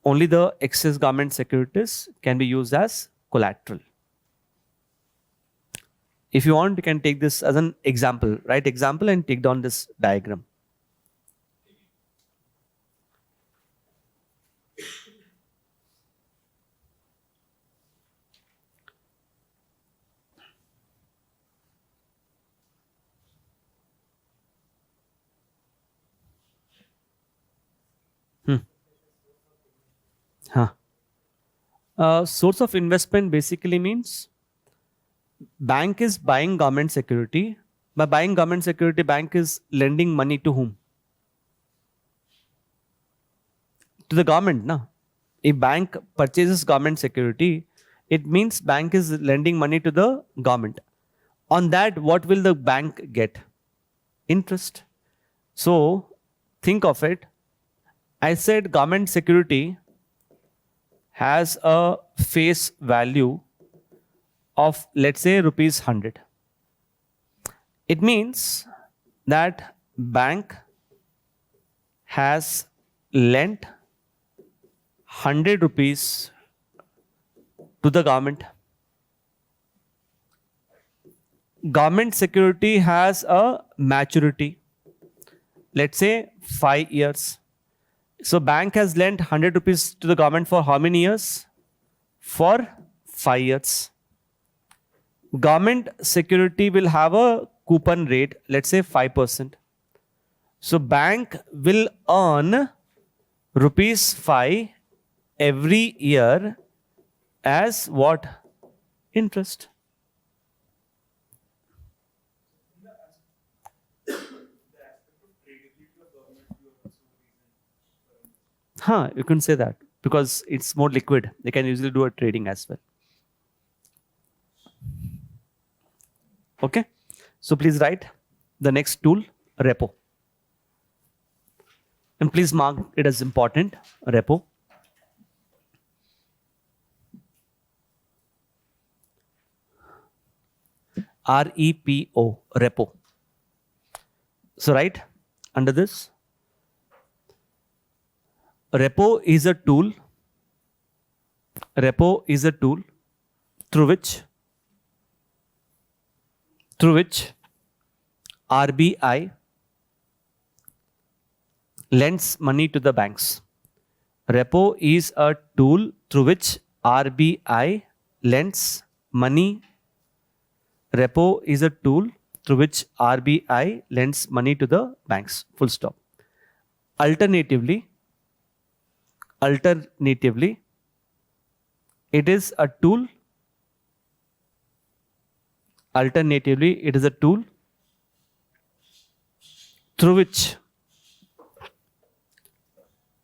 only the excess government securities can be used as collateral. If you want, you can take this as an example. Write example and take down this diagram. Source of investment basically means bank is buying government security. By buying government security, bank is lending money to whom? To the government, na? If bank purchases government security, it means bank is lending money to the government. On that, what will the bank get? Interest. So, think of it. I said government security has a face value of, let's say, rupees 100. It means that bank has lent 100 rupees to the government. Government security has a maturity, let's say 5 years. So bank has lent 100 rupees to the government for how many years? For 5 years. Government security will have a coupon rate, let's say 5%. So bank will earn rupees 5 every year as what? Interest. You can say that because it's more liquid. They can usually do a trading as well. Okay. So please write the next tool, repo. And please mark it as important, repo. REPO, repo. So write under this, repo is a tool. Repo is a tool through which RBI lends money to the banks. Repo is a tool through which RBI lends money. Repo is a tool through which RBI lends money to the banks. Full stop. Alternatively, it is a tool. Alternatively, it is a tool through which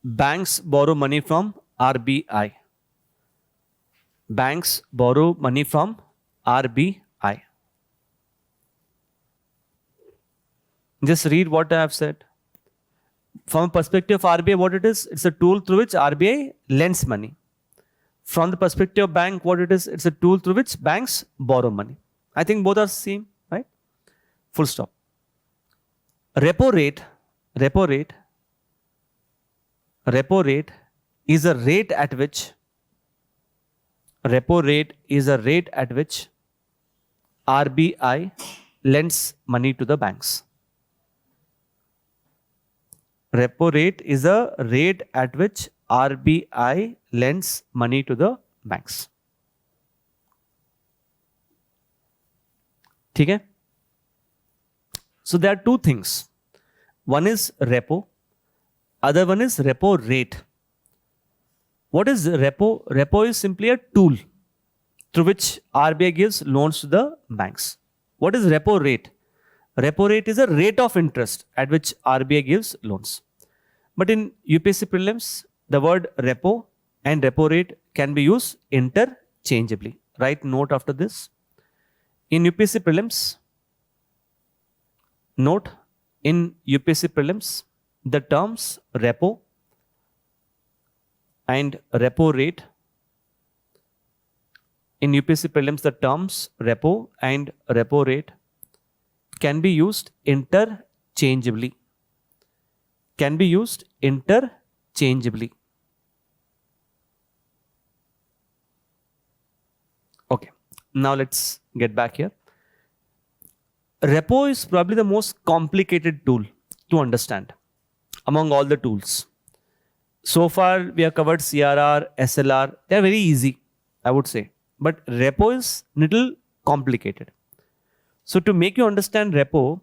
banks borrow money from RBI. Banks borrow money from RBI. Just read what I have said. From a perspective of RBI, what it is? It's a tool through which RBI lends money. From the perspective of bank, what it is? It's a tool through which banks borrow money. I think both are same, right? Full stop. Repo rate is a rate at which RBI lends money to the banks. Repo rate is a rate at which RBI lends money to the banks. ठीक है? So there are two things. One is repo, other one is repo rate. What is repo? Repo is simply a tool through which RBI gives loans to the banks. What is repo rate? Repo rate is a rate of interest at which RBI gives loans. But in UPSC prelims, the word repo and repo rate can be used interchangeably. Write note after this. In UPSC prelims, the terms repo and repo rate, in UPSC prelims, the terms repo and repo rate can be used interchangeably. Okay, now let's get back here. Repo is probably the most complicated tool to understand among all the tools. So far, we have covered CRR, SLR. They are very easy, I would say. But repo is little complicated. So to make you understand repo,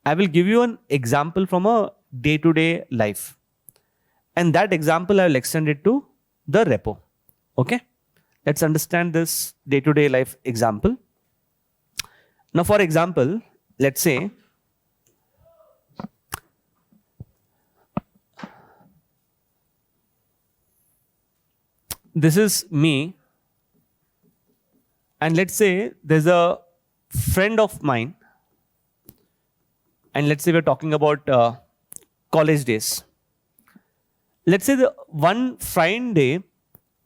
I will give you an example from a day-to-day life. And that example, I will extend it to the repo. Okay? Let's understand this day-to-day life example. Now, for example, let's say this is me, and let's say there's a friend of mine, and let's say we're talking about college days. Let's say the one fine day,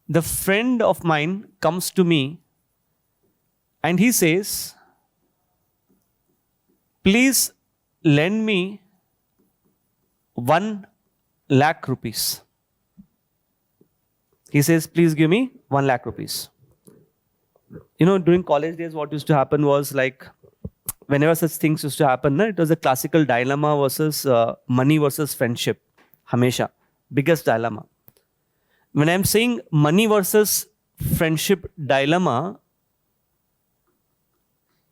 the friend of mine comes to me and he says, please lend me 1 lakh rupees. He says, please give me 1 lakh rupees. You know, during college days, what used to happen was like, whenever such things used to happen, it was a classical dilemma versus money versus friendship. Hamesha. Biggest dilemma. When I'm saying money versus friendship dilemma,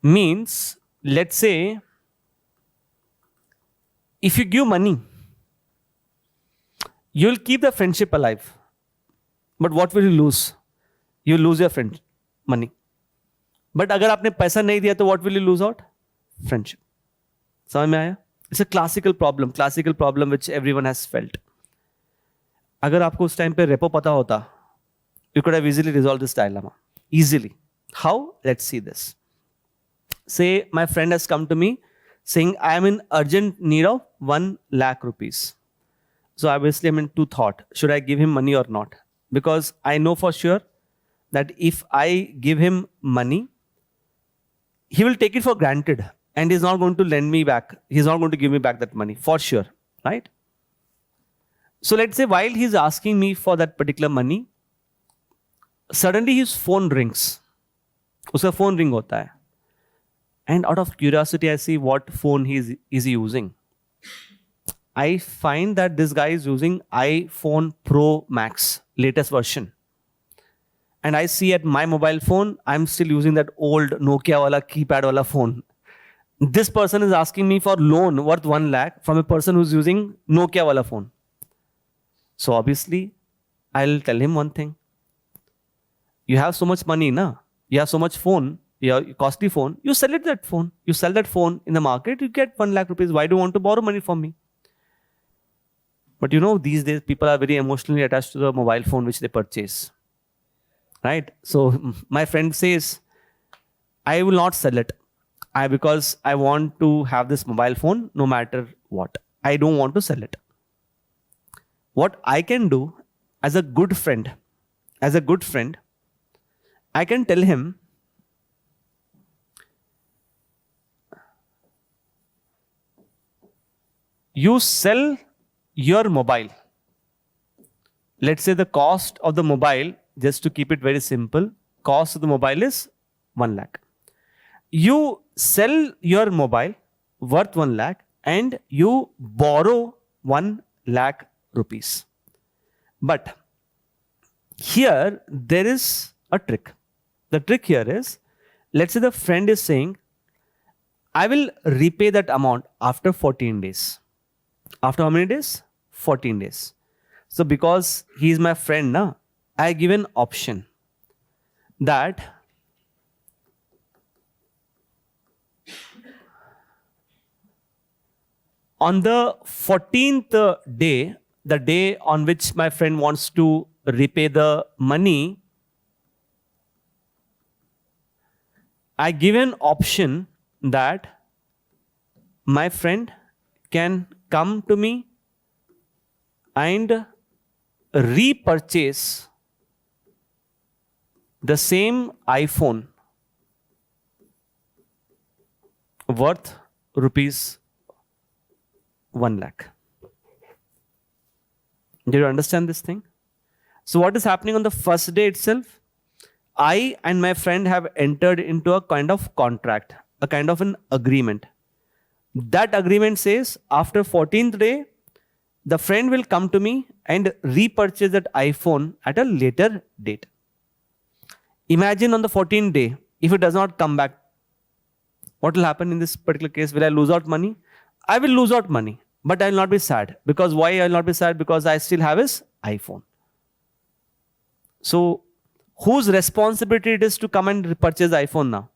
means, let's say, if you give money, you'll keep the friendship alive. But what will you lose? You lose your friend, money. But अगर आपने पैसा नहीं दिया तो what will you lose out? Friendship. समझ में आया? It's a classical problem which everyone has felt. अगर आपको उस टाइम पे रेपो पता होता, you could have easily resolved this dilemma. Easily. How? Let's see this. Say my friend has come to me saying I am in urgent need of 1 lakh rupees. So obviously I'm in two thought. Should I give him money or not? Because I know for sure that if I give him money, he will take it for granted and he's not going to lend me back. He's not going to give me back that money for sure, right? So let's say while he's asking me for that particular money, suddenly his phone rings. Uska phone ring hota hai. And out of curiosity, I see what phone is he using. I find that this guy is using iPhone Pro Max, latest version. And I see at my mobile phone, I'm still using that old Nokia wala keypad wala phone. This person is asking me for loan worth 1 lakh from a person who's using Nokia wala phone. So obviously, I'll tell him one thing. You have so much money, na? You have so much phone, your costly phone. You sell it that phone. You sell that phone in the market, you get 1 lakh rupees. Why do you want to borrow money from me? But you know, these days people are very emotionally attached to the mobile phone which they purchase. Right? So my friend says, I will not sell it. Because I want to have this mobile phone no matter what. I don't want to sell it. What I can do as a good friend, I can tell him, you sell your mobile. Let's say the cost of the mobile, just to keep it very simple, cost of the mobile is 1 lakh. You sell your mobile worth 1 lakh and you borrow 1 lakh rupees. But here there is a trick. The trick here is, let's say the friend is saying, I will repay that amount after 14 days. After how many days? 14 days. So because he is my friend, na, I give an option that on the 14th day, the day on which my friend wants to repay the money, I give an option that my friend can come to me and repurchase the same iPhone worth rupees 1 lakh. Did you understand this thing? So what is happening on the first day itself? I and my friend have entered into a kind of contract, a kind of an agreement. That agreement says after 14th day, the friend will come to me and repurchase that iPhone at a later date. Imagine on the 14th day, if it does not come back, what will happen in this particular case? Will I lose out money? I will lose out money, but I will not be sad. Because why I will not be sad? Because I still have his iPhone. So, whose responsibility it is to come and repurchase the iPhone now?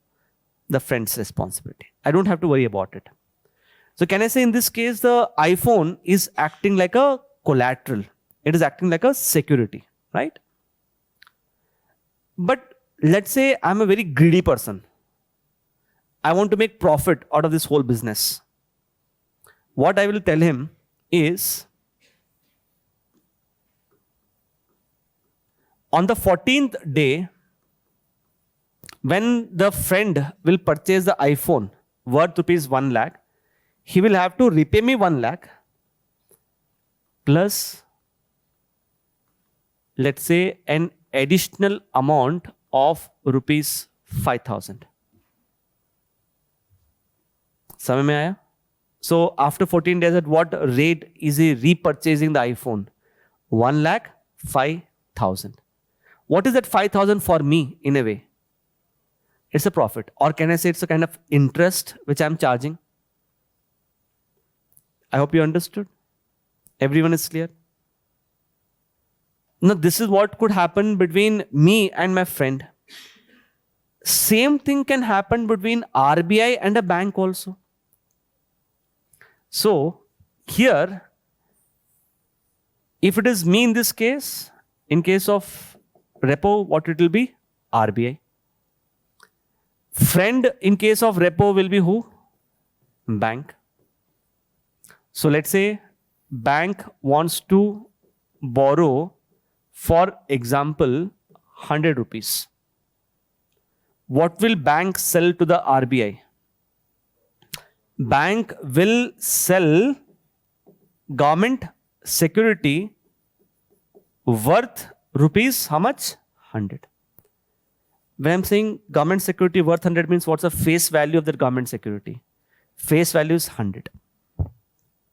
The friend's responsibility. I don't have to worry about it. So can I say in this case, the iPhone is acting like a collateral. It is acting like a security, right? But let's say I'm a very greedy person. I want to make profit out of this whole business. What I will tell him is, on the 14th day, when the friend will purchase the iPhone worth rupees 1 lakh, he will have to repay me 1 lakh plus, let's say, an additional amount of rupees 5,000. समझ में आया? So after 14 days, at what rate is he repurchasing the iPhone? 1 lakh 5,000. What is that 5,000 for me in a way? It's a profit. Or can I say it's a kind of interest which I'm charging? I hope you understood. Everyone is clear? Now this is what could happen between me and my friend. Same thing can happen between RBI and a bank also. So here, if it is me in this case, in case of repo, what it will be? RBI. Friend in case of repo will be who? Bank. So let's say bank wants to borrow, for example, 100 rupees. What will bank sell to the RBI? bank will sell government security worth rupees how much? 100. When I'm saying government security worth 100 means what's the face value of the government security? Face value is 100.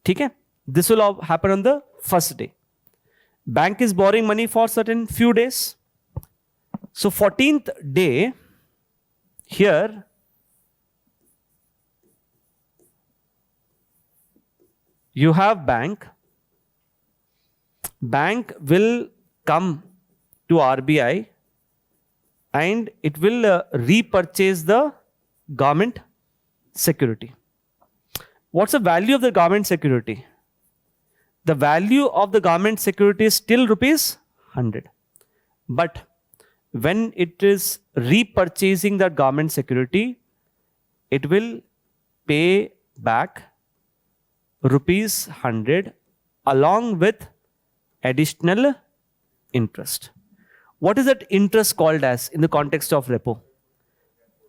Okay? This will all happen on the first day. Bank is borrowing money for certain few days. So 14th day, here, you have bank. Bank will come to RBI and it will repurchase the government security. What's the value of the government security? The value of the government security is still rupees 100. But when it is repurchasing the government security, it will pay back rupees 100 along with additional interest. What is that interest called as in the context of repo?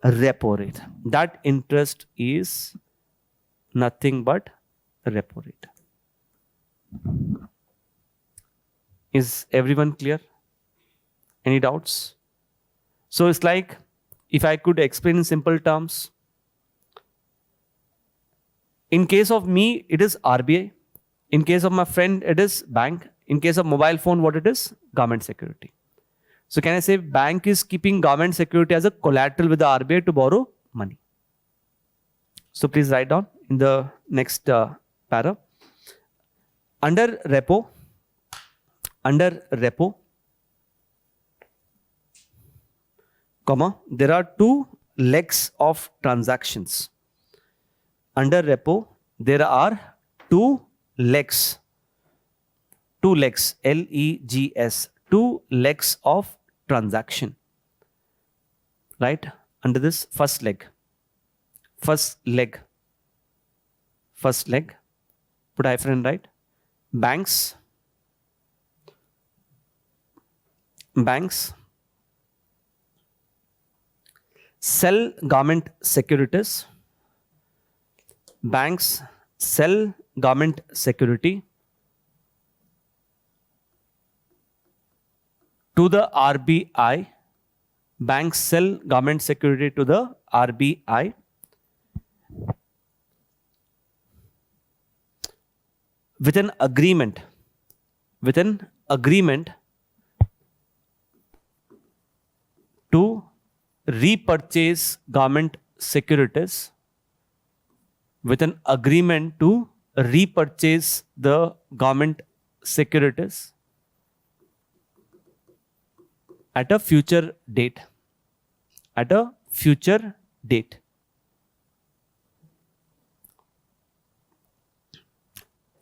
Repo rate. That interest is nothing but repo rate. Is everyone clear? Any doubts? So it's like, if I could explain in simple terms, in case of me, it is RBI. In case of my friend, it is bank. In case of mobile phone, what it is? Government security. So can I say bank is keeping government security as a collateral with the RBI to borrow money? So please write down in the next para. Under repo, comma, there are two legs of transactions. Under repo, there are two legs, L-E-G-S, two legs of transaction, right? Under this first leg, put hyphen, right? Banks sell government securities. Banks sell government security to the RBI. Banks sell government security to the RBI with an agreement to repurchase government securities, with an agreement to repurchase the government securities at a future date.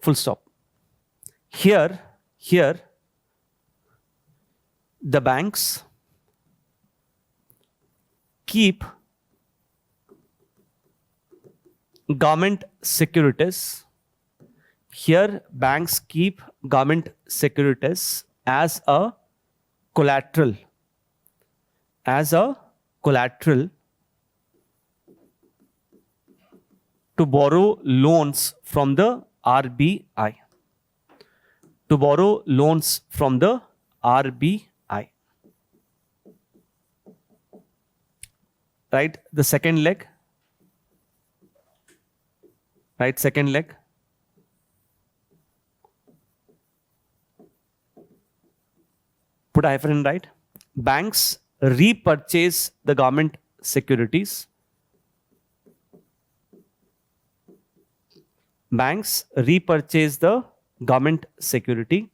Full stop. Here, the banks keep government securities. Here, banks keep government securities as a collateral, to borrow loans from the RBI. Right? The second leg. Right? Second leg. Put hyphen, right? Banks repurchase the government securities. Banks repurchase the government security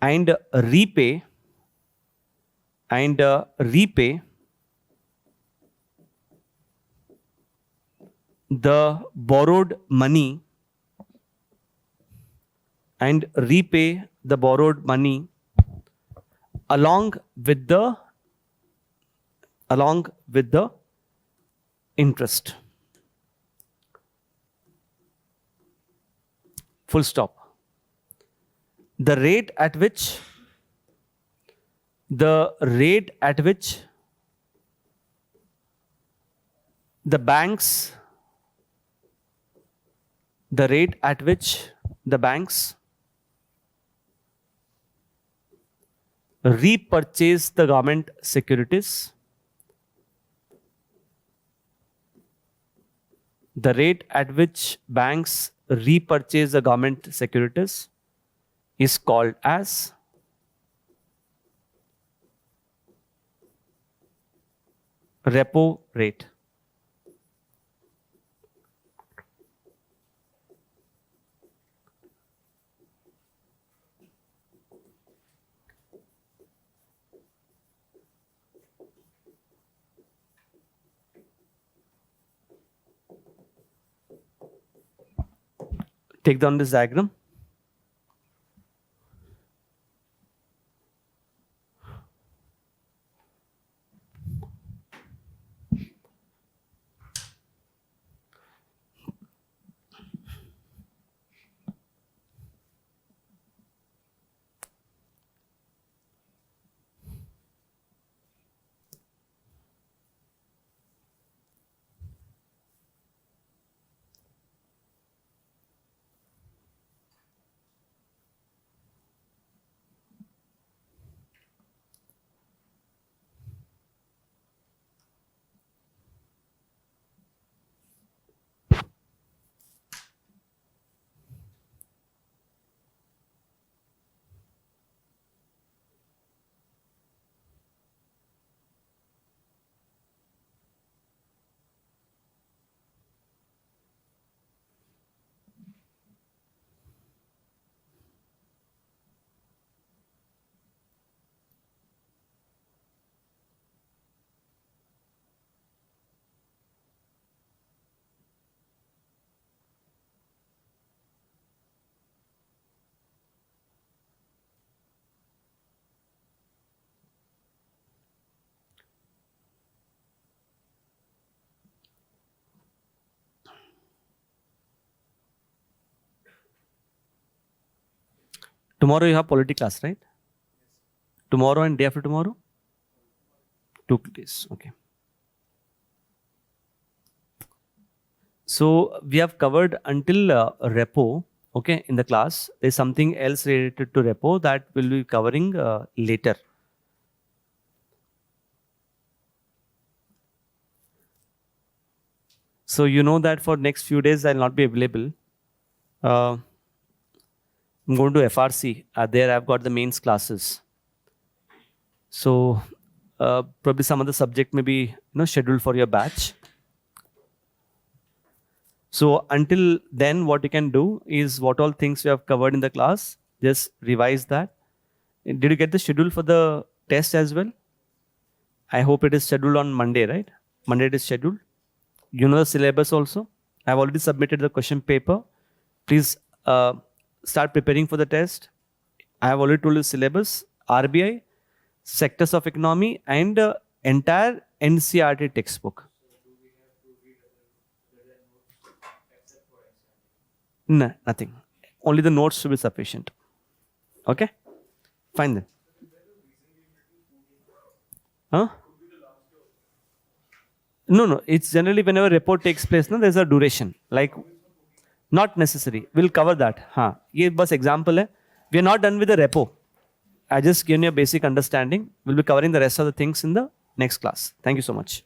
and repay the borrowed money along with the interest. Full stop. The rate at which the banks the rate at which the banks repurchase the government securities, the rate at which banks repurchase the government securities is called as repo rate. Take down this diagram. Tomorrow you have polity class, right? Tomorrow and day after tomorrow? 2 days, okay. So we have covered until repo, okay, in the class. There's something else related to repo that we'll be covering later. So you know that for next few days I'll not be available. I'm going to FRC. There I've got the mains classes. So probably some other subject may be scheduled for your batch. So until then, what you can do is what all things we have covered in the class, just revise that. Did you get the schedule for the test as well? I hope it is scheduled on Monday, right? Monday it is scheduled. You know the syllabus also. I've already submitted the question paper. Please start preparing for the test. I have already told you syllabus, RBI, sectors of economy, and entire NCERT textbook. No, nothing. Only the notes should be sufficient. Okay? Fine then. Huh? No. It's generally whenever report takes place, no, there's a duration. Like, not necessary. We'll cover that. हाँ, ये बस example है. We are not done with the repo. I just given you a basic understanding. We'll be covering the rest of the things in the next class. Thank you so much.